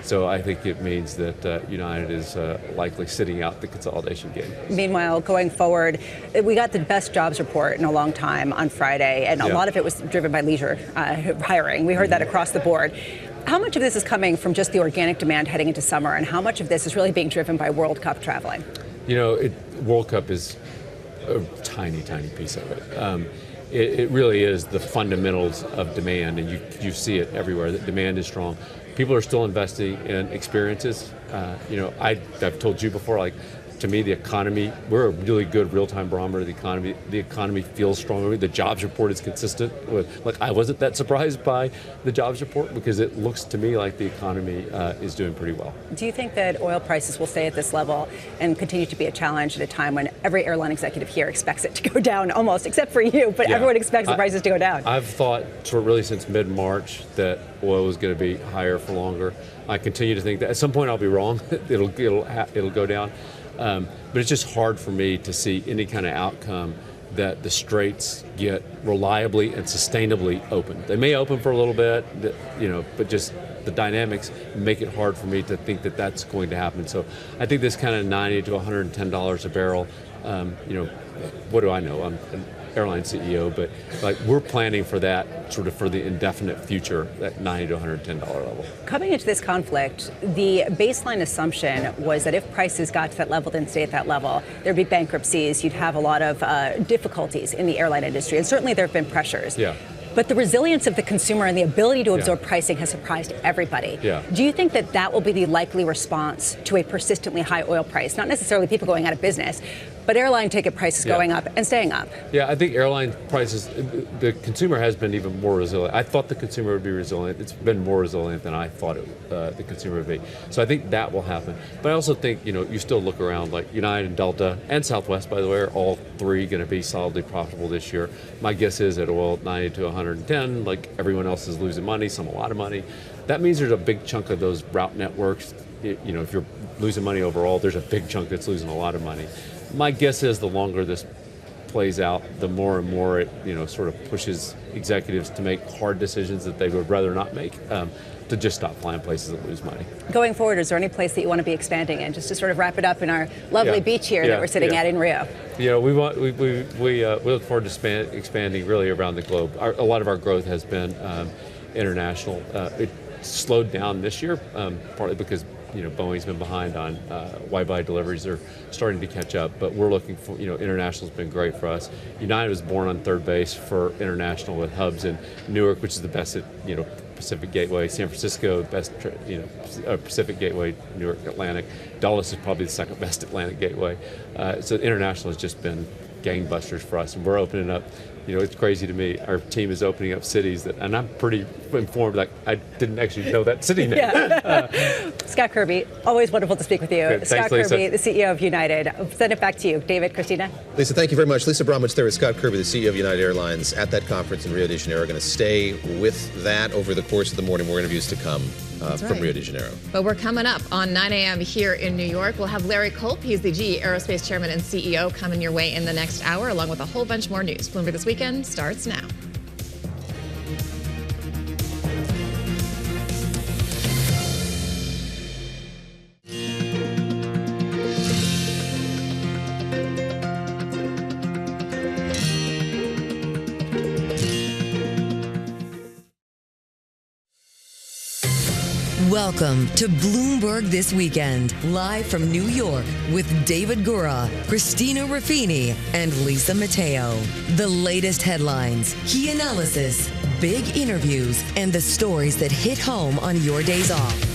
Speaker 17: So I think it means that United is likely sitting out the consolidation game.
Speaker 5: Meanwhile, going forward, we got the best jobs report in a long time on Friday, and a lot of it was driven by leisure hiring. We heard that across the board. How much of this is coming from just the organic demand heading into summer, and how much of this is really being driven by World Cup traveling?
Speaker 17: World Cup is a tiny, tiny piece of it. It really is the fundamentals of demand, and you see it everywhere, that demand is strong. People are still investing in experiences. I've told you before, to me, the economy, we're a really good real-time barometer of the economy. The economy feels strong. The jobs report is consistent with, I wasn't that surprised by the jobs report because it looks to me like the economy is doing pretty well.
Speaker 5: Do you think that oil prices will stay at this level and continue to be a challenge at a time when every airline executive here expects it to go down almost, except for you, but everyone expects the prices to go down? I've
Speaker 17: thought really since mid-March that oil was going to be higher for longer. I continue to think that at some point I'll be wrong. It'll go down. But it's just hard for me to see any kind of outcome that the straits get reliably and sustainably open. They may open for a little bit, but just the dynamics make it hard for me to think that that's going to happen. So I think this kind of $90 to $110 a barrel, what do I know? I'm an airline CEO, but like we're planning for that sort of for the indefinite future, that $90 to $110 level.
Speaker 5: Coming into this conflict, the baseline assumption was that if prices got to that level, then stay at that level, there'd be bankruptcies, you'd have a lot of difficulties in the airline industry, and certainly there have been pressures.
Speaker 17: Yeah.
Speaker 5: But the resilience of the consumer and the ability to absorb pricing has surprised everybody.
Speaker 17: Yeah.
Speaker 5: Do you think that that will be the likely response to a persistently high oil price? Not necessarily people going out of business, but airline ticket prices going up and staying up.
Speaker 17: Yeah, I think airline prices, the consumer has been even more resilient. I thought the consumer would be resilient. It's been more resilient than I thought the consumer would be. So I think that will happen. But I also think, you still look around like United and Delta and Southwest, by the way, are all three going to be solidly profitable this year. My guess is at oil 90 to 110, like everyone else is losing money, some a lot of money. That means there's a big chunk of those route networks. If you're losing money overall, there's a big chunk that's losing a lot of money. My guess is the longer this plays out, the more and more it, sort of pushes executives to make hard decisions that they would rather not make, to just stop flying places that lose money.
Speaker 5: Going forward, is there any place that you want to be expanding in? Just to sort of wrap it up in our lovely beach here that we're sitting at in Rio.
Speaker 17: We look forward to expanding really around the globe. A lot of our growth has been international. It slowed down this year, partly because Boeing's been behind on wide-body deliveries. They're starting to catch up, but we're looking for, international's been great for us. United was born on third base for international with hubs in Newark, which is the best at, Pacific Gateway, San Francisco, best, Pacific Gateway, Newark, Atlantic. Dulles is probably the second best Atlantic gateway. So international has just been gangbusters for us, and we're opening up. It's crazy to me. Our team is opening up cities and I'm pretty informed. Like I didn't actually know that city name.
Speaker 5: Scott Kirby, always wonderful to speak with you.
Speaker 17: Good.
Speaker 5: Scott
Speaker 17: Thanks,
Speaker 5: Kirby,
Speaker 17: Lisa.
Speaker 5: the CEO of United. I'll send it back to you, David, Christina.
Speaker 4: Lisa, thank you very much. Lisa Bromwich there with Scott Kirby, the CEO of United Airlines, at that conference in Rio de Janeiro. Going to stay with that over the course of the morning. More interviews to come from Rio de Janeiro.
Speaker 7: But we're coming up on 9 a.m. here in New York. We'll have Larry Culp. He's the GE Aerospace Chairman and CEO coming your way in the next hour, along with a whole bunch more news. Bloomberg This Weekend starts now.
Speaker 6: Welcome to Bloomberg This Weekend, live from New York with David Gura, Christina Ruffini, and Lisa Mateo. The latest headlines, key analysis, big interviews, and the stories that hit home on your days off.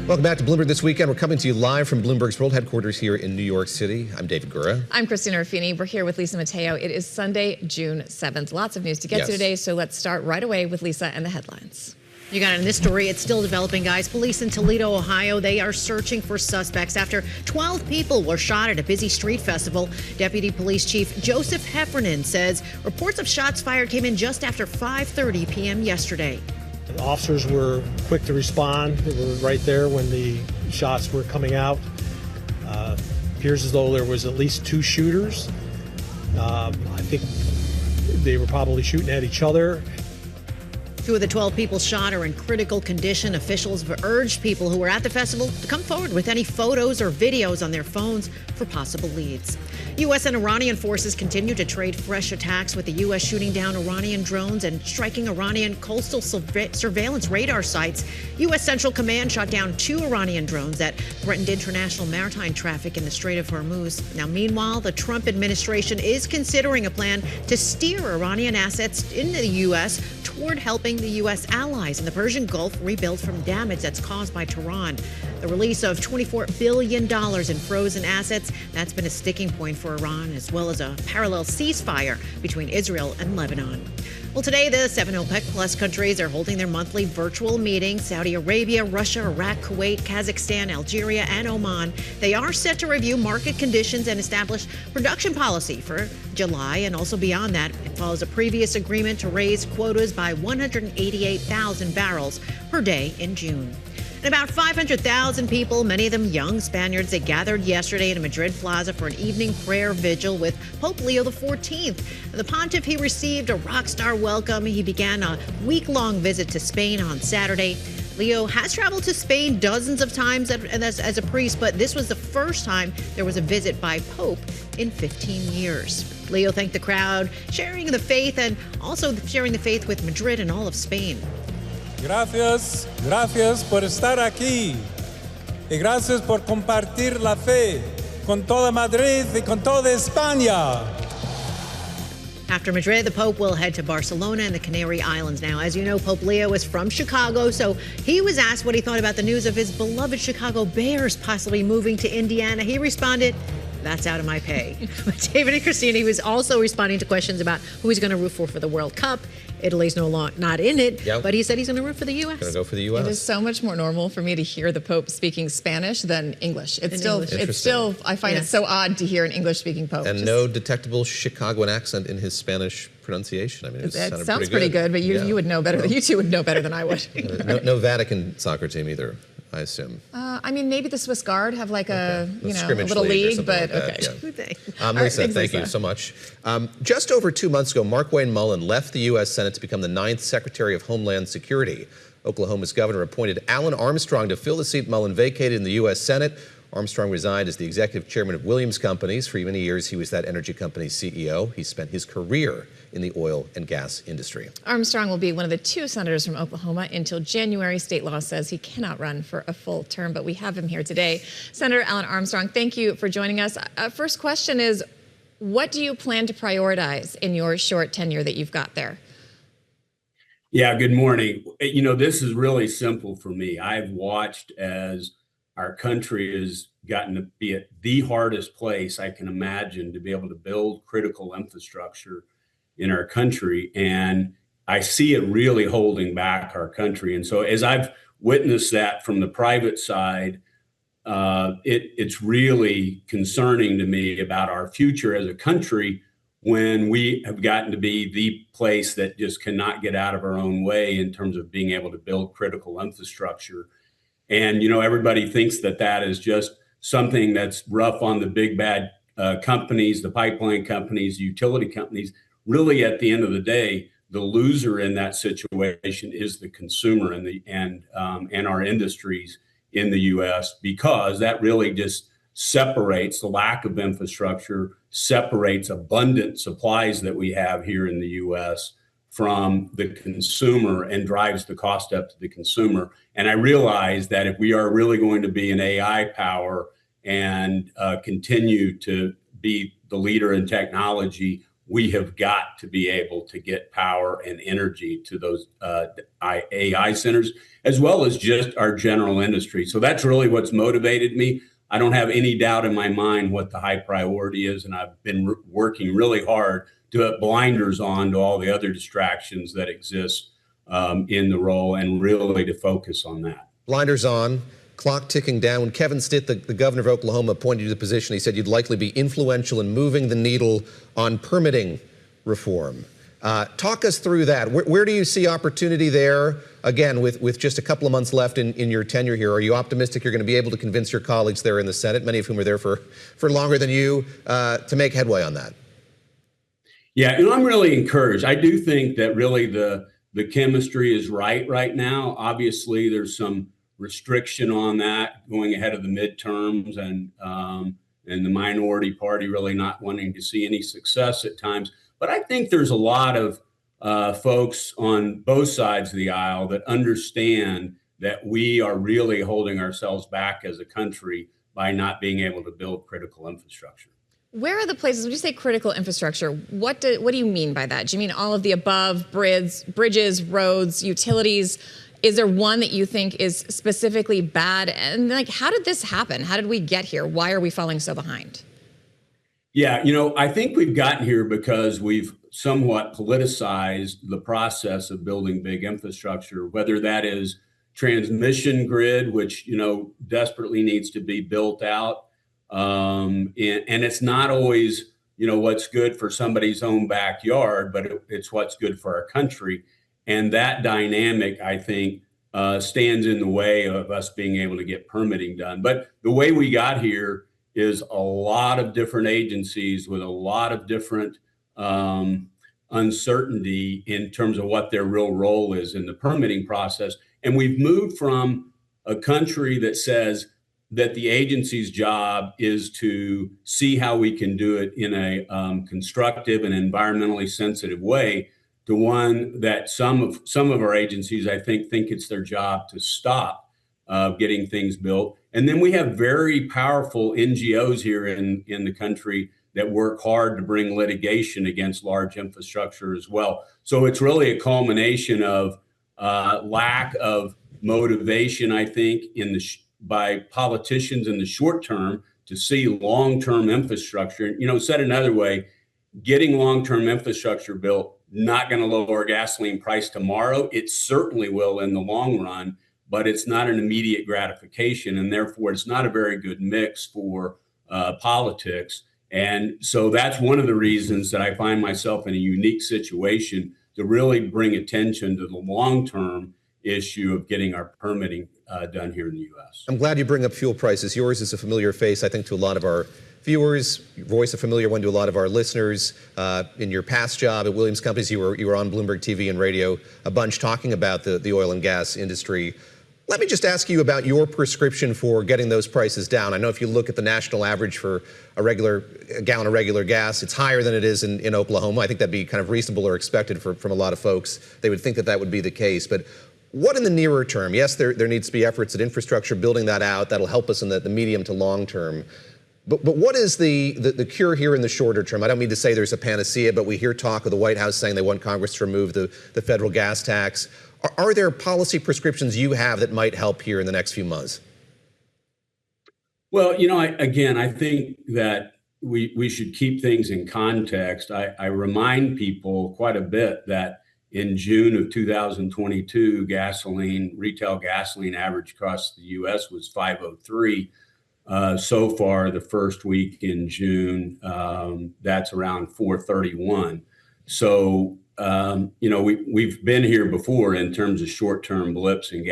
Speaker 4: Welcome back to Bloomberg This Weekend. We're coming to you live from Bloomberg's world headquarters here in New York City. I'm David Gura.
Speaker 7: I'm Christina Ruffini. We're here with Lisa Mateo. It is Sunday, June 7th. Lots of news to get to today, so let's start right away with Lisa and the headlines.
Speaker 8: You got it in this story. It's still developing, guys. Police in Toledo, Ohio, they are searching for suspects after 12 people were shot at a busy street festival. Deputy Police Chief Joseph Heffernan says reports of shots fired came in just after 5:30 p.m. yesterday.
Speaker 18: The officers were quick to respond. They were right there when the shots were coming out. Appears as though there was at least two shooters. I think they were probably shooting at each other.
Speaker 8: Two of the 12 people shot are in critical condition. Officials have urged people who were at the festival to come forward with any photos or videos on their phones for possible leads. U.S. and Iranian forces continue to trade fresh attacks, with the U.S. shooting down Iranian drones and striking Iranian coastal surveillance radar sites. U.S. Central Command shot down 2 Iranian drones that threatened international maritime traffic in the Strait of Hormuz. Now, meanwhile, the Trump administration is considering a plan to steer Iranian assets into the U.S. toward helping the U.S. allies in the Persian Gulf rebuild from damage that's caused by Tehran. The release of $24 billion in frozen assets, that's been a sticking point for Iran, as well as a parallel ceasefire between Israel and Lebanon. Well, today, the 7 OPEC Plus countries are holding their monthly virtual meeting. Saudi Arabia, Russia, Iraq, Kuwait, Kazakhstan, Algeria, and Oman. They are set to review market conditions and establish production policy for July and also beyond that. It follows a previous agreement to raise quotas by 188,000 barrels per day in June. And about 500,000 people, many of them young Spaniards, they gathered yesterday in a Madrid plaza for an evening prayer vigil with Pope Leo XIV. The pontiff, he received a rock star welcome. He began a week-long visit to Spain on Saturday. Leo has traveled to Spain dozens of times as a priest, but this was the first time there was a visit by Pope in 15 years. Leo thanked the crowd, sharing the faith and also sharing the faith with Madrid and all of Spain.
Speaker 11: Gracias por estar aquí. Y gracias por compartir la fe con toda Madrid y con toda España.
Speaker 8: After Madrid, the Pope will head to Barcelona and the Canary Islands. Now, as you know, Pope Leo is from Chicago, so he was asked what he thought about the news of his beloved Chicago Bears possibly moving to Indiana. He responded, "That's out of my pay." But David and Christina, he was also responding to questions about who he's going to root for the World Cup. Italy's not in it, but he said he's going to root for the U.S.
Speaker 4: Going to go for the U.S.
Speaker 7: It is so much more normal for me to hear the Pope speaking Spanish than English. It's still, I find it so odd to hear an English-speaking Pope.
Speaker 4: And no detectable Chicagoan accent in his Spanish pronunciation. I mean, it
Speaker 7: sounds pretty good, but you would know better. You two would know better than I would.
Speaker 4: No Vatican soccer team either, I assume.
Speaker 7: I mean, maybe the Swiss Guard have like a little
Speaker 4: league,
Speaker 7: league, but
Speaker 4: like
Speaker 7: okay.
Speaker 4: Yeah. Lisa, thank you so much. Just over 2 months ago, Markwayne Mullin left the U.S. Senate to become the 9th Secretary of Homeland Security. Oklahoma's governor appointed Alan Armstrong to fill the seat Mullin vacated in the U.S. Senate. Armstrong resigned as the executive chairman of Williams Companies. For many years, he was that energy company's CEO. He spent his career in the oil and gas industry.
Speaker 7: Armstrong will be one of the 2 senators from Oklahoma until January. State law says he cannot run for a full term, but we have him here today. Senator Alan Armstrong, thank you for joining us. First question is, what do you plan to prioritize in your short tenure that you've got there?
Speaker 1: Yeah, good morning. You know, this is really simple for me. I've watched as our country has gotten to be at the hardest place I can imagine to be able to build critical infrastructure in our country. And I see it really holding back our country. And so as I've witnessed that from the private side, it's really concerning to me about our future as a country when we have gotten to be the place that just cannot get out of our own way in terms of being able to build critical infrastructure. And, you know, everybody thinks that that is just something that's rough on the big bad companies, the pipeline companies, the utility companies. Really, at the end of the day, the loser in that situation is the consumer and our industries in the U.S., because that really just separates the lack of infrastructure, separates abundant supplies that we have here in the U.S. from the consumer and drives the cost up to the consumer. And I realize that if we are really going to be an AI power and continue to be the leader in technology, we have got to be able to get power and energy to those AI centers, as well as just our general industry. So that's really what's motivated me. I don't have any doubt in my mind what the high priority is, and I've been working really hard to put blinders on to all the other distractions that exist in the role and really to focus on that.
Speaker 4: Blinders on, clock ticking down. When Kevin Stitt, the governor of Oklahoma, appointed you to the position, he said you'd likely be influential in moving the needle on permitting reform. Talk us through that. Where do you see opportunity there? Again, with just a couple of months left in your tenure here, are you optimistic you're going to be able to convince your colleagues there in the Senate, many of whom are there for longer than you, to make headway on that?
Speaker 1: Yeah, and I'm really encouraged. I do think that really the chemistry is right now. Obviously, there's some restriction on that going ahead of the midterms and the minority party really not wanting to see any success at times. But I think there's a lot of folks on both sides of the aisle that understand that we are really holding ourselves back as a country by not being able to build critical infrastructure.
Speaker 7: Where are the places, when you say critical infrastructure, what do you mean by that? Do you mean all of the above, bridges, roads, utilities? Is there one that you think is specifically bad? And like, how did this happen? How did we get here? Why are we falling so behind?
Speaker 1: Yeah, you know, I think we've gotten here because we've somewhat politicized the process of building big infrastructure, whether that is transmission grid, which, you know, desperately needs to be built out. And it's not always, you know, what's good for somebody's own backyard, but it's what's good for our country. And that dynamic, I think, stands in the way of us being able to get permitting done. But the way we got here is a lot of different agencies with a lot of different uncertainty in terms of what their real role is in the permitting process. And we've moved from a country that says that the agency's job is to see how we can do it in a constructive and environmentally sensitive way, to one that some of our agencies, I think it's their job to stop getting things built. And then we have very powerful NGOs here in the country that work hard to bring litigation against large infrastructure as well. So it's really a culmination of lack of motivation, I think, by politicians in the short term to see long-term infrastructure. Said another way, getting long-term infrastructure built, not going to lower gasoline price tomorrow. It certainly will in the long run, but it's not an immediate gratification, and therefore it's not a very good mix for politics. And so that's one of the reasons that I find myself in a unique situation to really bring attention to the long-term issue of getting our permitting done here in the U.S.
Speaker 4: I'm glad you bring up fuel prices. Yours is a familiar face, I think, to a lot of our viewers. Your voice a familiar one to a lot of our listeners. In your past job at Williams Companies, you were on Bloomberg TV and radio a bunch talking about the oil and gas industry. Let me just ask you about your prescription for getting those prices down. I know if you look at the national average for a gallon of regular gas, it's higher than it is in Oklahoma. I think that'd be kind of reasonable or expected from a lot of folks. They would think that would be the case. But what in the nearer term? Yes, there needs to be efforts at infrastructure, building that out. That'll help us in the medium to long term. But what is the cure here in the shorter term? I don't mean to say there's a panacea, but we hear talk of the White House saying they want Congress to remove the federal gas tax. Are there policy prescriptions you have that might help here in the next few months?
Speaker 1: Well, I think that we should keep things in context. I remind people quite a bit that in June of 2022, retail gasoline average across the U.S. was $5.03. So far, the first week in June, that's around $4.31. So, we've been here before in terms of short-term blips in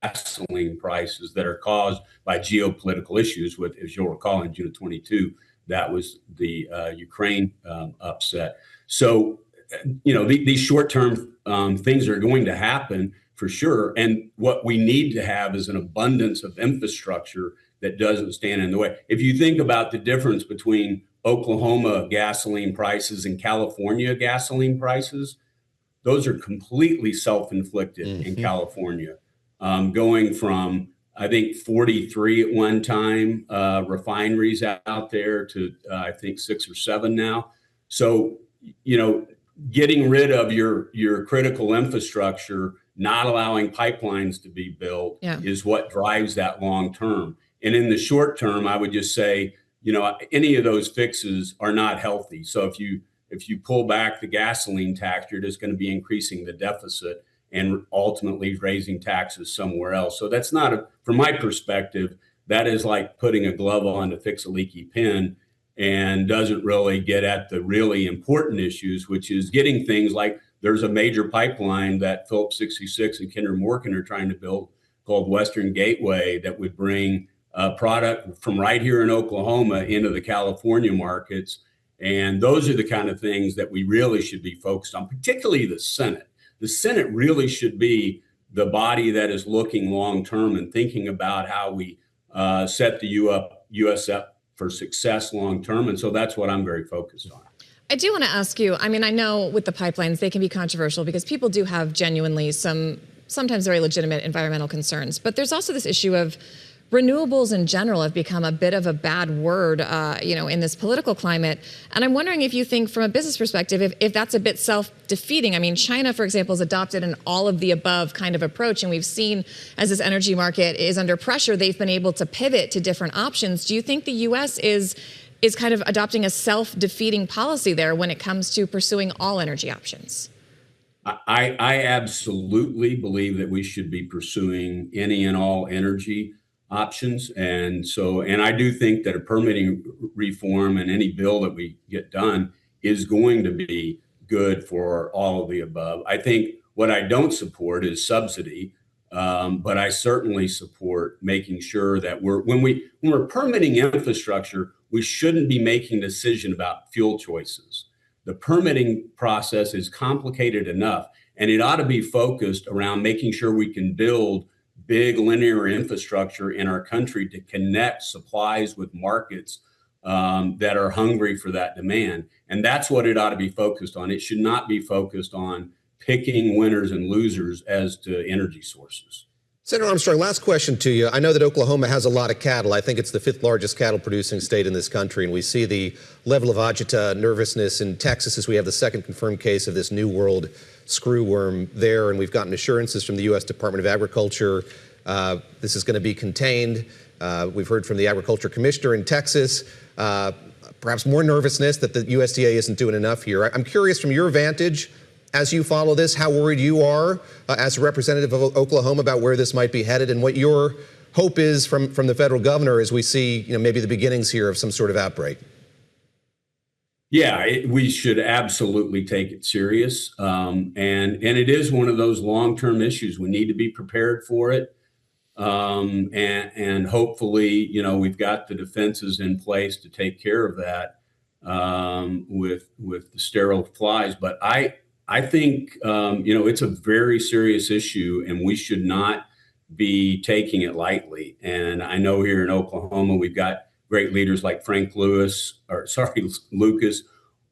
Speaker 1: gasoline prices that are caused by geopolitical issues. With, as you'll recall, in June of 22, that was the Ukraine upset. So, these short-term things are going to happen for sure. And what we need to have is an abundance of infrastructure that doesn't stand in the way. If you think about the difference between Oklahoma gasoline prices and California gasoline prices, those are completely self-inflicted in California, going from, I think, 43 at one time refineries out there to, I think, 6 or 7 now. So, getting rid of your critical infrastructure, not allowing pipelines to be built is what drives that long term. And in the short term, I would just say, any of those fixes are not healthy. So if you pull back the gasoline tax, you're just going to be increasing the deficit and ultimately raising taxes somewhere else. So that's not, from my perspective, that is like putting a glove on to fix a leaky pin, and doesn't really get at the really important issues, which is getting things like, there's a major pipeline that Phillips 66 and Kinder Morgan are trying to build called Western Gateway that would bring product from right here in Oklahoma into the California markets. And those are the kind of things that we really should be focused on, particularly the Senate. The Senate really should be the body that is looking long term and thinking about how we set the U.S. up for success long term. And so that's what I'm very focused on.
Speaker 7: I do want to ask you, I know with the pipelines, they can be controversial because people do have genuinely sometimes very legitimate environmental concerns. But there's also this issue of renewables in general have become a bit of a bad word, in this political climate. And I'm wondering if you think from a business perspective, if that's a bit self-defeating. China, for example, has adopted an all of the above kind of approach. And we've seen as this energy market is under pressure, they've been able to pivot to different options. Do you think the U.S. is kind of adopting a self-defeating policy there when it comes to pursuing all energy options?
Speaker 1: I absolutely believe that we should be pursuing any and all energy options. And I do think that a permitting reform and any bill that we get done is going to be good for all of the above. I think What I don't support is subsidy, but I certainly support making sure that when we're permitting infrastructure, we shouldn't be making a decision about fuel choices. The permitting process is complicated enough, and it ought to be focused around making sure we can build big linear infrastructure in our country to connect supplies with markets that are hungry for that demand. And that's what it ought to be focused on. It should not be focused on picking winners and losers as to energy sources.
Speaker 4: Senator Armstrong, last question to you. I know that Oklahoma has a lot of cattle. I think it's the 5th largest cattle producing state in this country. And we see the level of agita, nervousness in Texas as we have the 2nd confirmed case of this New World screwworm there. And we've gotten assurances from the U.S. Department of Agriculture this is going to be contained. We've heard from the Agriculture Commissioner in Texas, perhaps more nervousness that the USDA isn't doing enough here. I'm curious from your vantage, as you follow this, how worried you are as a representative of Oklahoma about where this might be headed and what your hope is from the federal governor as we see, maybe the beginnings here of some sort of outbreak.
Speaker 1: Yeah, we should absolutely take it serious. And it is one of those long-term issues. We need to be prepared for it. And hopefully, we've got the defenses in place to take care of that with the sterile flies. But I think, it's a very serious issue, and we should not be taking it lightly. And I know here in Oklahoma, we've got great leaders like Lucas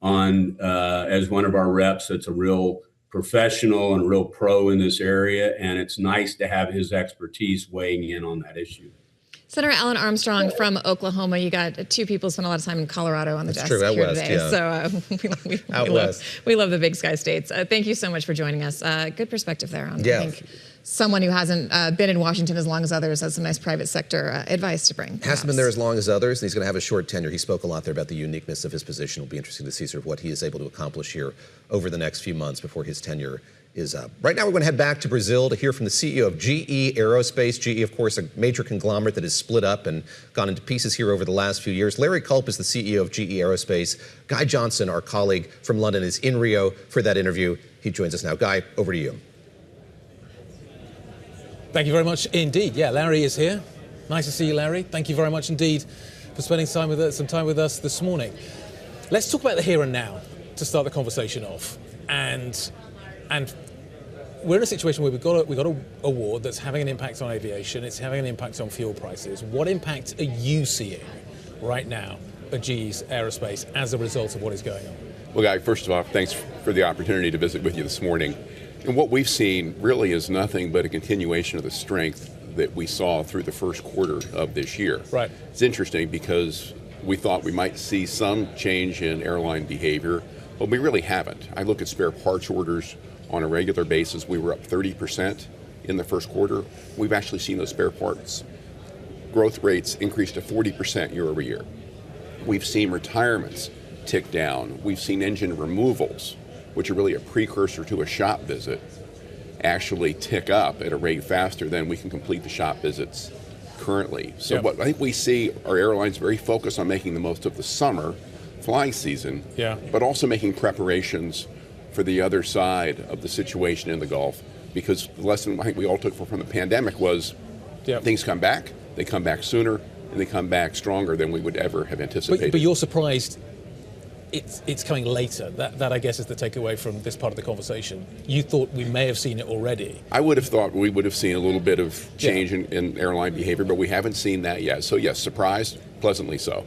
Speaker 1: on as one of our reps. That's a real professional and a real pro in this area. And it's nice to have his expertise weighing in on that issue.
Speaker 7: Senator Alan Armstrong from Oklahoma. You got two people spend a lot of time in Colorado on the desk
Speaker 4: here
Speaker 7: west,
Speaker 4: today. Yeah.
Speaker 7: So we love the big sky states. Thank you so much for joining us. Good perspective there on, I think, someone who hasn't been in Washington as long as others has some nice private sector advice to bring.
Speaker 4: Hasn't been there as long as others, and he's going to have a short tenure. He spoke a lot there about the uniqueness of his position. It'll be interesting to see sort of what he is able to accomplish here over the next few months before his tenure is up. Right now, we're going to head back to Brazil to hear from the CEO of GE Aerospace. GE, of course, a major conglomerate that has split up and gone into pieces here over the last few years. Larry Culp is the CEO of GE Aerospace. Guy Johnson, our colleague from London, is in Rio for that interview. He joins us now. Guy, over to you.
Speaker 10: Thank you very much indeed. Yeah, Larry is here. Nice to see you, Larry. Thank you very much indeed for spending some time with us this morning. Let's talk about the here and now to start the conversation off. And we're in a situation where we've got a award that's having an impact on aviation. It's having an impact on fuel prices. What impact are you seeing right now at GE's Aerospace as a result of what is going on?
Speaker 19: Well, Guy, first of all, thanks for the opportunity to visit with you this morning. And what we've seen really is nothing but a continuation of the strength that we saw through the first quarter of this year.
Speaker 10: Right.
Speaker 19: It's interesting because we thought we might see some change in airline behavior, but we really haven't. I look at spare parts orders on a regular basis. We were up 30% in the first quarter. We've actually seen those spare parts growth rates increase to 40% year over year. We've seen retirements tick down. We've seen engine removals, which are really a precursor to a shop visit, actually tick up at a rate faster than we can complete the shop visits currently. So what I think we see are airlines very focused on making the most of the summer flying season, but also making preparations for the other side of the situation in the Gulf. Because the lesson I think we all took from the pandemic was things come back, they come back sooner, and they come back stronger than we would ever have anticipated.
Speaker 10: But you're surprised it's coming later. That I guess is the takeaway from this part of the conversation. You thought we may have seen it already.
Speaker 19: I would have thought we would have seen a little bit of change in airline behavior, but we haven't seen that yet. So yes, surprised, pleasantly so.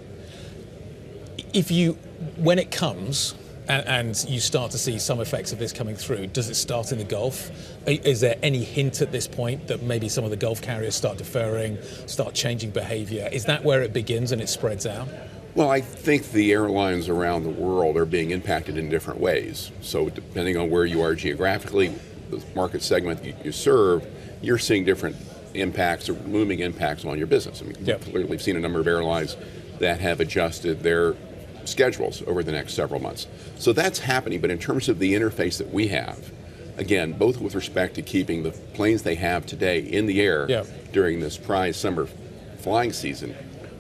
Speaker 10: When it comes, and you start to see some effects of this coming through, does it start in the Gulf? Is there any hint at this point that maybe some of the Gulf carriers start deferring, start changing behavior? Is that where it begins and it spreads out?
Speaker 19: Well, I think the airlines around the world are being impacted in different ways. So depending on where you are geographically, the market segment you serve, you're seeing different impacts or moving impacts on your business. I mean, clearly we've seen a number of airlines that have adjusted their schedules over the next several months. So that's happening, but in terms of the interface that we have, again, both with respect to keeping the planes they have today in the air during this prize summer flying season,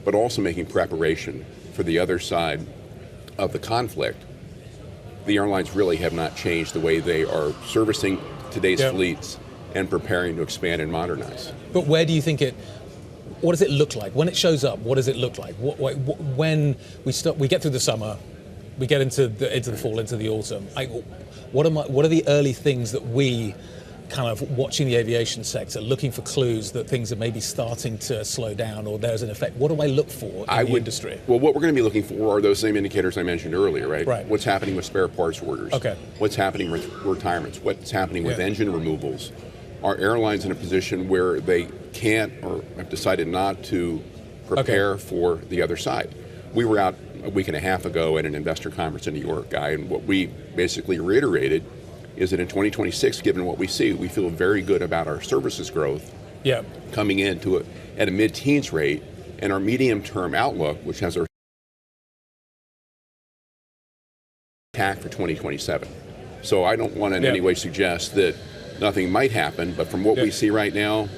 Speaker 19: but also making preparation for the other side of the conflict, the airlines really have not changed the way they are servicing today's fleets and preparing to expand and modernize.
Speaker 10: But where do you think what does it look like? When it shows up, what does it look like? When we get through the summer, we get into the fall, into the autumn, what are the early things that we kind of watching the aviation sector, looking for clues that things are maybe starting to slow down or there's an effect? What do I look for in the industry?
Speaker 19: Well, what we're going to be looking for are those same indicators I mentioned earlier, right? Right. What's happening with spare parts orders? Okay. What's happening with retirements? What's happening with engine removals? Are airlines in a position where they can't or have decided not to prepare for the other side? We were out a week and a half ago at an investor conference in New York, Guy, and what we basically reiterated is that in 2026, given what we see, we feel very good about our services growth coming into at a mid-teens rate, and our medium-term outlook, which has our tack for 2027. So I don't want to in any way suggest that nothing might happen, but from what we see right now,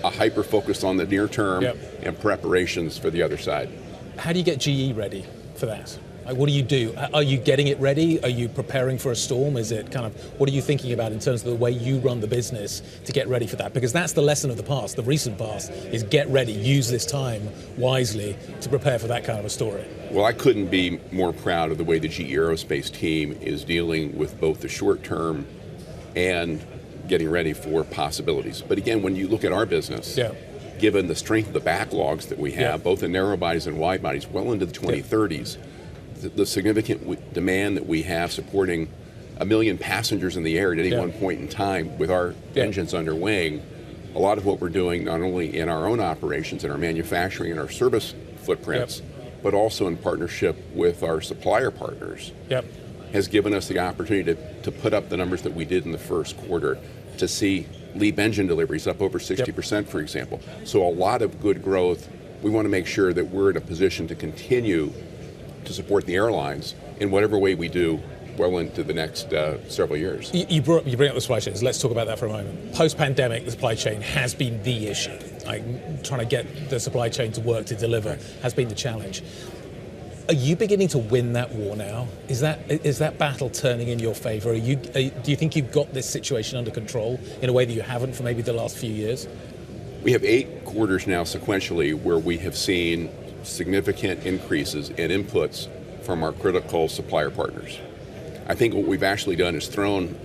Speaker 19: a hyper-focus on the near term and preparations for the other side.
Speaker 10: How do you get GE ready for that? What do you do? Are you getting it ready? Are you preparing for a storm? Is it kind of, what are you thinking about in terms of the way you run the business to get ready for that? Because that's the lesson of the past, the recent past, is get ready, use this time wisely to prepare for that kind of a story.
Speaker 19: Well, I couldn't be more proud of the way the GE Aerospace team is dealing with both the short term and getting ready for possibilities. But again, when you look at our business, given the strength of the backlogs that we have, both in narrow bodies and wide bodies, well into the 2030s, the significant demand that we have supporting 1 million passengers in the air at any one point in time with our engines under wing, a lot of what we're doing not only in our own operations, in our manufacturing and our service footprints, but also in partnership with our supplier partners, has given us the opportunity to put up the numbers that we did in the first quarter, to see LEAP engine deliveries up over 60%, for example. So a lot of good growth. We want to make sure that we're in a position to continue to support the airlines in whatever way we do well into the next several years.
Speaker 10: You bring up the supply chains. Let's talk about that for a moment. Post-pandemic, the supply chain has been the issue. Trying to get the supply chain to work, to deliver, has been the challenge. Are you beginning to win that war now? Is that battle turning in your favor? Do you think you've got this situation under control in a way that you haven't for maybe the last few years?
Speaker 19: We have 8 quarters now sequentially where we have seen significant increases in inputs from our critical supplier partners. I think what we've actually done is thrown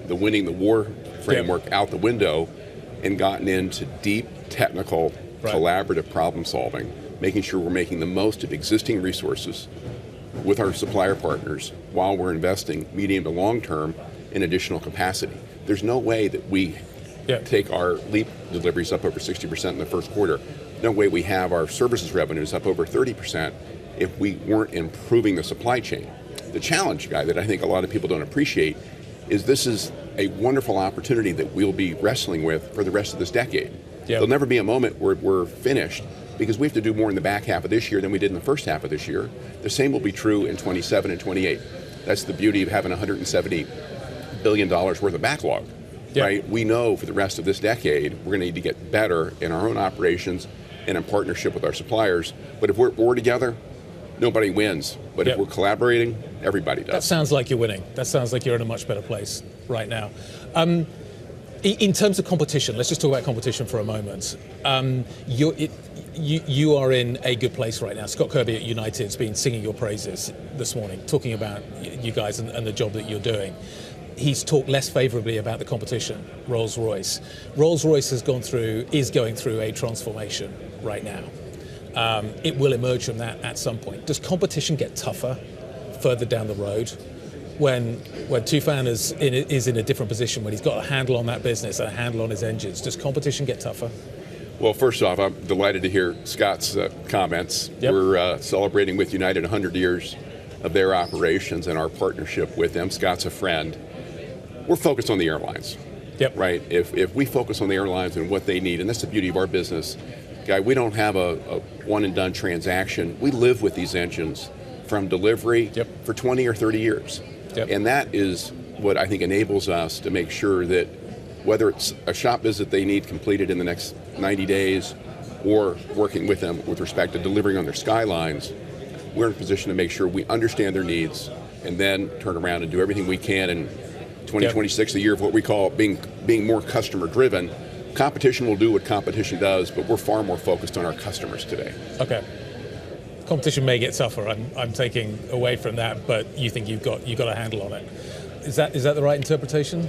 Speaker 19: the winning the war framework out the window and gotten into deep technical collaborative problem solving, making sure we're making the most of existing resources with our supplier partners while we're investing medium to long term in additional capacity. There's no way that we take our LEAP deliveries up over 60% in the first quarter. No way we have our services revenues up over 30% if we weren't improving the supply chain. The challenge, Guy, that I think a lot of people don't appreciate is this is a wonderful opportunity that we'll be wrestling with for the rest of this decade. There'll never be a moment where we're finished because we have to do more in the back half of this year than we did in the first half of this year. The same will be true in 27 and 28. That's the beauty of having $170 billion worth of backlog. Right? We know for the rest of this decade, we're going to need to get better in our own operations and in partnership with our suppliers. But if we're together, nobody wins. But if we're collaborating, everybody does.
Speaker 10: That sounds like you're winning. That sounds like you're in a much better place right now. In terms of competition, let's just talk about competition for a moment. You are in a good place right now. Scott Kirby at United's been singing your praises this morning, talking about you guys and the job that you're doing. He's talked less favorably about the competition, Rolls-Royce. Rolls-Royce is going through a transformation right now. It will emerge from that at some point. Does competition get tougher further down the road when Tufan is in a different position, when he's got a handle on that business and a handle on his engines? Does competition get tougher?
Speaker 19: Well, first off, I'm delighted to hear Scott's comments. We're celebrating with United 100 years of their operations and our partnership with them. Scott's a friend. We're focused on the airlines, right? If we focus on the airlines and what they need, and that's the beauty of our business, Guy, we don't have a one-and-done transaction. We live with these engines from delivery for 20 or 30 years. And that is what I think enables us to make sure that whether it's a shop visit they need completed in the next 90 days or working with them with respect to delivering on their skylines, we're in a position to make sure we understand their needs and then turn around and do everything we can and 2026, the year of what we call being more customer driven. Competition will do what competition does, but we're far more focused on our customers today.
Speaker 10: Okay. Competition may get tougher. I'm taking away from that, but you think you've got a handle on it. Is that the right interpretation?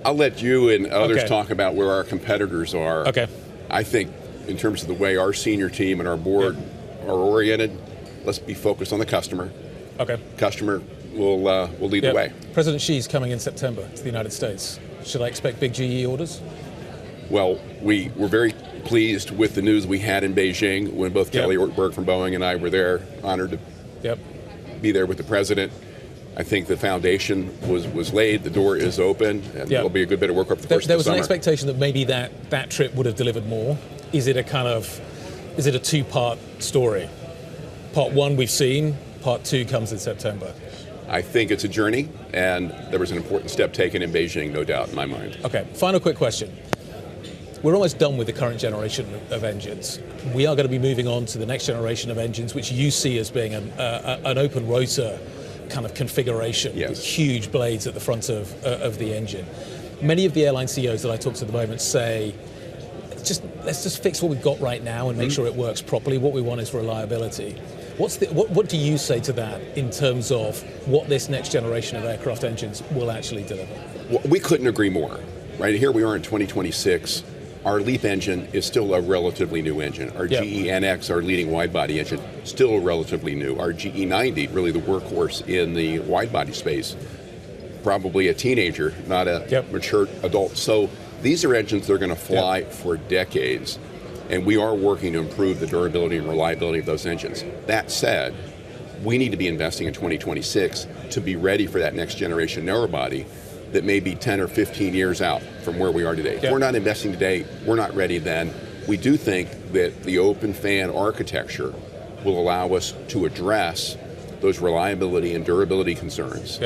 Speaker 19: I'll let you and others talk about where our competitors are.
Speaker 10: Okay.
Speaker 19: I think in terms of the way our senior team and our board are oriented, let's be focused on the customer.
Speaker 10: Okay.
Speaker 19: Customer will lead the way.
Speaker 10: President Xi's coming in September to the United States. Should I expect big GE orders?
Speaker 19: Well, we were very pleased with the news we had in Beijing when both Kelly Ortberg from Boeing and I were there, honored to be there with the president. I think the foundation was laid, the door is open, and there'll be a good bit of work over the course of the summer.
Speaker 10: There was an expectation that maybe that trip would have delivered more. Is it a two-part story? Part one we've seen, part two comes in September.
Speaker 19: I think it's a journey, and there was an important step taken in Beijing, no doubt in my mind.
Speaker 10: Okay, final quick question. We're almost done with the current generation of engines. We are going to be moving on to the next generation of engines, which you see as being an open rotor kind of configuration with huge blades at the front of the engine. Many of the airline CEOs that I talk to at the moment say, let's just fix what we've got right now and make sure it works properly. What we want is reliability. What do you say to that in terms of what this next generation of aircraft engines will actually deliver?
Speaker 19: Well, we couldn't agree more. Right here we are in 2026. Our LEAP engine is still a relatively new engine. Our GE NX, our leading wide-body engine, still relatively new. Our GE 90, really the workhorse in the wide-body space, probably a teenager, not a mature adult. So these are engines that are going to fly for decades, and we are working to improve the durability and reliability of those engines. That said, we need to be investing in 2026 to be ready for that next generation narrow-body that may be 10 or 15 years out from where we are today. If we're not investing today, we're not ready then. We do think that the open fan architecture will allow us to address those reliability and durability concerns,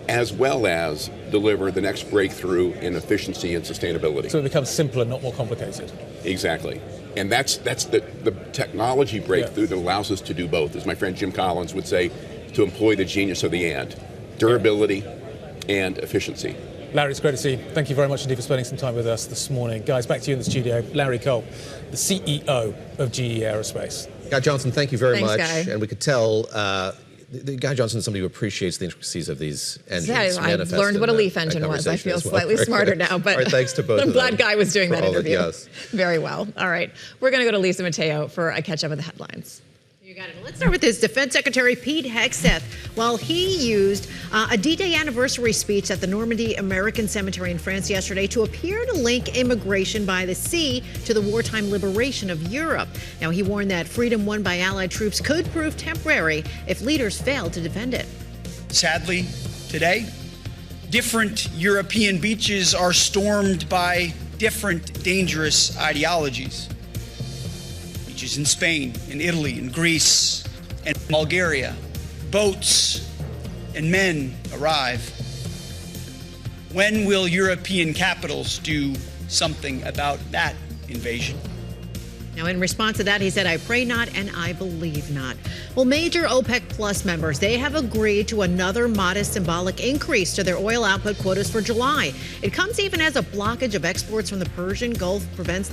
Speaker 19: as well as deliver the next breakthrough in efficiency and sustainability.
Speaker 10: So it becomes simpler, not more complicated.
Speaker 19: Exactly. And that's the technology breakthrough that allows us to do both, as my friend Jim Collins would say, to employ the genius of the and. Durability and efficiency.
Speaker 10: Larry, it's great to see you. Thank you very much indeed for spending some time with us this morning. Guys, back to you in the studio. Larry Culp, the CEO of GE Aerospace.
Speaker 4: Guy Johnson, thank you very much.
Speaker 7: Guy.
Speaker 4: And we could tell Guy Johnson is somebody who appreciates the intricacies of these engines.
Speaker 7: Yeah, I've learned what a LEAF engine was. I feel slightly smarter now, but
Speaker 4: right, thanks to both
Speaker 7: I'm
Speaker 4: of
Speaker 7: glad
Speaker 4: them
Speaker 7: Guy was doing that interview.
Speaker 4: Yes.
Speaker 7: Very well. All right. We're going to go to Lisa Mateo for a catch-up of the headlines.
Speaker 8: You got it. Let's start with this. Defense Secretary Pete Hegseth, while he used a D-Day anniversary speech at the Normandy American Cemetery in France yesterday to appear to link immigration by the sea to the wartime liberation of Europe. Now, he warned that freedom won by Allied troops could prove temporary if leaders failed to defend it.
Speaker 20: Sadly, today, different European beaches are stormed by different dangerous ideologies. Beaches in Spain, in Italy, in Greece, and Bulgaria. Boats and men arrive. When will European capitals do something about that invasion?
Speaker 8: Now, in response to that, he said, I pray not and I believe not. Well, major OPEC Plus members, they have agreed to another modest symbolic increase to their oil output quotas for July. It comes even as a blockage of exports from the Persian Gulf prevents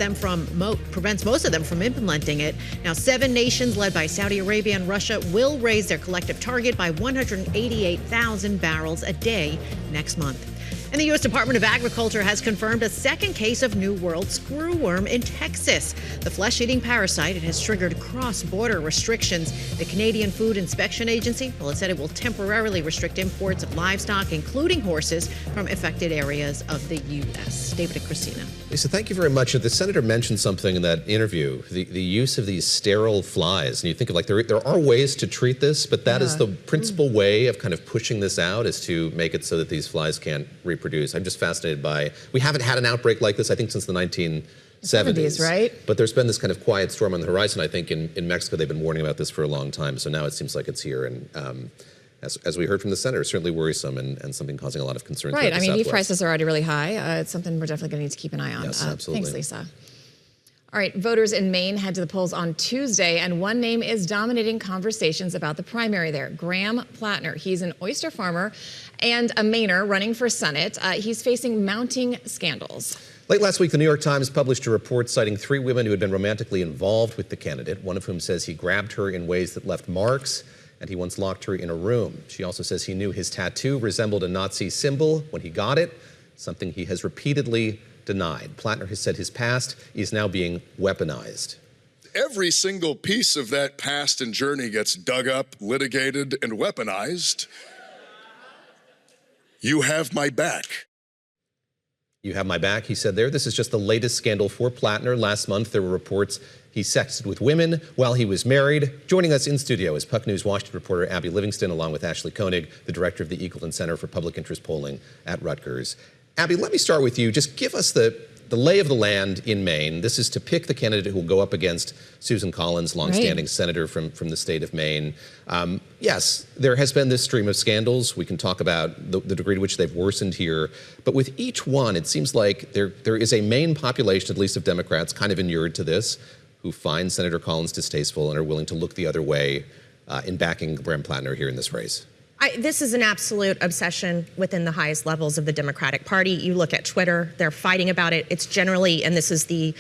Speaker 8: most of them from implementing it. Now, 7 nations led by Saudi Arabia and Russia will raise their collective target by 188,000 barrels a day next month. And the U.S. Department of Agriculture has confirmed a second case of New World screwworm in Texas. The flesh-eating parasite, it has triggered cross-border restrictions. The Canadian Food Inspection Agency, well, it said it will temporarily restrict imports of livestock, including horses, from affected areas of the U.S. David and Christina.
Speaker 4: Lisa, thank you very much. The senator mentioned something in that interview, the use of these sterile flies. And you think of like there are ways to treat this, but that is the principal way of kind of pushing this out, is to make it so that these flies can't reproduce. I'm just fascinated by, we haven't had an outbreak like this, I think, since the 1970s,
Speaker 7: right?
Speaker 4: But there's been this kind of quiet storm on the horizon. I think in Mexico they've been warning about this for a long time. So now it seems like it's here. And as we heard from the senator, certainly worrisome and something causing a lot of concern.
Speaker 7: Right. I mean, beef prices are already really high. It's something we're definitely going to need to keep an eye on.
Speaker 4: Yes, absolutely.
Speaker 7: Thanks, Lisa. All right, voters in Maine head to the polls on Tuesday, and one name is dominating conversations about the primary there, Graham Platner. He's an oyster farmer and a Mainer running for Senate. He's facing mounting scandals.
Speaker 4: Late last week, the New York Times published a report citing 3 women who had been romantically involved with the candidate, one of whom says he grabbed her in ways that left marks, and he once locked her in a room. She also says he knew his tattoo resembled a Nazi symbol when he got it, something he has repeatedly denied. Platner has said his past is now being weaponized.
Speaker 21: Every single piece of that past and journey gets dug up, litigated, and weaponized. You have my back.
Speaker 4: You have my back, he said there. This is just the latest scandal for Platner. Last month, there were reports he sexted with women while he was married. Joining us in studio is Puck News Washington reporter Abby Livingston, along with Ashley Koning, the director of the Eagleton Center for Public Interest Polling at Rutgers. Abby, let me start with you. Just give us the lay of the land in Maine. This is to pick the candidate who will go up against Susan Collins, longstanding senator from the state of Maine. Yes, there has been this stream of scandals. We can talk about the degree to which they've worsened here. But with each one, it seems like there is a Maine population, at least of Democrats, kind of inured to this, who find Senator Collins distasteful and are willing to look the other way in backing Graham Platner here in this race.
Speaker 22: This is an absolute obsession within the highest levels of the Democratic Party. You look at Twitter, they're fighting about it. It's generally, and this is the,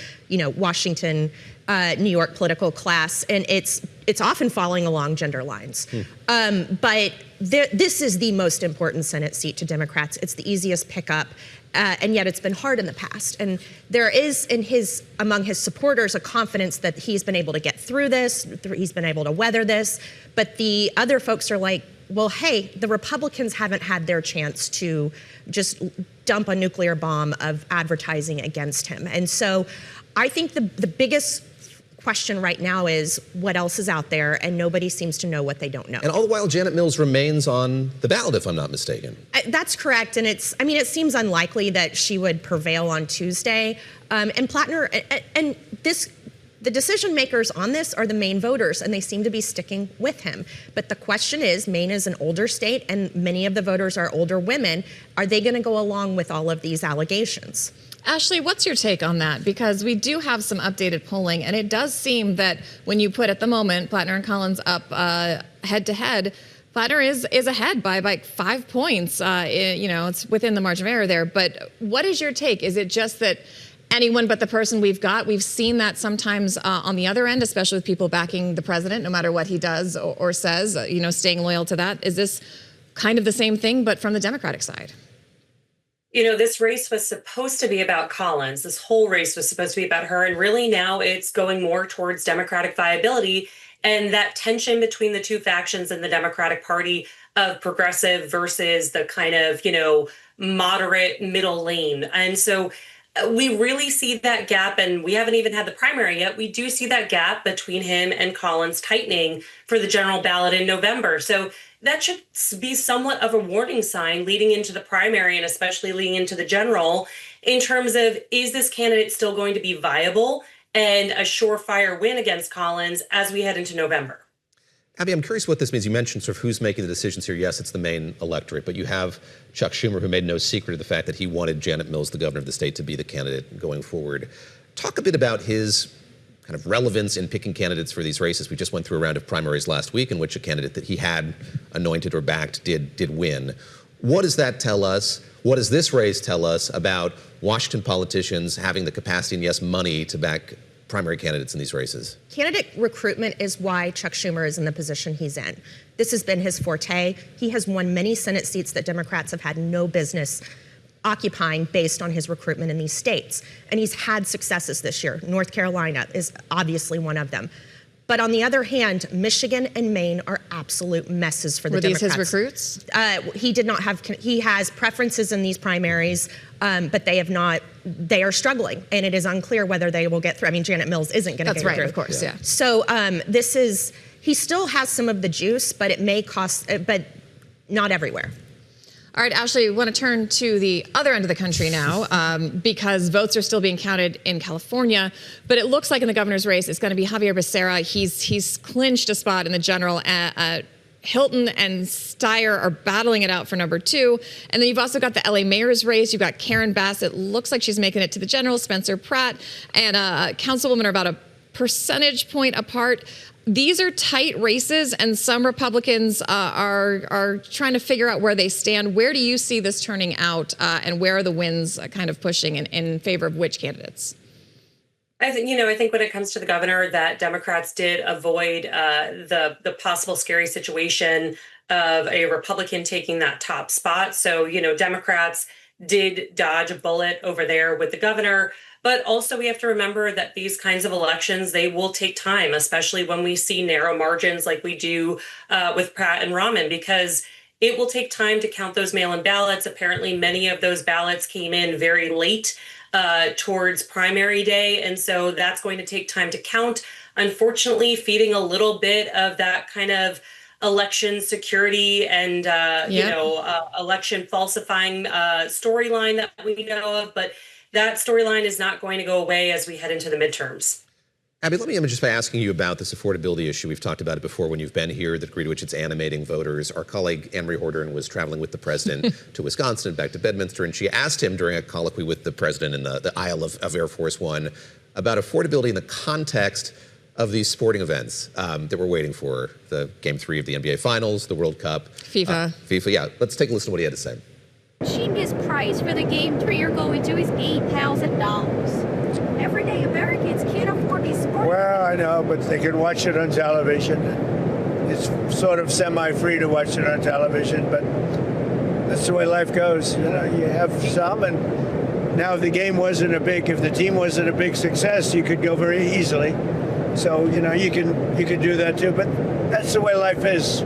Speaker 22: Washington, New York political class, and it's often following along gender lines. But this is the most important Senate seat to Democrats. It's the easiest pickup, and yet it's been hard in the past. And there is among his supporters a confidence that he's been able to get through this, he's been able to weather this. But the other folks are like, well, hey, the Republicans haven't had their chance to just dump a nuclear bomb of advertising against him. And so I think the biggest question right now is what else is out there, and nobody seems to know what they don't know.
Speaker 4: And all the while, Janet Mills remains on the ballot, if I'm not mistaken.
Speaker 22: That's correct, and it seems unlikely that she would prevail on Tuesday. And Platner, the decision makers on this are the Maine voters, and they seem to be sticking with him. But the question is, Maine is an older state, and many of the voters are older women. Are they going to go along with all of these allegations?
Speaker 7: Ashley, what's your take on that? Because we do have some updated polling, and it does seem that when you put at the moment Platner and Collins up head to head, Platner is ahead by like 5 points. It's within the margin of error there. But what is your take? Is it just that anyone but the person we've got? We've seen that sometimes on the other end, especially with people backing the president, no matter what he does or says, staying loyal to that. Is this kind of the same thing, but from the Democratic side?
Speaker 23: This race was supposed to be about Collins. This whole race was supposed to be about her. And really now it's going more towards Democratic viability and that tension between the two factions in the Democratic Party of progressive versus the kind of, moderate middle lane. And so we really see that gap, and we haven't even had the primary yet. We do see that gap between him and Collins tightening for the general ballot in November. So that should be somewhat of a warning sign leading into the primary and especially leading into the general in terms of, is this candidate still going to be viable and a surefire win against Collins as we head into November?
Speaker 4: Abby, I'm curious what this means. You mentioned sort of who's making the decisions here. Yes, it's the Maine electorate, but you have Chuck Schumer, who made no secret of the fact that he wanted Janet Mills, the governor of the state, to be the candidate going forward. Talk a bit about his kind of relevance in picking candidates for these races. We just went through a round of primaries last week in which a candidate that he had anointed or backed did win. What does that tell us? What does this race tell us about Washington politicians having the capacity and, yes, money to back primary candidates in these races?
Speaker 22: Candidate recruitment is why Chuck Schumer is in the position he's in. This has been his forte. He has won many Senate seats that Democrats have had no business occupying based on his recruitment in these states. And he's had successes this year. North Carolina is obviously one of them. But on the other hand, Michigan and Maine are absolute messes for the Democrats.
Speaker 7: Were these his recruits?
Speaker 22: He has preferences in these primaries, but they are struggling. And it is unclear whether they will get through. I mean, Janet Mills isn't going to get through.
Speaker 7: That's right, of course, yeah.
Speaker 22: So he still has some of the juice, but it may cost, but not everywhere.
Speaker 7: All right, Ashley, we want to turn to the other end of the country now because votes are still being counted in California. But it looks like in the governor's race, it's going to be Javier Becerra. He's clinched a spot in the general. Hilton and Steyer are battling it out for number 2. And then you've also got the LA mayor's race. You've got Karen Bassett. Looks like she's making it to the general. Spencer Pratt and Councilwoman are about a percentage point apart. These are tight races, and some Republicans are trying to figure out where they stand. Where do you see this turning out, and where are the winds kind of pushing in favor of which candidates?
Speaker 23: I think when it comes to the governor, that Democrats did avoid the possible scary situation of a Republican taking that top spot. So, Democrats did dodge a bullet over there with the governor. But also we have to remember that these kinds of elections, they will take time, especially when we see narrow margins like we do with Pratt and Rahman, because it will take time to count those mail-in ballots. Apparently, many of those ballots came in very late towards primary day. And so that's going to take time to count. Unfortunately, feeding a little bit of that kind of election security and, election falsifying storyline that we know of. But that storyline is not going to go away as we head into the midterms.
Speaker 4: Abby, let me just by asking you about this affordability issue. We've talked about it before when you've been here, the degree to which it's animating voters. Our colleague Anne-Marie Horton was traveling with the president to Wisconsin, back to Bedminster, and she asked him during a colloquy with the president in the aisle of Air Force One about affordability in the context of these sporting events that we're waiting for, the Game 3 of the NBA Finals, the World Cup.
Speaker 7: FIFA.
Speaker 4: Yeah. Let's take a listen to what he had to say.
Speaker 12: Cheapest price for the Game 3 you're going to is $8,000. Everyday Americans can't afford these sports.
Speaker 13: Well, I know, but they can watch it on television. It's sort of semi-free to watch it on television, but that's the way life goes. You have some, and now if the game wasn't if the team wasn't a big success, you could go very easily. So, you can do that too, but that's the way life is.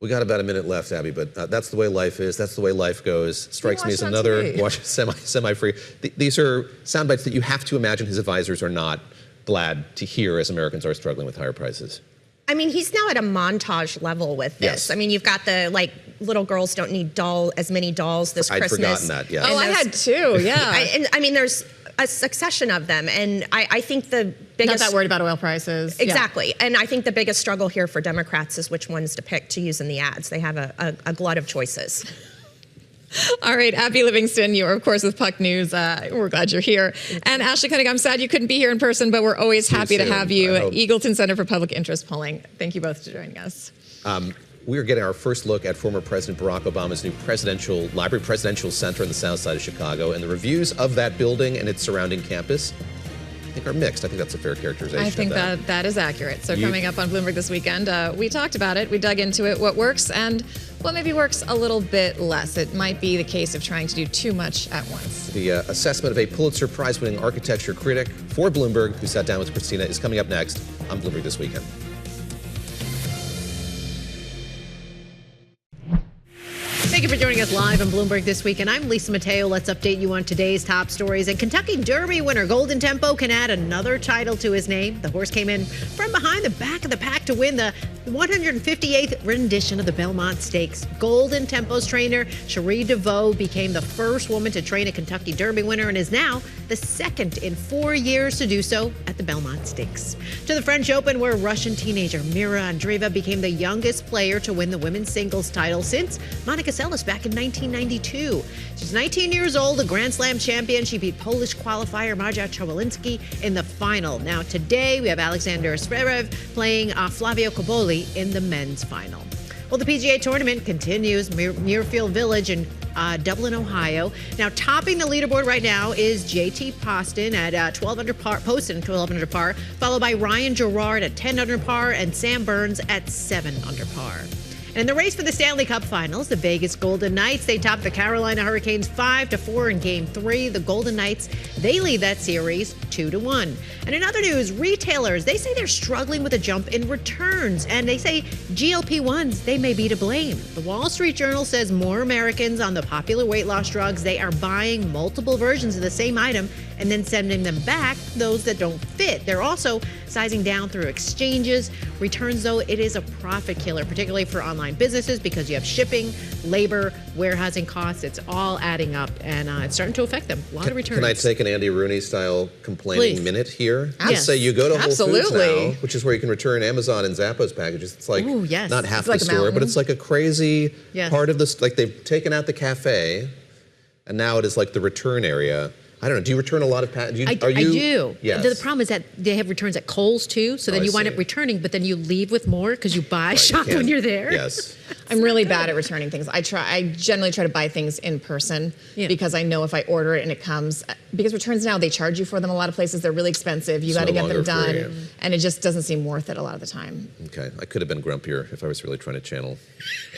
Speaker 4: We got about a minute left, Abby, but that's the way life is. That's the way life goes. Strikes me as another semi-free. These are sound bites that you have to imagine his advisors are not glad to hear as Americans are struggling with higher prices.
Speaker 22: I mean, he's now at a montage level with this.
Speaker 4: Yes.
Speaker 22: I mean, you've got the, little girls don't need as many dolls this Christmas.
Speaker 4: I'd forgotten that, yeah.
Speaker 7: Oh, I had two, yeah.
Speaker 22: I mean, there's a succession of them, and I think the biggest...
Speaker 7: Not that worried about oil prices.
Speaker 22: Exactly.
Speaker 7: Yeah.
Speaker 22: And I think the biggest struggle here for Democrats is which ones to pick to use in the ads. They have a glut of choices.
Speaker 7: All right, Abby Livingston, you are, of course, with Puck News. We're glad you're here. And Ashley Koning, I'm sad you couldn't be here in person, but we're always happy to have you at Eagleton Center for Public Interest Polling. Thank you both for joining us.
Speaker 4: We are getting our first look at former President Barack Obama's new presidential center on the south side of Chicago, and the reviews of that building and its surrounding campus, I think, are mixed. I think that's a fair characterization.
Speaker 7: I think that is accurate. So coming up on Bloomberg this weekend, we talked about it, we dug into it, what works and what maybe works a little bit less. It might be the case of trying to do too much at once. The
Speaker 4: assessment of a Pulitzer Prize-winning architecture critic for Bloomberg, who sat down with Christina, is coming up next on Bloomberg This Weekend.
Speaker 8: Thank you for joining us live on Bloomberg This Week, and I'm Lisa Mateo. Let's update you on today's top stories. And Kentucky Derby winner Golden Tempo can add another title to his name. The horse came in from behind the back of the pack to win the 158th rendition of the Belmont Stakes. Golden Tempo's trainer, Cherie DeVoe, became the first woman to train a Kentucky Derby winner and is now the second in 4 years to do so at the Belmont Stakes. To the French Open, where Russian teenager Mira Andreeva became the youngest player to win the women's singles title since Monica Seles back in 1992. She's 19 years old, a Grand Slam champion. She beat Polish qualifier Marta Chowalinski in the final. Now today we have Alexander Zverev playing Flavio Cobolli in the men's final. Well, the PGA tournament continues. Muirfield Village in Dublin, Ohio. Now, topping the leaderboard right now is JT Poston at 12 under par, followed by Ryan Gerard at 10 under par and Sam Burns at 7 under par. And in the race for the Stanley Cup Finals, the Vegas Golden Knights, they topped the Carolina Hurricanes 5-4 in Game 3. The Golden Knights, they lead that series 2-1. And in other news, retailers, they say they're struggling with a jump in returns, and they say GLP-1s, they may be to blame. The Wall Street Journal says more Americans on the popular weight loss drugs, they are buying multiple versions of the same item and then sending them back those that don't fit. They're also sizing down through exchanges. Returns, though, it is a profit killer, particularly for online businesses, because you have shipping, labor, warehousing costs. It's all adding up, and it's starting to affect them. A lot of returns.
Speaker 4: Can I take an Andy Rooney-style complaining minute here?
Speaker 8: Yes.
Speaker 4: Just say you go to Whole
Speaker 8: Absolutely.
Speaker 4: Foods now, which is where you can return Amazon and Zappos packages. It's like
Speaker 8: Ooh, yes.
Speaker 4: not half
Speaker 8: It's
Speaker 4: the
Speaker 8: like a
Speaker 4: store, but
Speaker 8: mountain.
Speaker 4: it's like a crazy
Speaker 8: Yes.
Speaker 4: part of this. Like they've taken out the cafe, and now it is like the return area. I don't know. Do you return a lot of packages?
Speaker 8: I do.
Speaker 4: Yes.
Speaker 8: The problem is that they have returns at Kohl's too, so then
Speaker 4: Oh, I
Speaker 8: you wind
Speaker 4: see.
Speaker 8: up returning, but then you leave with more because you buy shop
Speaker 4: can't-
Speaker 8: when you're there.
Speaker 4: Yes.
Speaker 7: I'm really bad at returning things. I generally try to buy things in person because I know if I order it and it comes, because returns now, they charge you for them a lot of places. They're really expensive. You
Speaker 4: It's
Speaker 7: got to
Speaker 4: no
Speaker 7: get them
Speaker 4: longer
Speaker 7: done.
Speaker 4: free.
Speaker 7: And it just doesn't seem worth it a lot of the time.
Speaker 4: Okay. I could have been grumpier if I was really trying to channel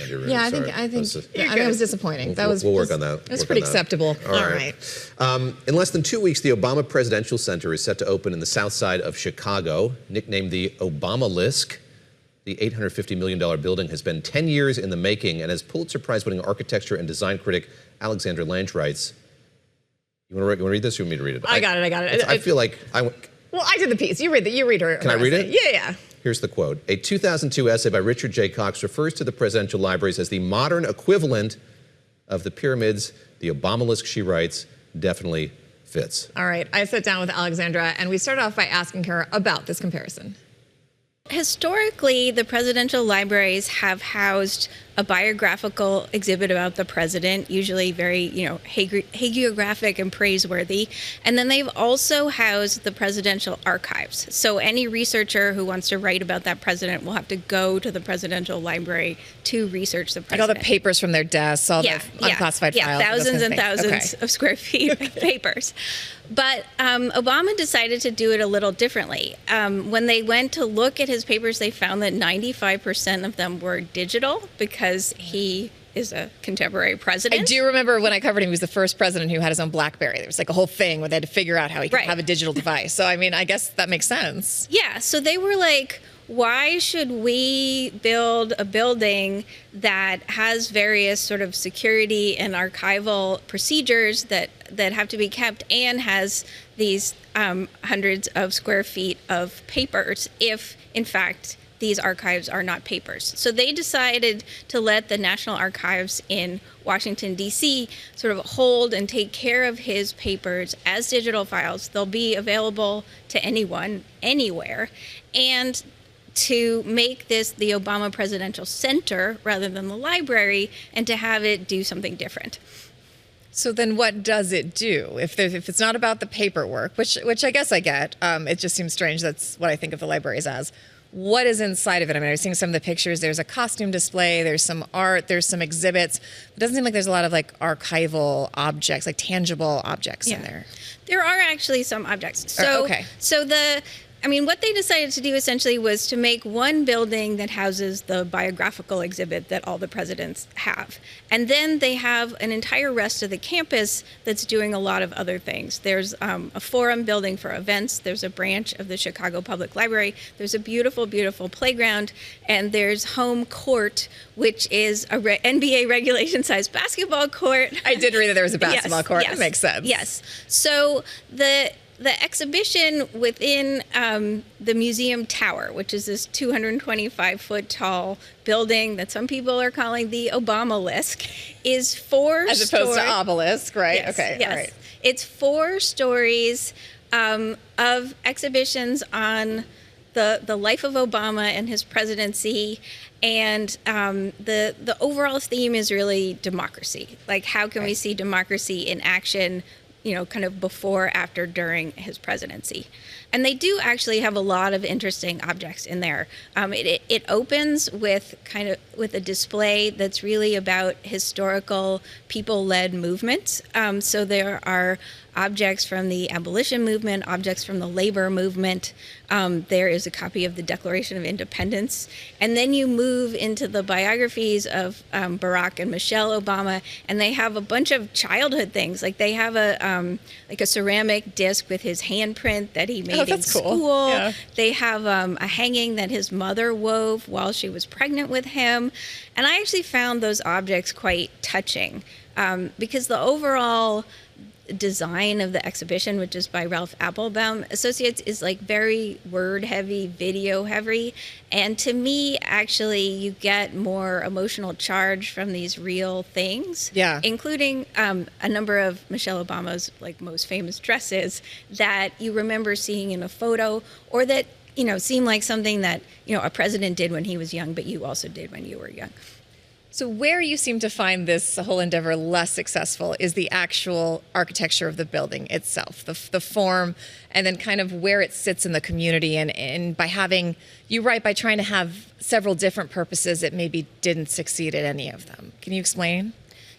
Speaker 4: Andy Rooney.
Speaker 7: Yeah, I
Speaker 4: Sorry.
Speaker 7: think it was disappointing.
Speaker 4: We'll work on that.
Speaker 7: It was
Speaker 4: Work
Speaker 7: pretty
Speaker 4: on that.
Speaker 7: acceptable.
Speaker 4: All right. In less than 2 weeks, the Obama Presidential Center is set to open in the south side of Chicago, nicknamed the Obamalisk. The $850 million building has been 10 years in the making, and as Pulitzer Prize-winning architecture and design critic Alexandra Lange writes, you want to read this, or you want me to read it?
Speaker 7: I got it.
Speaker 4: I feel like
Speaker 7: Well, I did the piece. You read her.
Speaker 4: Can I read it?
Speaker 7: Yeah.
Speaker 4: Here's the quote. A 2002 essay by Richard J. Cox refers to the presidential libraries as the modern equivalent of the pyramids. The Obamalisk, she writes, definitely fits.
Speaker 7: All right. I sat down with Alexandra, and we started off by asking her about this comparison.
Speaker 2: Historically, the presidential libraries have housed a biographical exhibit about the president, usually very, hagiographic and praiseworthy. And then they've also housed the presidential archives. So any researcher who wants to write about that president will have to go to the presidential library to research the
Speaker 7: Like
Speaker 2: president.
Speaker 7: all the papers from their desks, all the unclassified files.
Speaker 2: Thousands and
Speaker 7: those kinds of
Speaker 2: thousands
Speaker 7: things.
Speaker 2: of square feet of papers. But Obama decided to do it a little differently. When they went to look at his papers, they found that 95% of them were digital because he is a contemporary president.
Speaker 7: I do remember when I covered him, he was the first president who had his own BlackBerry. There was like a whole thing where they had to figure out how he could have a digital device. So, I mean, I guess that makes sense.
Speaker 2: Yeah, so they were like, why should we build a building that has various sort of security and archival procedures that have to be kept and has these hundreds of square feet of papers if, in fact, these archives are not papers. So they decided to let the National Archives in Washington, D.C. sort of hold and take care of his papers as digital files. They'll be available to anyone, anywhere. And to make this the Obama Presidential Center rather than the library, and to have it do something different.
Speaker 7: So then what does it do? If it's not about the paperwork, which I guess I get, it just seems strange. That's what I think of the libraries as. What is inside of it? I mean, I was seeing some of the pictures. There's a costume display. There's some art. There's some exhibits. It doesn't seem like there's a lot of like archival objects, like tangible objects in there.
Speaker 2: There are actually some objects. So, what they decided to do essentially was to make one building that houses the biographical exhibit that all the presidents have. And then they have an entire rest of the campus that's doing a lot of other things. There's a forum building for events. There's a branch of the Chicago Public Library. There's a beautiful, beautiful playground. And there's home court, which is a NBA regulation-sized basketball court.
Speaker 7: I did read that there was a basketball court. That makes sense.
Speaker 2: Yes. So the exhibition within the museum tower, which is this 225-foot tall building that some people are calling the Obamalisk, is
Speaker 7: As opposed to obelisk, right?
Speaker 2: Yes,
Speaker 7: okay,
Speaker 2: yes.
Speaker 7: all right.
Speaker 2: It's 4 stories of exhibitions on the life of Obama and his presidency. And the overall theme is really democracy. Like, how can we see democracy in action, kind of before, after, during his presidency. And they do actually have a lot of interesting objects in there. It opens with a display that's really about historical people-led movements. So there are objects from the abolition movement, objects from the labor movement. There is a copy of the Declaration of Independence. And then you move into the biographies of Barack and Michelle Obama, and they have a bunch of childhood things. Like they have a ceramic disc with his handprint that he made in school. Yeah. They have a hanging that his mother wove while she was pregnant with him. And I actually found those objects quite touching because the overall design of the exhibition, which is by Ralph Applebaum Associates, is like very word heavy, video heavy. And to me, actually, you get more emotional charge from these real things, including a number of Michelle Obama's like most famous dresses that you remember seeing in a photo, or that, you know, seem like something that, you know, a president did when he was young, but you also did when you were young.
Speaker 7: So where you seem to find this whole endeavor less successful is the actual architecture of the building itself, the form, and then kind of where it sits in the community. And by having, you write, by trying to have several different purposes, it maybe didn't succeed at any of them. Can you explain?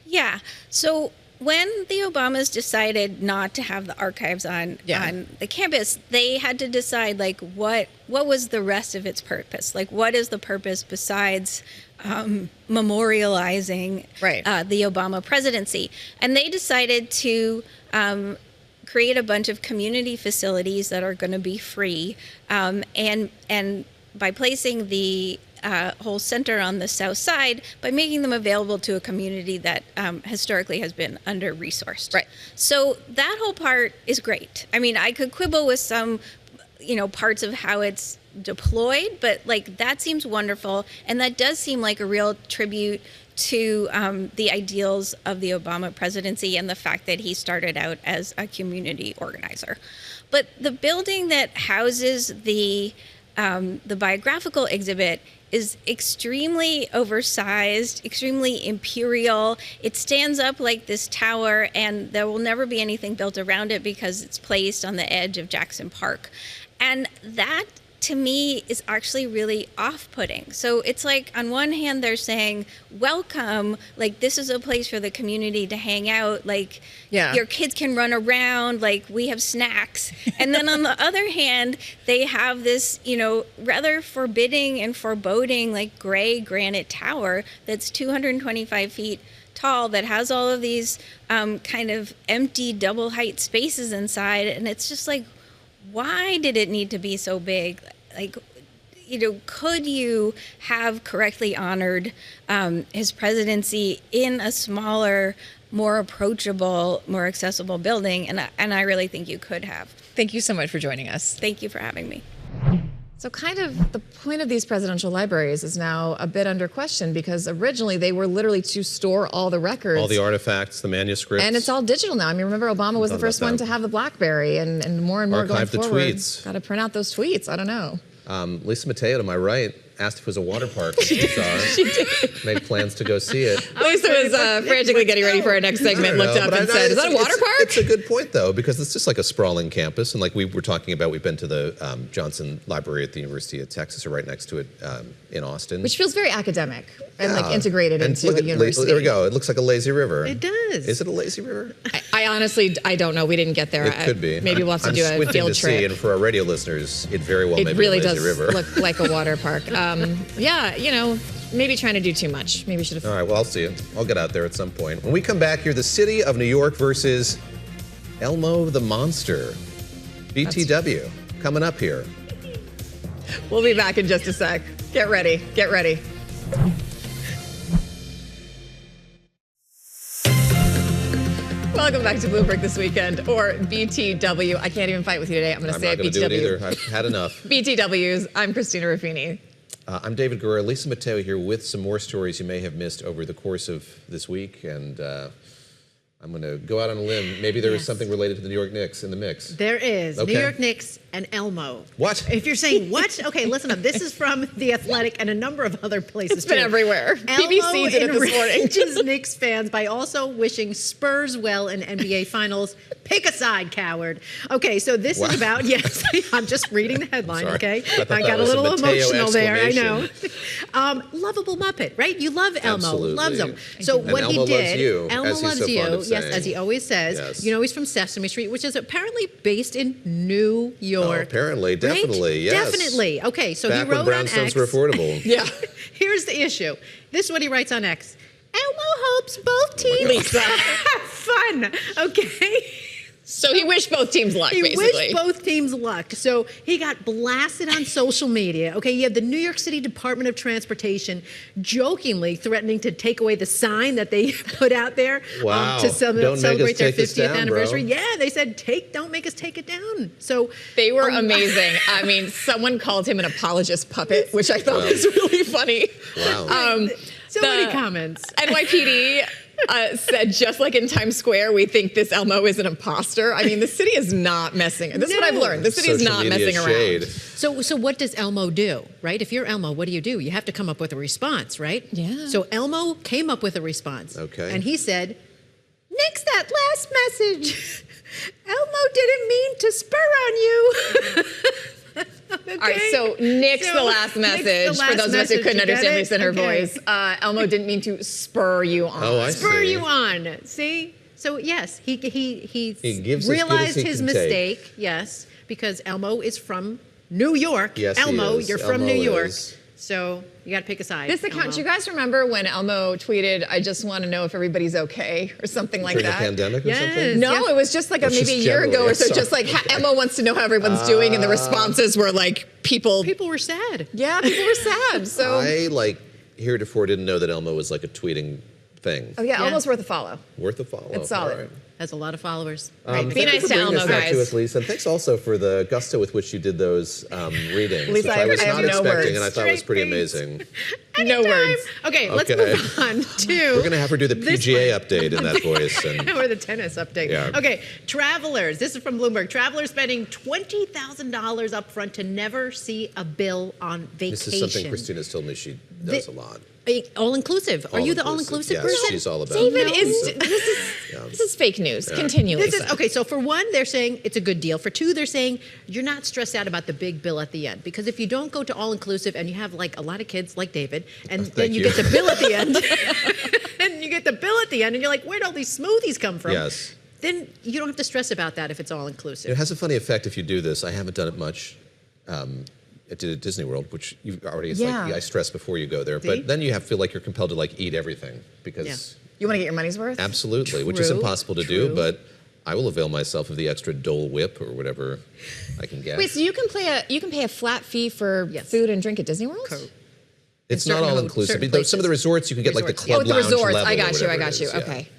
Speaker 2: Yeah. So when the Obamas decided not to have the archives on the campus, they had to decide, like, what was the rest of its purpose? Like, what is the purpose besides memorializing the Obama presidency? And they decided to create a bunch of community facilities that are going to be free, and by placing the whole center on the south side, by making them available to a community that historically has been under-resourced. Right. So that whole part is great. I mean, I could quibble with some, you know, parts of how it's deployed, but like that seems wonderful, and that does seem like a real tribute to the ideals of the Obama presidency and the fact that he started out as a community organizer. But the building that houses the biographical exhibit is extremely oversized, extremely imperial. It stands up like this tower, and there will never be anything built around it because it's placed on the edge of Jackson Park. And that, to me, is actually really off-putting. So it's like, on one hand, they're saying, welcome, like this is a place for the community to hang out, like your kids can run around, like we have snacks. And then on the other hand, they have this, you know, rather forbidding and foreboding, like gray granite tower that's 225 feet tall, that has all of these kind of empty double height spaces inside. And it's just like, why did it need to be so big? Like, you know, could you have correctly honored his presidency in a smaller, more approachable, more accessible building? And I really think you could have.
Speaker 7: Thank you so much for joining us.
Speaker 2: Thank you for having me.
Speaker 7: So kind of the point of these presidential libraries is now a bit under question, because originally they were literally to store all the records.
Speaker 4: All the artifacts, the manuscripts.
Speaker 7: And it's all digital now. I mean, remember Obama was the first one to have the BlackBerry, and more going forward.
Speaker 4: Archive the tweets.
Speaker 7: Got to print out those tweets. I don't know.
Speaker 4: Lisa Mateo, to my right, asked if it was a water park. She did. Made plans to go see it.
Speaker 7: Lisa was frantically getting ready for our next segment, looked up and said, is that a water park?
Speaker 4: It's a good point, though, because it's just like a sprawling campus. And like we were talking about, we've been to the Johnson Library at the University of Texas, or right next to it in Austin.
Speaker 7: Which feels very academic and like integrated into a university.
Speaker 4: There we go. It looks like a lazy river.
Speaker 8: It does.
Speaker 4: Is it a lazy river?
Speaker 7: I honestly, I don't know. We didn't get there.
Speaker 4: It could be.
Speaker 7: Maybe we'll have to do a field trip.
Speaker 4: See, and for our radio listeners, it very well may be a lazy
Speaker 7: river. It really
Speaker 4: does
Speaker 7: look like a water park. Yeah, you know, maybe trying to do too much. Maybe should have.
Speaker 4: All right, well, I'll see it. I'll get out there at some point. When we come back here, the city of New York versus Elmo the Monster. BTW coming up here.
Speaker 7: We'll be back in just a sec. Get ready. Get ready. Welcome back to Bloomberg This Weekend, or BTW. I can't even fight with you today. I'm going to say it, BTW.
Speaker 4: I'm not going to do it either. I've had enough.
Speaker 7: BTWs. I'm Christina Ruffini.
Speaker 4: I'm David Gura. Lisa Mateo here with some more stories you may have missed over the course of this week. And I'm going to go out on a limb. Maybe there is something related to the New York Knicks in the mix.
Speaker 8: There is.
Speaker 4: Okay.
Speaker 8: New York Knicks and Elmo.
Speaker 4: What?
Speaker 8: If you're saying what? Okay, listen up. This is from The Athletic and a number of other places.
Speaker 7: It's been everywhere.
Speaker 8: BBC
Speaker 7: did it this morning.
Speaker 8: enrages Knicks fans by also wishing Spurs well in NBA Finals. Pick a side, coward. Okay, so this is about, yes, I'm just reading the headline, okay? I got a little emotional there, I know. Lovable Muppet, right? You love Elmo.
Speaker 4: Absolutely.
Speaker 8: Loves him. So
Speaker 4: and
Speaker 8: what
Speaker 4: Elmo
Speaker 8: he did,
Speaker 4: loves you,
Speaker 8: Elmo
Speaker 4: as he's
Speaker 8: loves
Speaker 4: so
Speaker 8: you,
Speaker 4: fond of
Speaker 8: yes,
Speaker 4: saying.
Speaker 8: as he always says.
Speaker 4: Yes.
Speaker 8: You know, he's from Sesame Street, which is apparently based in New York.
Speaker 4: Oh, apparently, definitely,
Speaker 8: right?
Speaker 4: yes.
Speaker 8: Definitely. Okay, so
Speaker 4: Back
Speaker 8: he wrote
Speaker 4: when
Speaker 8: on
Speaker 4: brownstones
Speaker 8: X.
Speaker 4: were affordable.
Speaker 8: Yeah. Here's the issue. This is what he writes on X. Elmo hopes both teams
Speaker 7: Lisa.
Speaker 8: have fun. Okay.
Speaker 7: So he wished both teams luck, basically.
Speaker 8: He wished both teams luck. So he got blasted on social media. Okay, you have the New York City Department of Transportation jokingly threatening to take away the sign that they put out there to celebrate their 50th anniversary.
Speaker 4: Bro.
Speaker 8: Yeah, they said, don't make us take it down. So
Speaker 7: they were amazing. I mean, someone called him an apologist puppet, which I thought was really funny.
Speaker 4: Wow.
Speaker 8: So many comments.
Speaker 7: NYPD said, just like in Times Square, we think this Elmo is an imposter. I mean, the city is not messing. This is what I've learned. The city is not messing around.
Speaker 8: So what does Elmo do, right? If you're Elmo, what do? You have to come up with a response, right?
Speaker 7: Yeah.
Speaker 8: So Elmo came up with a response.
Speaker 4: Okay.
Speaker 8: And he said, nix that last message. Elmo didn't mean to spur on you. Okay.
Speaker 7: All right, so nix the last message. For those of us who couldn't understand Lisa in her voice, Elmo didn't mean to spur you on.
Speaker 4: Oh, I see.
Speaker 8: Spur you on. See? So yes, he
Speaker 4: gives
Speaker 8: realized his mistake. Yes, because Elmo is from New York.
Speaker 4: Yes,
Speaker 8: Elmo, you're from
Speaker 4: Elmo
Speaker 8: New York.
Speaker 4: is.
Speaker 8: So you got to pick a side.
Speaker 7: This account, do you guys remember when Elmo tweeted, I just want to know if everybody's okay, or something like
Speaker 4: During
Speaker 7: that?
Speaker 4: the pandemic or something?
Speaker 7: No, it was just like maybe a year ago or so, just like Elmo wants to know how everyone's doing, and the responses were like people
Speaker 8: were sad.
Speaker 7: Yeah, people were sad. So
Speaker 4: I heretofore didn't know that Elmo was like a tweeting thing.
Speaker 7: Oh yeah, Elmo's worth a follow.
Speaker 4: Worth a follow.
Speaker 7: It's solid.
Speaker 4: All right.
Speaker 8: Has a lot of followers.
Speaker 7: Be nice to Elmo, guys.
Speaker 4: To us, Lisa. And thanks also for the gusto with which you did those readings,
Speaker 7: Lisa,
Speaker 4: which I was not expecting,
Speaker 7: words.
Speaker 4: and I thought was pretty amazing.
Speaker 7: No words.
Speaker 8: Okay, let's move on to...
Speaker 4: We're going to have her do the PGA update in that voice.
Speaker 8: Or the tennis update.
Speaker 4: Yeah.
Speaker 8: Okay, travelers. This is from Bloomberg. Travelers spending $20,000 up front to never see a bill on vacation.
Speaker 4: This is something Christina's told me she does a lot.
Speaker 8: All-inclusive. Are you the all-inclusive person?
Speaker 4: Yes, she's all about
Speaker 7: David,
Speaker 4: it.
Speaker 7: This is fake news. Continue, Lisa.
Speaker 8: Okay, so for one, they're saying it's a good deal. For two, they're saying you're not stressed out about the big bill at the end. Because if you don't go to all-inclusive and you have a lot of kids like David, and then you get the bill at the end, and you're like, where'd all these smoothies come from?
Speaker 4: Yes.
Speaker 8: Then you don't have to stress about that if it's all-inclusive.
Speaker 4: It has a funny effect if you do this. I haven't done it much. I did at Disney World, which you already, I stress before you go there.
Speaker 8: See?
Speaker 4: But then you feel like you're compelled to eat everything because...
Speaker 7: You want to get your money's worth?
Speaker 4: Absolutely, which is impossible to do, but I will avail myself of the extra Dole Whip or whatever I can get.
Speaker 7: Wait, so you can pay a flat fee for food and drink at Disney World?
Speaker 4: It's not all inclusive. Some of the resorts you can get the club lounge level.
Speaker 7: I got you. Okay.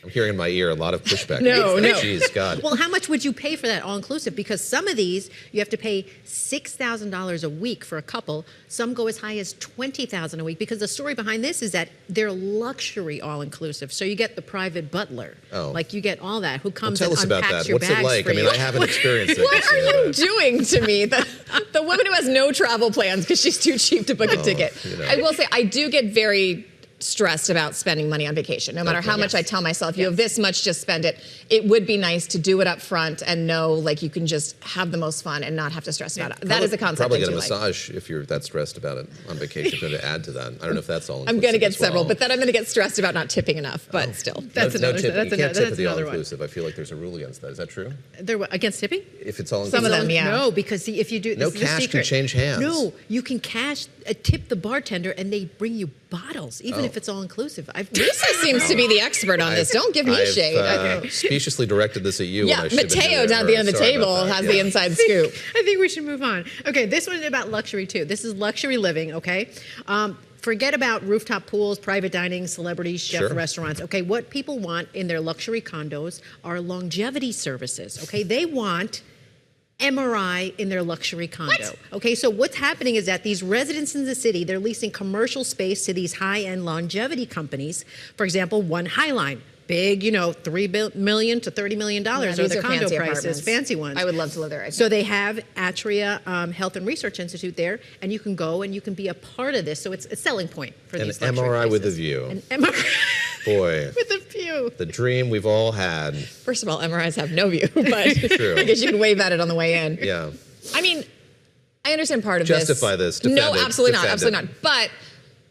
Speaker 4: I'm hearing in my ear a lot of pushback.
Speaker 8: No.
Speaker 4: Jeez, God.
Speaker 8: Well, how much would you pay for that all-inclusive? Because some of these, you have to pay $6,000 a week for a couple. Some go as high as $20,000 a week. Because the story behind this is that they're luxury all-inclusive. So you get the private butler.
Speaker 4: Oh.
Speaker 8: You get all that. Who comes
Speaker 4: tell
Speaker 8: and
Speaker 4: us about
Speaker 8: unpacks
Speaker 4: that.
Speaker 8: your
Speaker 4: What's
Speaker 8: bags
Speaker 4: it like?
Speaker 8: for you.
Speaker 4: I haven't experienced it.
Speaker 7: What are you doing to me? The woman who has no travel plans because she's too cheap to book a ticket. I will say, I do get very stressed about spending money on vacation. No matter how much I tell myself, you have this much, just spend it. It would be nice to do it up front and know you can just have the most fun and not have to stress about it. That is a concept
Speaker 4: Probably
Speaker 7: I
Speaker 4: get a
Speaker 7: do
Speaker 4: massage if you're that stressed about it on vacation. Going to add to that. I don't know if that's all.
Speaker 7: I'm going to get several, but then I'm going to get stressed about not tipping enough. But still,
Speaker 4: that's another. You can't tip at the all-inclusive. I feel like there's a rule against that. Is that true?
Speaker 8: They're against tipping?
Speaker 4: If it's all-inclusive.
Speaker 7: Some of them, yeah.
Speaker 8: No, because if you do,
Speaker 4: no cash can change hands.
Speaker 8: No, you can tip the bartender and they bring you bottles, even if it's all-inclusive.
Speaker 7: Lisa seems to be the expert on this. Don't give me shade.
Speaker 4: I've speciously directed this at you.
Speaker 7: Yeah, Mateo down at the end of the table has the inside scoop.
Speaker 8: I think we should move on. Okay, this one's about luxury too. This is luxury living, okay? Forget about rooftop pools, private dining, celebrities, chef restaurants. Okay, what people want in their luxury condos are longevity services, okay? They want MRI in their luxury condo. What? Okay, so what's happening is that these residents in the city, they're leasing commercial space to these high-end longevity companies. For example, One Highline, big, $3 million to $30 million are the condo prices, fancy ones.
Speaker 7: I would love to live there.
Speaker 8: So they have Atria Health and Research Institute there, and you can go and you can be a part of this. So it's a selling point for these luxury
Speaker 4: MRI
Speaker 8: places.
Speaker 4: with a view.
Speaker 8: An MRI
Speaker 4: Boy.
Speaker 8: with a view.
Speaker 4: The dream we've all had.
Speaker 7: First of all, MRIs have no view, but I guess you can wave at it on the way in.
Speaker 4: Yeah.
Speaker 7: I mean, I understand part of
Speaker 4: Justify this.
Speaker 7: No,
Speaker 4: defend it,
Speaker 7: absolutely not.
Speaker 4: defend
Speaker 7: Absolutely
Speaker 4: it.
Speaker 7: not. But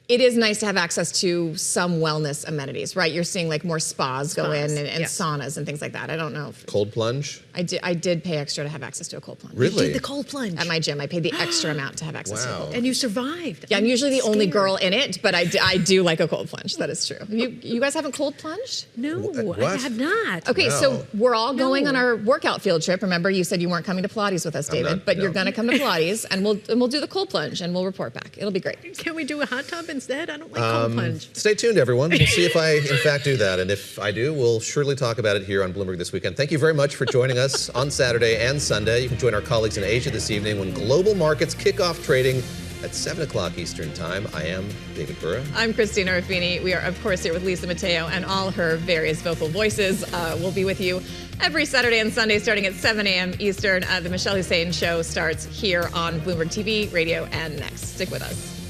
Speaker 7: it is nice to have access to some wellness amenities, right? You're seeing like more spas go in and
Speaker 8: yes.
Speaker 7: saunas and things like that. I don't know.
Speaker 4: Cold plunge?
Speaker 7: I did pay extra to have access to a cold plunge.
Speaker 4: Really?
Speaker 8: You did the cold plunge?
Speaker 7: At my gym. I paid the extra amount to have access to a cold plunge.
Speaker 8: And you survived.
Speaker 7: Yeah, I'm usually the only girl in it, but I do like a cold plunge. That is true. You guys haven't cold plunged?
Speaker 8: No,
Speaker 4: What?
Speaker 8: I have not.
Speaker 7: Okay,
Speaker 4: No.
Speaker 7: so we're all going on our workout field trip. Remember, you said you weren't coming to Pilates with us, David, but you're going to come to Pilates, and we'll do the cold plunge, and we'll report back. It'll be great.
Speaker 8: Can we do a hot tub instead? I don't like cold plunge.
Speaker 4: Stay tuned, everyone. We'll see if I, in fact, do that. And if I do, we'll surely talk about it here on Bloomberg This Weekend. Thank you very much for joining us on Saturday and Sunday. You can join our colleagues in Asia this evening when global markets kick off trading at 7 o'clock Eastern Time. I am David Gura.
Speaker 7: I'm Christina Ruffini. We are, of course, here with Lisa Mateo and all her various vocal voices. We'll be with you every Saturday and Sunday starting at 7 a.m. Eastern. The Michelle Hussein Show starts here on Bloomberg TV, radio, and Next. Stick with us.